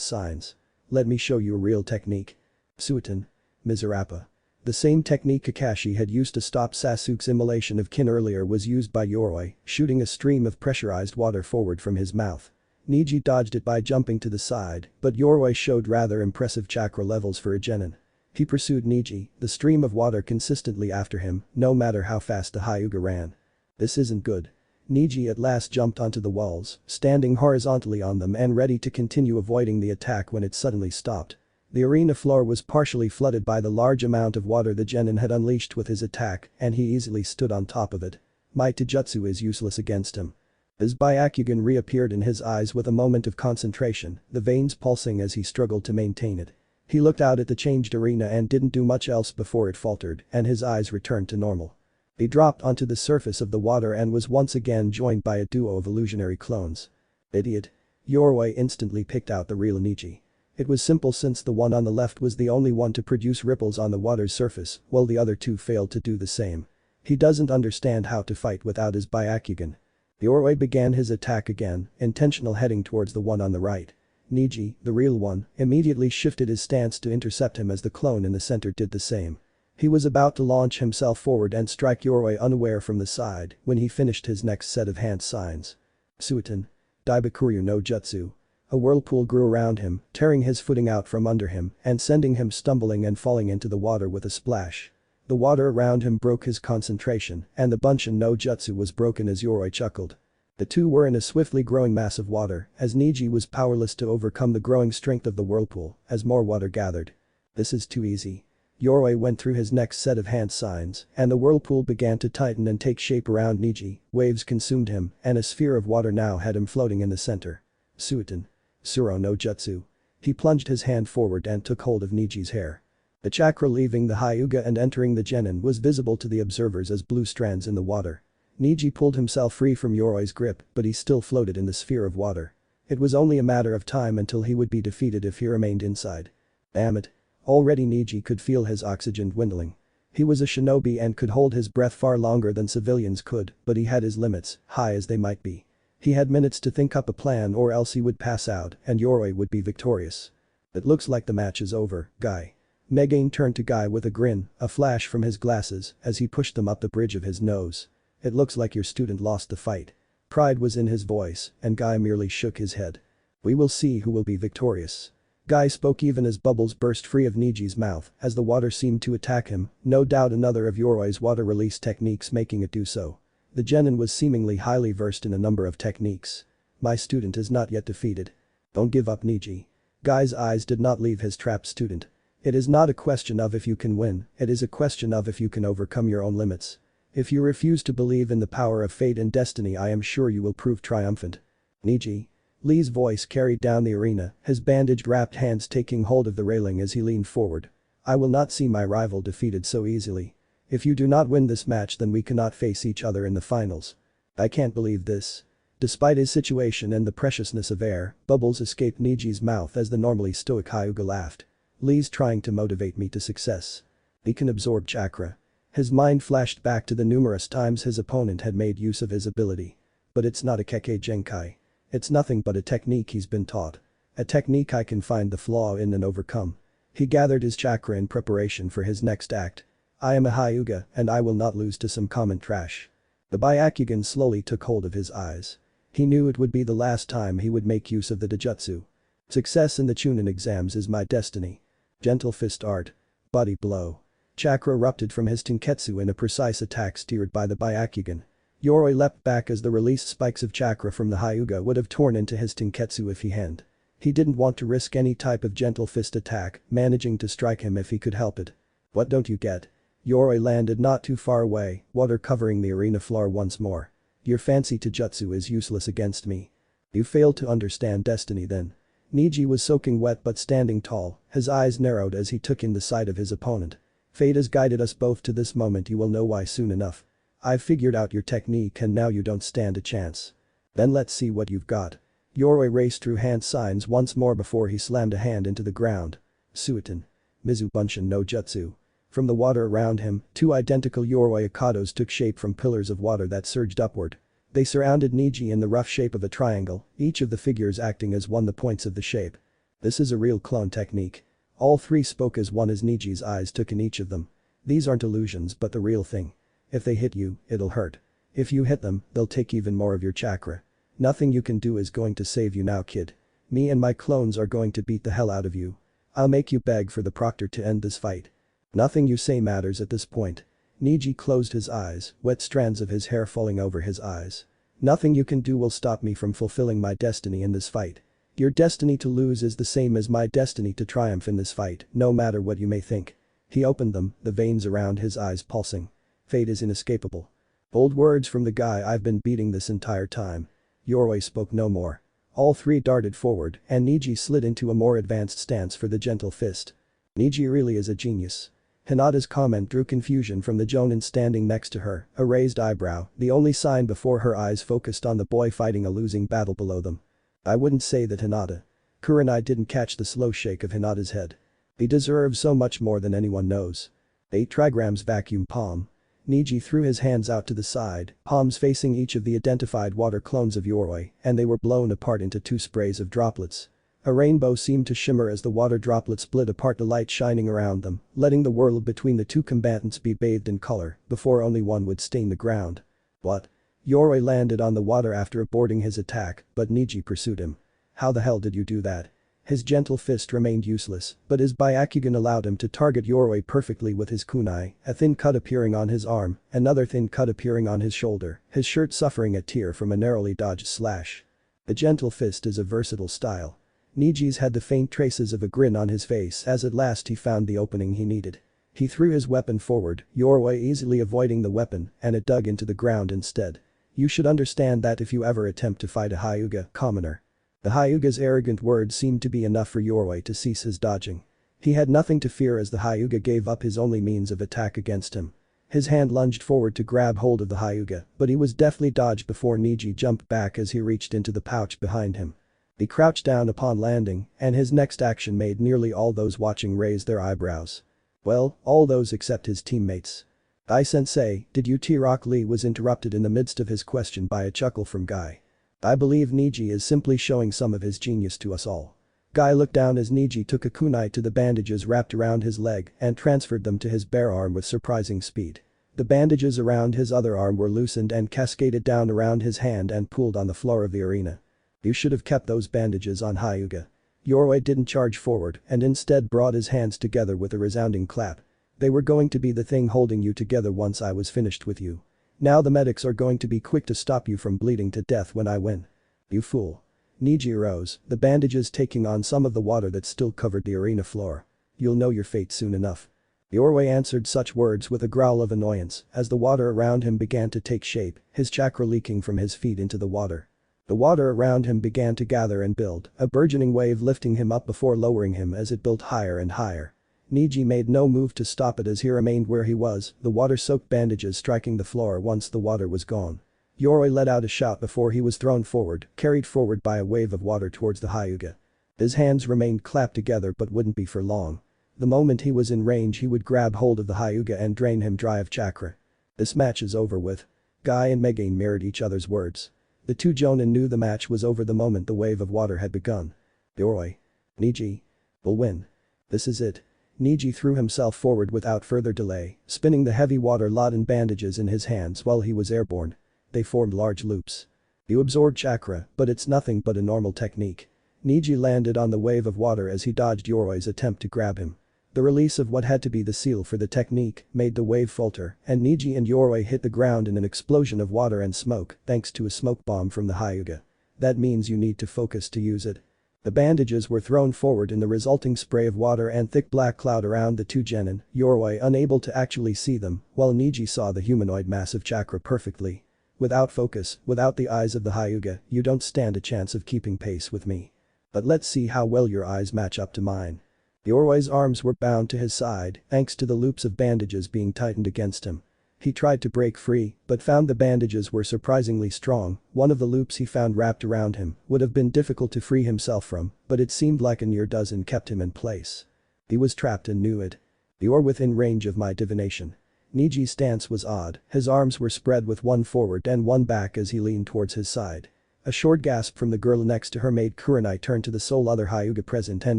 signs. Let me show you a real technique. Suiten. Miserapa. The same technique Kakashi had used to stop Sasuke's immolation of kin earlier was used by Yoroi, shooting a stream of pressurized water forward from his mouth. Neji dodged it by jumping to the side, but Yoroi showed rather impressive chakra levels for a genin. He pursued Neji, the stream of water consistently after him, no matter how fast the Hyuga ran. This isn't good. Neji at last jumped onto the walls, standing horizontally on them and ready to continue avoiding the attack when it suddenly stopped. The arena floor was partially flooded by the large amount of water the genin had unleashed with his attack, and he easily stood on top of it. My taijutsu is useless against him. His byakugan reappeared in his eyes with a moment of concentration, the veins pulsing as he struggled to maintain it. He looked out at the changed arena and didn't do much else before it faltered, and his eyes returned to normal. He dropped onto the surface of the water and was once again joined by a duo of illusionary clones. Idiot. Yoroi instantly picked out the real Neji. It was simple since the one on the left was the only one to produce ripples on the water's surface, while the other two failed to do the same. He doesn't understand how to fight without his byakugan. Yoroi began his attack again, intentional heading towards the one on the right. Neji, the real one, immediately shifted his stance to intercept him as the clone in the center did the same. He was about to launch himself forward and strike Yoroi unaware from the side when he finished his next set of hand signs. Suiten. Daibakuryu no Jutsu. A whirlpool grew around him, tearing his footing out from under him and sending him stumbling and falling into the water with a splash. The water around him broke his concentration and the Bunshin no Jutsu was broken as Yoroi chuckled. The two were in a swiftly growing mass of water as Neji was powerless to overcome the growing strength of the whirlpool as more water gathered. This is too easy. Yoroi went through his next set of hand signs and the whirlpool began to tighten and take shape around Neji, waves consumed him and a sphere of water now had him floating in the center. Suiten. Suro no Jutsu. He plunged his hand forward and took hold of Neji's hair. The chakra leaving the Hyuga and entering the genin was visible to the observers as blue strands in the water. Neji pulled himself free from Yoroi's grip but he still floated in the sphere of water. It was only a matter of time until he would be defeated if he remained inside. Damn it. Already Neji could feel his oxygen dwindling. He was a shinobi and could hold his breath far longer than civilians could, but he had his limits, high as they might be. He had minutes to think up a plan or else he would pass out and Yoroi would be victorious. It looks like the match is over, Guy. Megain turned to Guy with a grin, a flash from his glasses as he pushed them up the bridge of his nose. It looks like your student lost the fight. Pride was in his voice and Guy merely shook his head. We will see who will be victorious. Guy spoke even as bubbles burst free of Neji's mouth as the water seemed to attack him, no doubt another of Yoroi's water release techniques making it do so. The genin was seemingly highly versed in a number of techniques. My student is not yet defeated. Don't give up, Neji. Guy's eyes did not leave his trapped student. It is not a question of if you can win, it is a question of if you can overcome your own limits. If you refuse to believe in the power of fate and destiny, I am sure you will prove triumphant. Neji. Lee's voice carried down the arena, his bandaged wrapped hands taking hold of the railing as he leaned forward. I will not see my rival defeated so easily. If you do not win this match then we cannot face each other in the finals. I can't believe this. Despite his situation and the preciousness of air, bubbles escaped Neji's mouth as the normally stoic Hyuga laughed. Lee's trying to motivate me to success. He can absorb chakra. His mind flashed back to the numerous times his opponent had made use of his ability. But it's not a Kekkei Genkai. It's nothing but a technique he's been taught. A technique I can find the flaw in and overcome. He gathered his chakra in preparation for his next act. I am a Hyuga and I will not lose to some common trash. The byakugan slowly took hold of his eyes. He knew it would be the last time he would make use of the taijutsu. Success in the Chunin exams is my destiny. Gentle fist art. Body blow. Chakra erupted from his tenketsu in a precise attack steered by the byakugan. Yoroi leapt back as the released spikes of chakra from the Hyuga would have torn into his tenketsu if he hadn't. He didn't want to risk any type of gentle fist attack, managing to strike him if he could help it. What don't you get? Yoroi landed not too far away, water covering the arena floor once more. Your fancy taijutsu is useless against me. You failed to understand destiny then. Neji was soaking wet but standing tall, his eyes narrowed as he took in the sight of his opponent. Fate has guided us both to this moment, you will know why soon enough. I've figured out your technique and now you don't stand a chance. Then let's see what you've got. Yoroi raced through hand signs once more before he slammed a hand into the ground. Suiton. Mizu Bunshin no Jutsu. From the water around him, two identical Yoroi Ikados took shape from pillars of water that surged upward. They surrounded Neji in the rough shape of a triangle, each of the figures acting as one the points of the shape. This is a real clone technique. All three spoke as one as Neji's eyes took in each of them. These aren't illusions but the real thing. If they hit you, it'll hurt. If you hit them, they'll take even more of your chakra. Nothing you can do is going to save you now, kid. Me and my clones are going to beat the hell out of you. I'll make you beg for the proctor to end this fight. Nothing you say matters at this point. Neji closed his eyes, wet strands of his hair falling over his eyes. Nothing you can do will stop me from fulfilling my destiny in this fight. Your destiny to lose is the same as my destiny to triumph in this fight, no matter what you may think. He opened them, the veins around his eyes pulsing. Fate is inescapable. Bold words from the guy I've been beating this entire time. Yoroi spoke no more. All three darted forward and Neji slid into a more advanced stance for the gentle fist. Neji really is a genius. Hinata's comment drew confusion from the jonin standing next to her, a raised eyebrow, the only sign before her eyes focused on the boy fighting a losing battle below them. I wouldn't say that Hinata. Kurenai didn't catch the slow shake of Hinata's head. He deserves so much more than anyone knows. 8 trigrams vacuum palm. Neji threw his hands out to the side, palms facing each of the identified water clones of Yoroi, and they were blown apart into 2 sprays of droplets. A rainbow seemed to shimmer as the water droplets split apart, the light shining around them, letting the world between the two combatants be bathed in color before only one would stain the ground. What? Yoroi landed on the water after aborting his attack, but Neji pursued him. How the hell did you do that? His gentle fist remained useless, but his byakugan allowed him to target Yoroi perfectly with his kunai, a thin cut appearing on his arm, another thin cut appearing on his shoulder, his shirt suffering a tear from a narrowly dodged slash. The gentle fist is a versatile style. Neji's had the faint traces of a grin on his face as at last he found the opening he needed. He threw his weapon forward, Yoroi easily avoiding the weapon, and it dug into the ground instead. You should understand that if you ever attempt to fight a Hyuga, commoner. The Hyuga's arrogant words seemed to be enough for Yoroi to cease his dodging. He had nothing to fear as the Hyuga gave up his only means of attack against him. His hand lunged forward to grab hold of the Hyuga, but he was deftly dodged before Neji jumped back as he reached into the pouch behind him. He crouched down upon landing, and his next action made nearly all those watching raise their eyebrows. Well, all those except his teammates. "Ai-sensei, did you T-Rock?" Lee was interrupted in the midst of his question by a chuckle from Guy. "I believe Neji is simply showing some of his genius to us all." Guy looked down as Neji took a kunai to the bandages wrapped around his leg and transferred them to his bare arm with surprising speed. The bandages around his other arm were loosened and cascaded down around his hand and pooled on the floor of the arena. "You should have kept those bandages on, Hyuga." Yoroi didn't charge forward and instead brought his hands together with a resounding clap. "They were going to be the thing holding you together once I was finished with you. Now the medics are going to be quick to stop you from bleeding to death when I win. You fool." Neji arose, the bandages taking on some of the water that still covered the arena floor. "You'll know your fate soon enough." Yoroi answered such words with a growl of annoyance as the water around him began to take shape, his chakra leaking from his feet into the water. The water around him began to gather and build, a burgeoning wave lifting him up before lowering him as it built higher and higher. Neji made no move to stop it as he remained where he was, the water-soaked bandages striking the floor once the water was gone. Yoroi let out a shout before he was thrown forward, carried forward by a wave of water towards the Hyuga. His hands remained clapped together but wouldn't be for long. The moment he was in range he would grab hold of the Hyuga and drain him dry of chakra. "This match is over with." Guy and Megain mirrored each other's words. The two jonin knew the match was over the moment the wave of water had begun. Yoroi. Neji. Will win. This is it. Neji threw himself forward without further delay, spinning the heavy water-laden bandages in his hands while he was airborne. They formed large loops. "You absorb chakra, but it's nothing but a normal technique." Neji landed on the wave of water as he dodged Yoroi's attempt to grab him. The release of what had to be the seal for the technique made the wave falter, and Neji and Yoroi hit the ground in an explosion of water and smoke thanks to a smoke bomb from the Hyuga. That means you need to focus to use it. The bandages were thrown forward in the resulting spray of water and thick black cloud around the two genin, Yoroi unable to actually see them, while Neji saw the humanoid mass of chakra perfectly. Without focus, without the eyes of the Hyuga, you don't stand a chance of keeping pace with me. But let's see how well your eyes match up to mine. Yorwei's arms were bound to his side, thanks to the loops of bandages being tightened against him. He tried to break free, but found the bandages were surprisingly strong. One of the loops he found wrapped around him would have been difficult to free himself from, but it seemed like a near dozen kept him in place. He was trapped and knew it. You're within range of my divination. Neji's stance was odd, his arms were spread with one forward and one back as he leaned towards his side. A short gasp from the girl next to her made Kurenai turn to the sole other Hyuga present and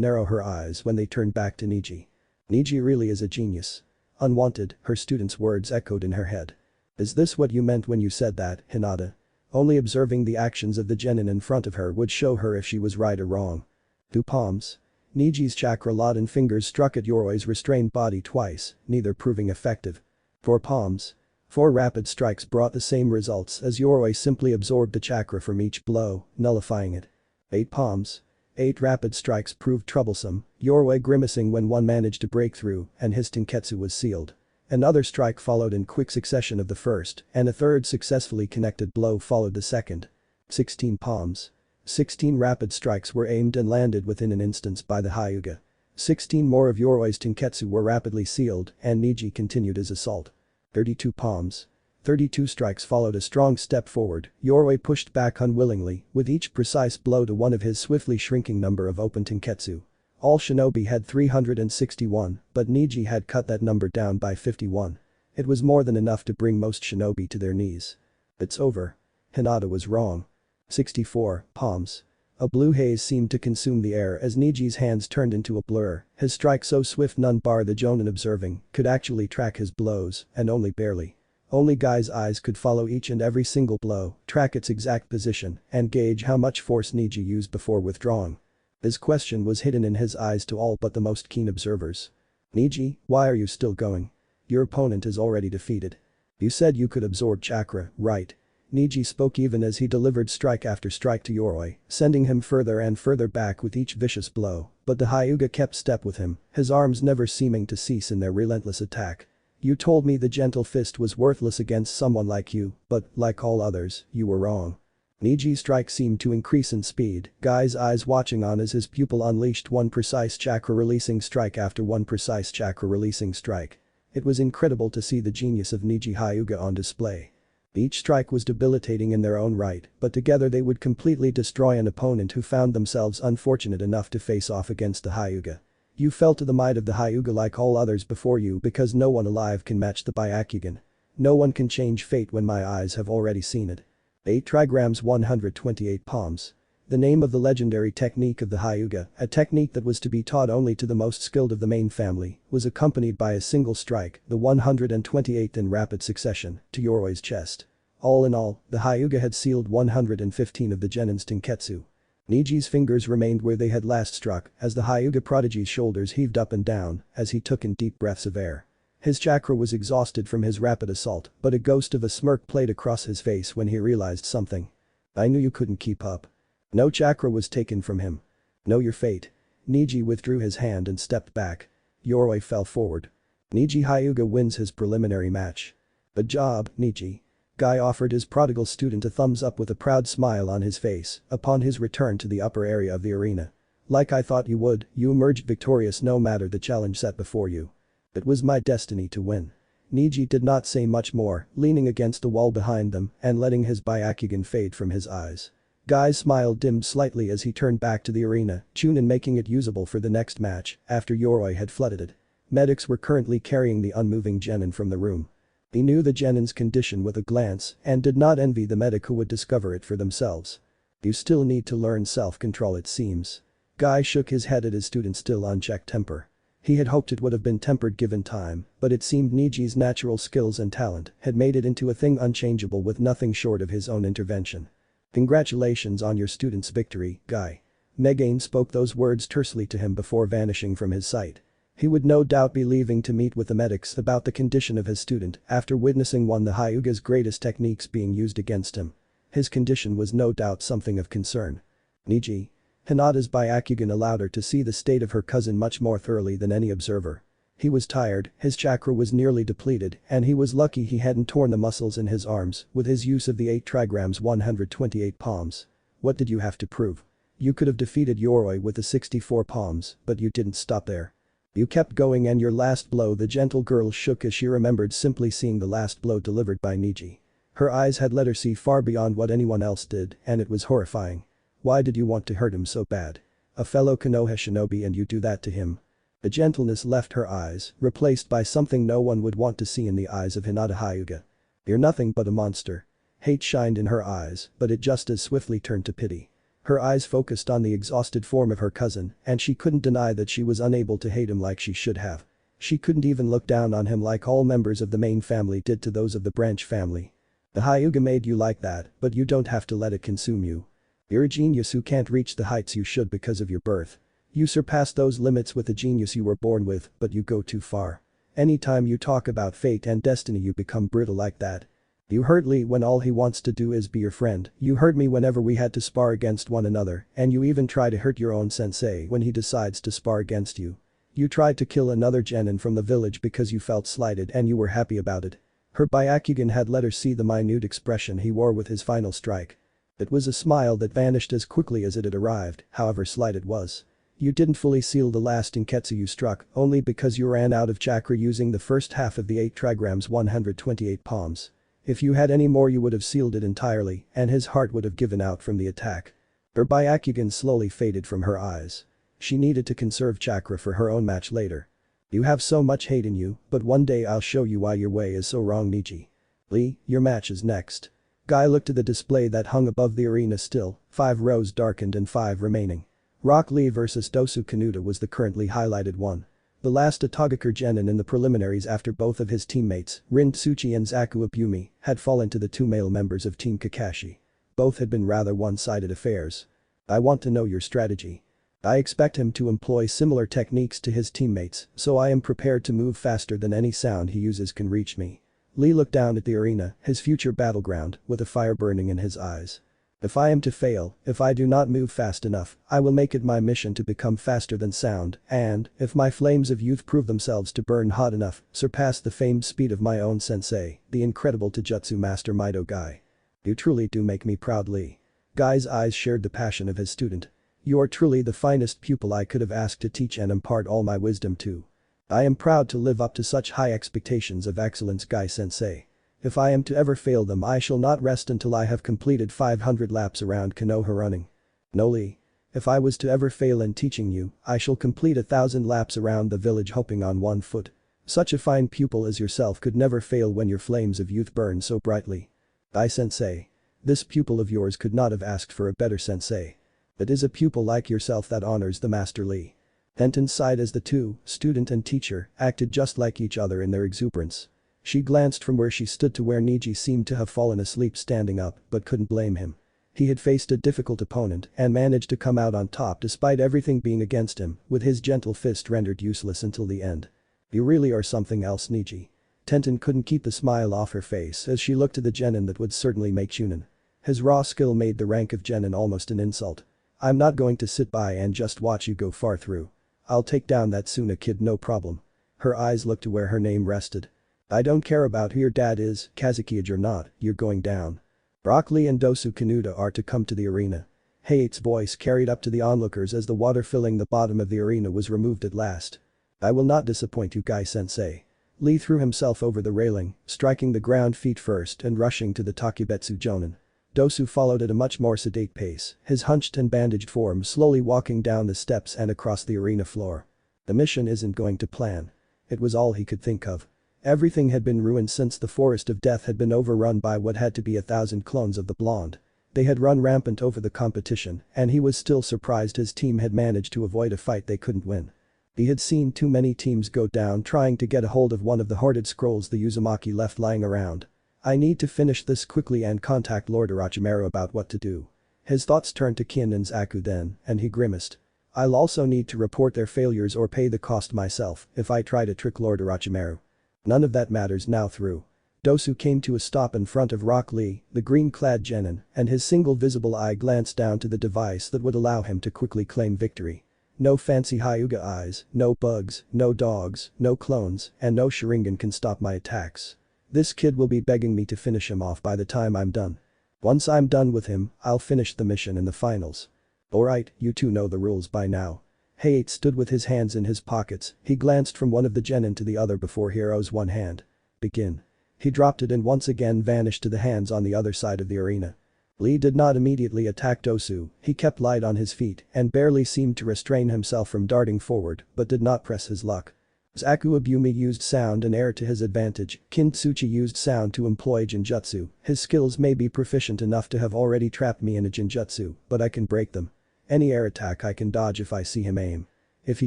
narrow her eyes when they turned back to Neji. Neji really is a genius. Unwanted, her student's words echoed in her head. Is this what you meant when you said that, Hinata? Only observing the actions of the genin in front of her would show her if she was right or wrong. 2 palms. Neji's chakra-laden fingers struck at Yorwei's restrained body twice, neither proving effective. 4 palms. 4 rapid strikes brought the same results as Yorwei simply absorbed the chakra from each blow, nullifying it. 8 palms. 8 rapid strikes proved troublesome, Yorwei grimacing when one managed to break through and his tenketsu was sealed. Another strike followed in quick succession of the first, and a third successfully connected blow followed the second. 16 palms. 16 rapid strikes were aimed and landed within an instant by the Hyuga. 16 more of Yorwei's tenketsu were rapidly sealed and Neji continued his assault. 32 palms. 32 strikes followed a strong step forward, Yorwei pushed back unwillingly with each precise blow to one of his swiftly shrinking number of open tenketsu. All shinobi had 361, but Neji had cut that number down by 51. It was more than enough to bring most shinobi to their knees. It's over. Hinata was wrong. 64 palms. A blue haze seemed to consume the air as Neji's hands turned into a blur, his strike so swift none bar the jonin observing could actually track his blows, and only barely. Only Guy's eyes could follow each and every single blow, track its exact position, and gauge how much force Neji used before withdrawing. His question was hidden in his eyes to all but the most keen observers. Neji, why are you still going? Your opponent is already defeated. You said you could absorb chakra, right? Neji spoke even as he delivered strike after strike to Yorwei, sending him further and further back with each vicious blow, but the Hyuga kept step with him, his arms never seeming to cease in their relentless attack. You told me the gentle fist was worthless against someone like you, but, like all others, you were wrong. Neji's strike seemed to increase in speed, Guy's eyes watching on as his pupil unleashed one precise chakra-releasing strike after one precise chakra-releasing strike. It was incredible to see the genius of Neji Hyuga on display. Each strike was debilitating in their own right, but together they would completely destroy an opponent who found themselves unfortunate enough to face off against the Hyuga. You fell to the might of the Hyuga like all others before you because no one alive can match the byakugan. No one can change fate when my eyes have already seen it. 8 trigrams 128 palms. The name of the legendary technique of the Hyuga, a technique that was to be taught only to the most skilled of the main family, was accompanied by a single strike, the 128th in rapid succession, to Yorwei's chest. All in all, the Hyuga had sealed 115 of the genin's tenketsu. Neji's fingers remained where they had last struck as the Hyuga prodigy's shoulders heaved up and down as he took in deep breaths of air. His chakra was exhausted from his rapid assault, but a ghost of a smirk played across his face when he realized something. I knew you couldn't keep up. No chakra was taken from him. Know your fate. Neji withdrew his hand and stepped back. Yorwei fell forward. Neji Hyuga wins his preliminary match. Good job, Neji. Guy offered his prodigal student a thumbs up with a proud smile on his face upon his return to the upper area of the arena. Like I thought you would, you emerged victorious no matter the challenge set before you. It was my destiny to win. Neji did not say much more, leaning against the wall behind them and letting his byakugan fade from his eyes. Guy's smile dimmed slightly as he turned back to the arena, Chunin making it usable for the next match after Yorwei had flooded it. Medics were currently carrying the unmoving genin from the room. He knew the genin's condition with a glance and did not envy the medic who would discover it for themselves. You still need to learn self-control it seems. Guy shook his head at his student's still unchecked temper. He had hoped it would have been tempered given time, but it seemed Neji's natural skills and talent had made it into a thing unchangeable with nothing short of his own intervention. Congratulations on your student's victory, Guy. Megain spoke those words tersely to him before vanishing from his sight. He would no doubt be leaving to meet with the medics about the condition of his student after witnessing one of the Hyuga's greatest techniques being used against him. His condition was no doubt something of concern. Neji. Hinata's byakugan allowed her to see the state of her cousin much more thoroughly than any observer. He was tired, his chakra was nearly depleted, and he was lucky he hadn't torn the muscles in his arms with his use of the 8 trigrams 128 palms. What did you have to prove? You could have defeated Yoroi with the 64 palms, but you didn't stop there. You kept going and your last blow. The gentle girl shook as she remembered simply seeing the last blow delivered by Neji. Her eyes had let her see far beyond what anyone else did, and it was horrifying. Why did you want to hurt him so bad? A fellow Konoha shinobi and you do that to him? The gentleness left her eyes, replaced by something no one would want to see in the eyes of Hinata Hyuga. You're nothing but a monster. Hate shined in her eyes, but it just as swiftly turned to pity. Her eyes focused on the exhausted form of her cousin, and she couldn't deny that she was unable to hate him like she should have. She couldn't even look down on him like all members of the main family did to those of the branch family. The Hyuga made you like that, but you don't have to let it consume you. You're a genius who can't reach the heights you should because of your birth. You surpass those limits with the genius you were born with, but you go too far. Anytime you talk about fate and destiny you become brutal like that. You hurt Lee when all he wants to do is be your friend. You hurt me whenever we had to spar against one another, and you even try to hurt your own sensei when he decides to spar against you. You tried to kill another genin from the village because you felt slighted and you were happy about it. Her byakugan had let her see the minute expression he wore with his final strike. It was a smile that vanished as quickly as it had arrived, however slight it was. You didn't fully seal the last Inketsu you struck only because you ran out of chakra using the first half of the 8 trigrams 128 palms. If you had any more you would have sealed it entirely and his heart would have given out from the attack. Her byakugan slowly faded from her eyes. She needed to conserve chakra for her own match later. You have so much hate in you, but one day I'll show you why your way is so wrong Neji. Lee, your match is next. Guy looked at the display that hung above the arena still, 5 rows darkened and 5 remaining. Rock Lee vs Dosu Kanuta was the currently highlighted one. The last Atogakure genin in the preliminaries after both of his teammates, Rin Tsuchi and Zaku Abumi, had fallen to the 2 male members of Team Kakashi. Both had been rather one-sided affairs. I want to know your strategy. I expect him to employ similar techniques to his teammates, so I am prepared to move faster than any sound he uses can reach me. Lee looked down at the arena, his future battleground, with a fire burning in his eyes. If I am to fail, if I do not move fast enough, I will make it my mission to become faster than sound, and, if my flames of youth prove themselves to burn hot enough, surpass the famed speed of my own sensei, the incredible Taijutsu master Mito Guy. You truly do make me proud Lee. Guy's eyes shared the passion of his student. You are truly the finest pupil I could have asked to teach and impart all my wisdom to. I am proud to live up to such high expectations of excellence Guy sensei. If I am to ever fail them I shall not rest until I have completed 500 laps around Konoha running. No Lee. If I was to ever fail in teaching you, I shall complete 1,000 laps around the village hopping on one foot. Such a fine pupil as yourself could never fail when your flames of youth burn so brightly. Guy sensei. This pupil of yours could not have asked for a better sensei. It is a pupil like yourself that honors the master Lee. Tenten sighed as the two, student and teacher, acted just like each other in their exuberance. She glanced from where she stood to where Neji seemed to have fallen asleep standing up but couldn't blame him. He had faced a difficult opponent and managed to come out on top despite everything being against him, with his gentle fist rendered useless until the end. You really are something else Neji. Tenten couldn't keep the smile off her face as she looked at the genin that would certainly make Chunin. His raw skill made the rank of genin almost an insult. I'm not going to sit by and just watch you go far through. I'll take down that Suna kid no problem. Her eyes looked to where her name rested. I don't care about who your dad is, Kazukiage or not, you're going down. Rock Lee and Dosu Kanuta are to come to the arena. Hate's voice carried up to the onlookers as the water filling the bottom of the arena was removed at last. I will not disappoint you Guy sensei. Lee threw himself over the railing, striking the ground feet first and rushing to the Takibetsu Jonin. Dosu followed at a much more sedate pace, his hunched and bandaged form slowly walking down the steps and across the arena floor. The mission isn't going to plan. It was all he could think of. Everything had been ruined since the Forest of Death had been overrun by what had to be 1,000 clones of the blonde. They had run rampant over the competition and he was still surprised his team had managed to avoid a fight they couldn't win. He had seen too many teams go down trying to get a hold of one of the hoarded scrolls the Uzumaki left lying around. I need to finish this quickly and contact Lord Orochimaru about what to do. His thoughts turned to Kin and Zaku then, and he grimaced. I'll also need to report their failures or pay the cost myself if I try to trick Lord Orochimaru. None of that matters now through. Dosu came to a stop in front of Rock Lee, the green-clad genin, and his single visible eye glanced down to the device that would allow him to quickly claim victory. No fancy Hyuga eyes, no bugs, no dogs, no clones, and no sharingan can stop my attacks. This kid will be begging me to finish him off by the time I'm done. Once I'm done with him, I'll finish the mission in the finals. Alright, you two know the rules by now. Hayate stood with his hands in his pockets, he glanced from one of the genin to the other before he rose one hand. Begin. He dropped it and once again vanished to the hands on the other side of the arena. Lee did not immediately attack Dosu, he kept light on his feet and barely seemed to restrain himself from darting forward, but did not press his luck. Zaku Abumi used sound and air to his advantage, Kintsuchi used sound to employ Jinjutsu, his skills may be proficient enough to have already trapped me in a Jinjutsu, but I can break them. Any air attack I can dodge if I see him aim. If he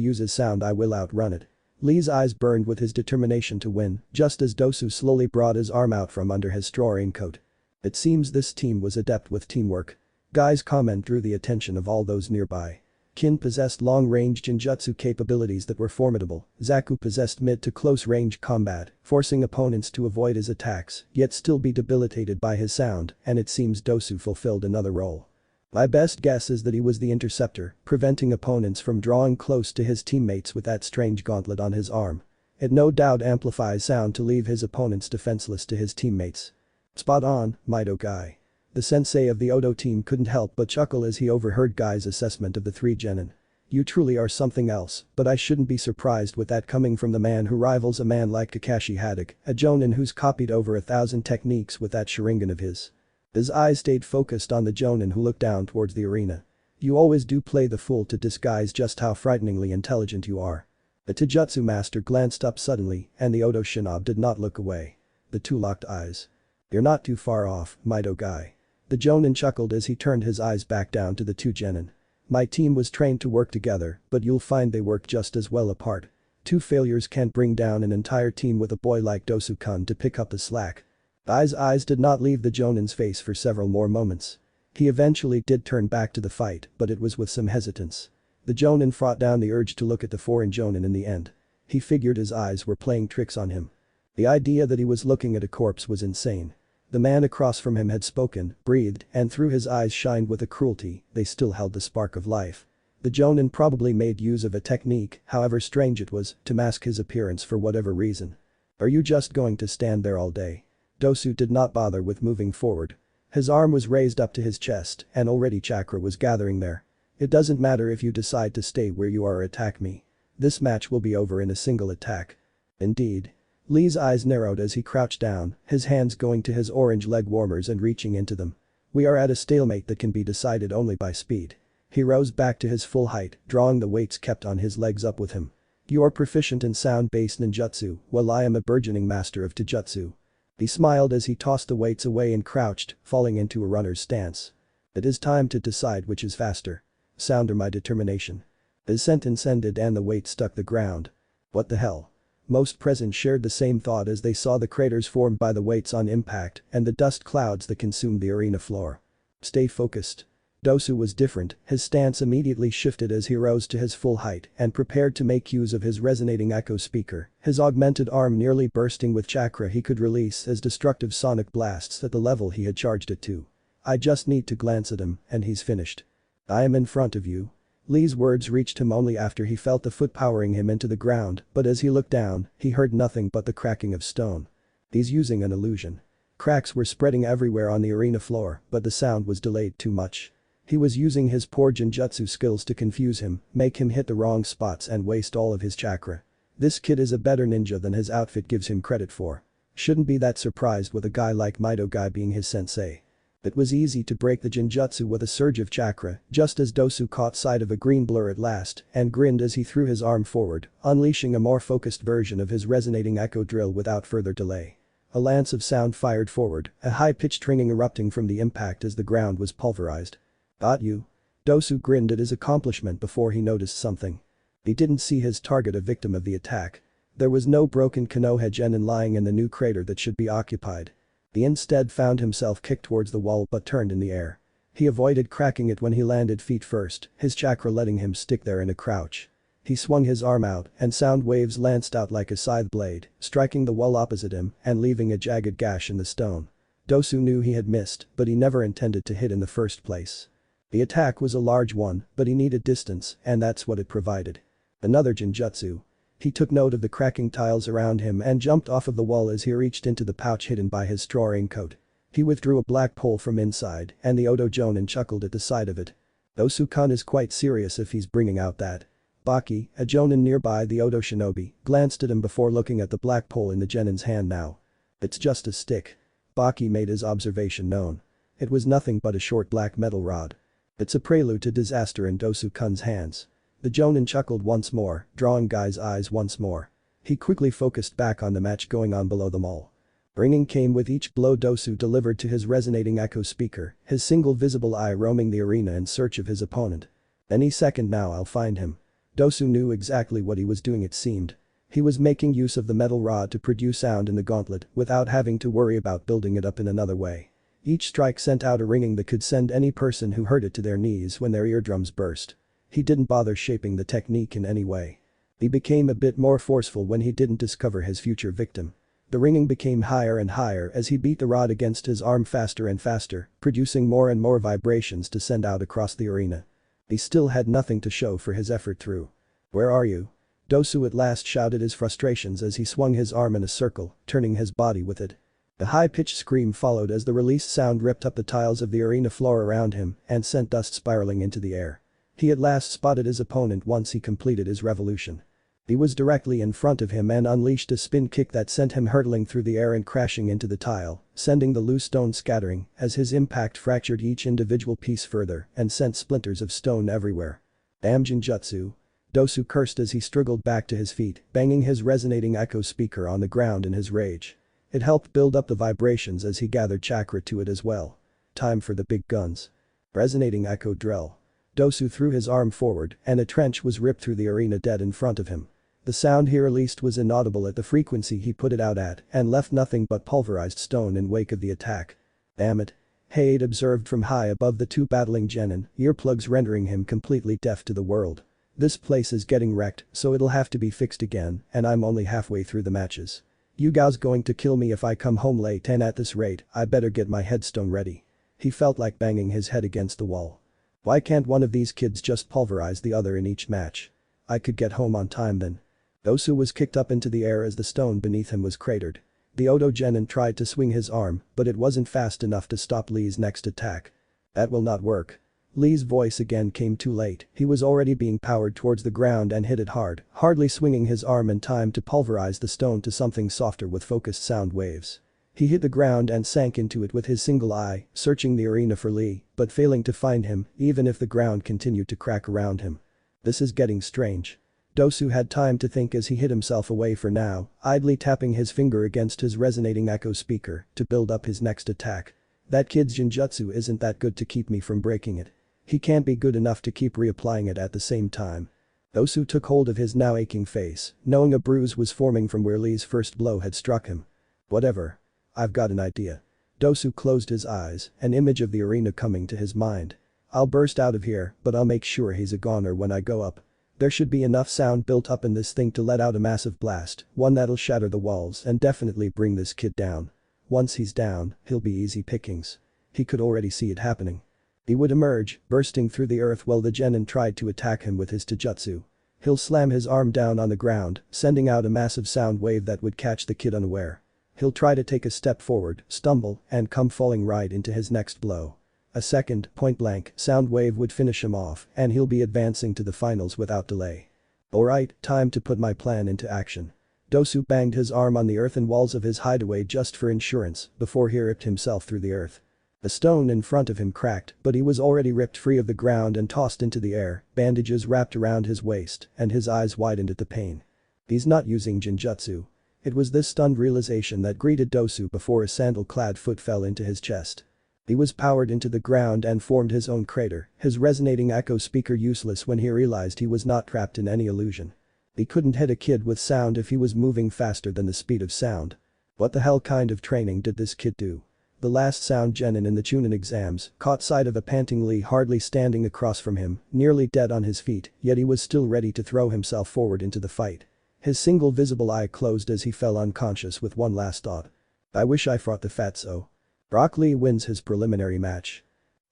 uses sound I will outrun it. Lee's eyes burned with his determination to win, just as Dosu slowly brought his arm out from under his straw raincoat. It seems this team was adept with teamwork. Guy's comment drew the attention of all those nearby. Kin possessed long-range Jinjutsu capabilities that were formidable, Zaku possessed mid to close-range combat, forcing opponents to avoid his attacks, yet still be debilitated by his sound, and it seems Dosu fulfilled another role. My best guess is that he was the interceptor, preventing opponents from drawing close to his teammates with that strange gauntlet on his arm. It no doubt amplifies sound to leave his opponents defenseless to his teammates. Spot on, Mido Guy. The sensei of the Odo team couldn't help but chuckle as he overheard Guy's assessment of the three genin. You truly are something else, but I shouldn't be surprised with that coming from the man who rivals a man like Kakashi Haddock, a jonin who's copied over 1,000 techniques with that sharingan of his. His eyes stayed focused on the jonin who looked down towards the arena. You always do play the fool to disguise just how frighteningly intelligent you are. The Taijutsu master glanced up suddenly and the Odo shinobi did not look away. The two locked eyes. You're not too far off, Mido Guy. The jonin chuckled as he turned his eyes back down to the two genin. My team was trained to work together, but you'll find they work just as well apart. Two failures can't bring down an entire team with a boy like Dosu-kun to pick up the slack. Guy's eyes did not leave the jonin's face for several more moments. He eventually did turn back to the fight, but it was with some hesitance. The jonin fought down the urge to look at the foreign jonin in the end. He figured his eyes were playing tricks on him. The idea that he was looking at a corpse was insane. The man across from him had spoken, breathed, and through his eyes shined with a cruelty, they still held the spark of life. The jonin probably made use of a technique, however strange it was, to mask his appearance for whatever reason. Are you just going to stand there all day? Dosu did not bother with moving forward. His arm was raised up to his chest and already chakra was gathering there. It doesn't matter if you decide to stay where you are or attack me. This match will be over in a single attack. Indeed. Lee's eyes narrowed as he crouched down, his hands going to his orange leg warmers and reaching into them. We are at a stalemate that can be decided only by speed. He rose back to his full height, drawing the weights kept on his legs up with him. You are proficient in sound-based ninjutsu, while I am a burgeoning master of taijutsu. He smiled as he tossed the weights away and crouched, falling into a runner's stance. It is time to decide which is faster. Sound or my determination. His sentence ended and the weight struck the ground. What the hell? Most present shared the same thought as they saw the craters formed by the weights on impact and the dust clouds that consumed the arena floor. Stay focused. Dosu was different, his stance immediately shifted as he rose to his full height and prepared to make use of his resonating echo speaker, his augmented arm nearly bursting with chakra he could release as destructive sonic blasts at the level he had charged it to. I just need to glance at him and he's finished. I am in front of you. Lee's words reached him only after he felt the foot powering him into the ground, but as he looked down, he heard nothing but the cracking of stone. He's using an illusion. Cracks were spreading everywhere on the arena floor, but the sound was delayed too much. He was using his poor Jinjutsu skills to confuse him, make him hit the wrong spots and waste all of his chakra. This kid is a better ninja than his outfit gives him credit for. Shouldn't be that surprised with a guy like Mido Guy being his sensei. It was easy to break the Jinjutsu with a surge of chakra, just as Dosu caught sight of a green blur at last and grinned as he threw his arm forward, unleashing a more focused version of his resonating echo drill without further delay. A lance of sound fired forward, a high-pitched ringing erupting from the impact as the ground was pulverized. Got you? Dosu grinned at his accomplishment before he noticed something. He didn't see his target a victim of the attack. There was no broken Konoha genin lying in the new crater that should be occupied. He instead found himself kicked towards the wall but turned in the air. He avoided cracking it when he landed feet first, his chakra letting him stick there in a crouch. He swung his arm out and sound waves lanced out like a scythe blade, striking the wall opposite him and leaving a jagged gash in the stone. Dosu knew he had missed, but he never intended to hit in the first place. The attack was a large one, but he needed distance, and that's what it provided. Another genjutsu. He took note of the cracking tiles around him and jumped off of the wall as he reached into the pouch hidden by his straw raincoat. He withdrew a black pole from inside, and the Odo Jonin chuckled at the sight of it. Osu-kun is quite serious if he's bringing out that. Baki, a Jonin nearby the Odo shinobi, glanced at him before looking at the black pole in the genin's hand now. It's just a stick. Baki made his observation known. It was nothing but a short black metal rod. It's a prelude to disaster in Osu-kun's hands. The Jonin chuckled once more, drawing Guy's eyes once more. He quickly focused back on the match going on below them all. Ringing came with each blow Dosu delivered to his resonating echo speaker, his single visible eye roaming the arena in search of his opponent. Any second now I'll find him. Dosu knew exactly what he was doing it seemed. He was making use of the metal rod to produce sound in the gauntlet without having to worry about building it up in another way. Each strike sent out a ringing that could send any person who heard it to their knees when their eardrums burst. He didn't bother shaping the technique in any way. He became a bit more forceful when he didn't discover his future victim. The ringing became higher and higher as he beat the rod against his arm faster and faster, producing more and more vibrations to send out across the arena. He still had nothing to show for his effort through. "Where are you?" Dosu at last shouted his frustrations as he swung his arm in a circle, turning his body with it. A high-pitched scream followed as the released sound ripped up the tiles of the arena floor around him and sent dust spiraling into the air. He at last spotted his opponent once he completed his revolution. He was directly in front of him and unleashed a spin kick that sent him hurtling through the air and crashing into the tile, sending the loose stone scattering as his impact fractured each individual piece further and sent splinters of stone everywhere. "Damn genjutsu." Dosu cursed as he struggled back to his feet, banging his resonating echo speaker on the ground in his rage. It helped build up the vibrations as he gathered chakra to it as well. Time for the big guns. Resonating echo drill. Dosu threw his arm forward and a trench was ripped through the arena dead in front of him. The sound he released was inaudible at the frequency he put it out at and left nothing but pulverized stone in wake of the attack. "Damn it." Hade observed from high above the two battling genin, earplugs rendering him completely deaf to the world. "This place is getting wrecked, so it'll have to be fixed again, and I'm only halfway through the matches. You guys going to kill me if I come home late, and at this rate, I better get my headstone ready." He felt like banging his head against the wall. Why can't one of these kids just pulverize the other in each match? I could get home on time then. Dosu was kicked up into the air as the stone beneath him was cratered. The Odo genin tried to swing his arm, but it wasn't fast enough to stop Lee's next attack. "That will not work." Lee's voice again came too late. He was already being powered towards the ground and hit it hard, hardly swinging his arm in time to pulverize the stone to something softer with focused sound waves. He hit the ground and sank into it with his single eye, searching the arena for Lee, but failing to find him, even if the ground continued to crack around him. This is getting strange. Dosu had time to think as he hid himself away for now, idly tapping his finger against his resonating echo speaker to build up his next attack. That kid's genjutsu isn't that good to keep me from breaking it. He can't be good enough to keep reapplying it at the same time. Dosu took hold of his now aching face, knowing a bruise was forming from where Lee's first blow had struck him. "Whatever. I've got an idea." Dosu closed his eyes, an image of the arena coming to his mind. "I'll burst out of here, but I'll make sure he's a goner when I go up. There should be enough sound built up in this thing to let out a massive blast, one that'll shatter the walls and definitely bring this kid down. Once he's down, he'll be easy pickings." He could already see it happening. He would emerge, bursting through the earth while the genin tried to attack him with his taijutsu. He'll slam his arm down on the ground, sending out a massive sound wave that would catch the kid unaware. He'll try to take a step forward, stumble, and come falling right into his next blow. A second, point-blank, sound wave would finish him off and he'll be advancing to the finals without delay. "Alright, time to put my plan into action." Dosu banged his arm on the earthen walls of his hideaway just for insurance before he ripped himself through the earth. The stone in front of him cracked, but he was already ripped free of the ground and tossed into the air, bandages wrapped around his waist, and his eyes widened at the pain. He's not using genjutsu. It was this stunned realization that greeted Dosu before a sandal-clad foot fell into his chest. He was powered into the ground and formed his own crater, his resonating echo speaker useless when he realized he was not trapped in any illusion. He couldn't hit a kid with sound if he was moving faster than the speed of sound. What the hell kind of training did this kid do? The last sound genin in the Chunin exams caught sight of a panting Lee hardly standing across from him, nearly dead on his feet, yet he was still ready to throw himself forward into the fight. His single visible eye closed as he fell unconscious with one last thought. "I wish I fought the fatso." Brock Lee wins his preliminary match.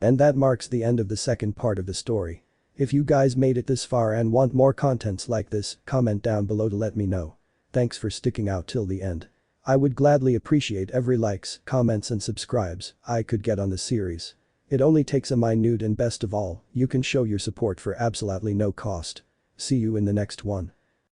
And that marks the end of the second part of the story. If you guys made it this far and want more contents like this, comment down below to let me know. Thanks for sticking out till the end. I would gladly appreciate every likes, comments and subscribes I could get on this series. It only takes a minute and best of all, you can show your support for absolutely no cost. See you in the next one.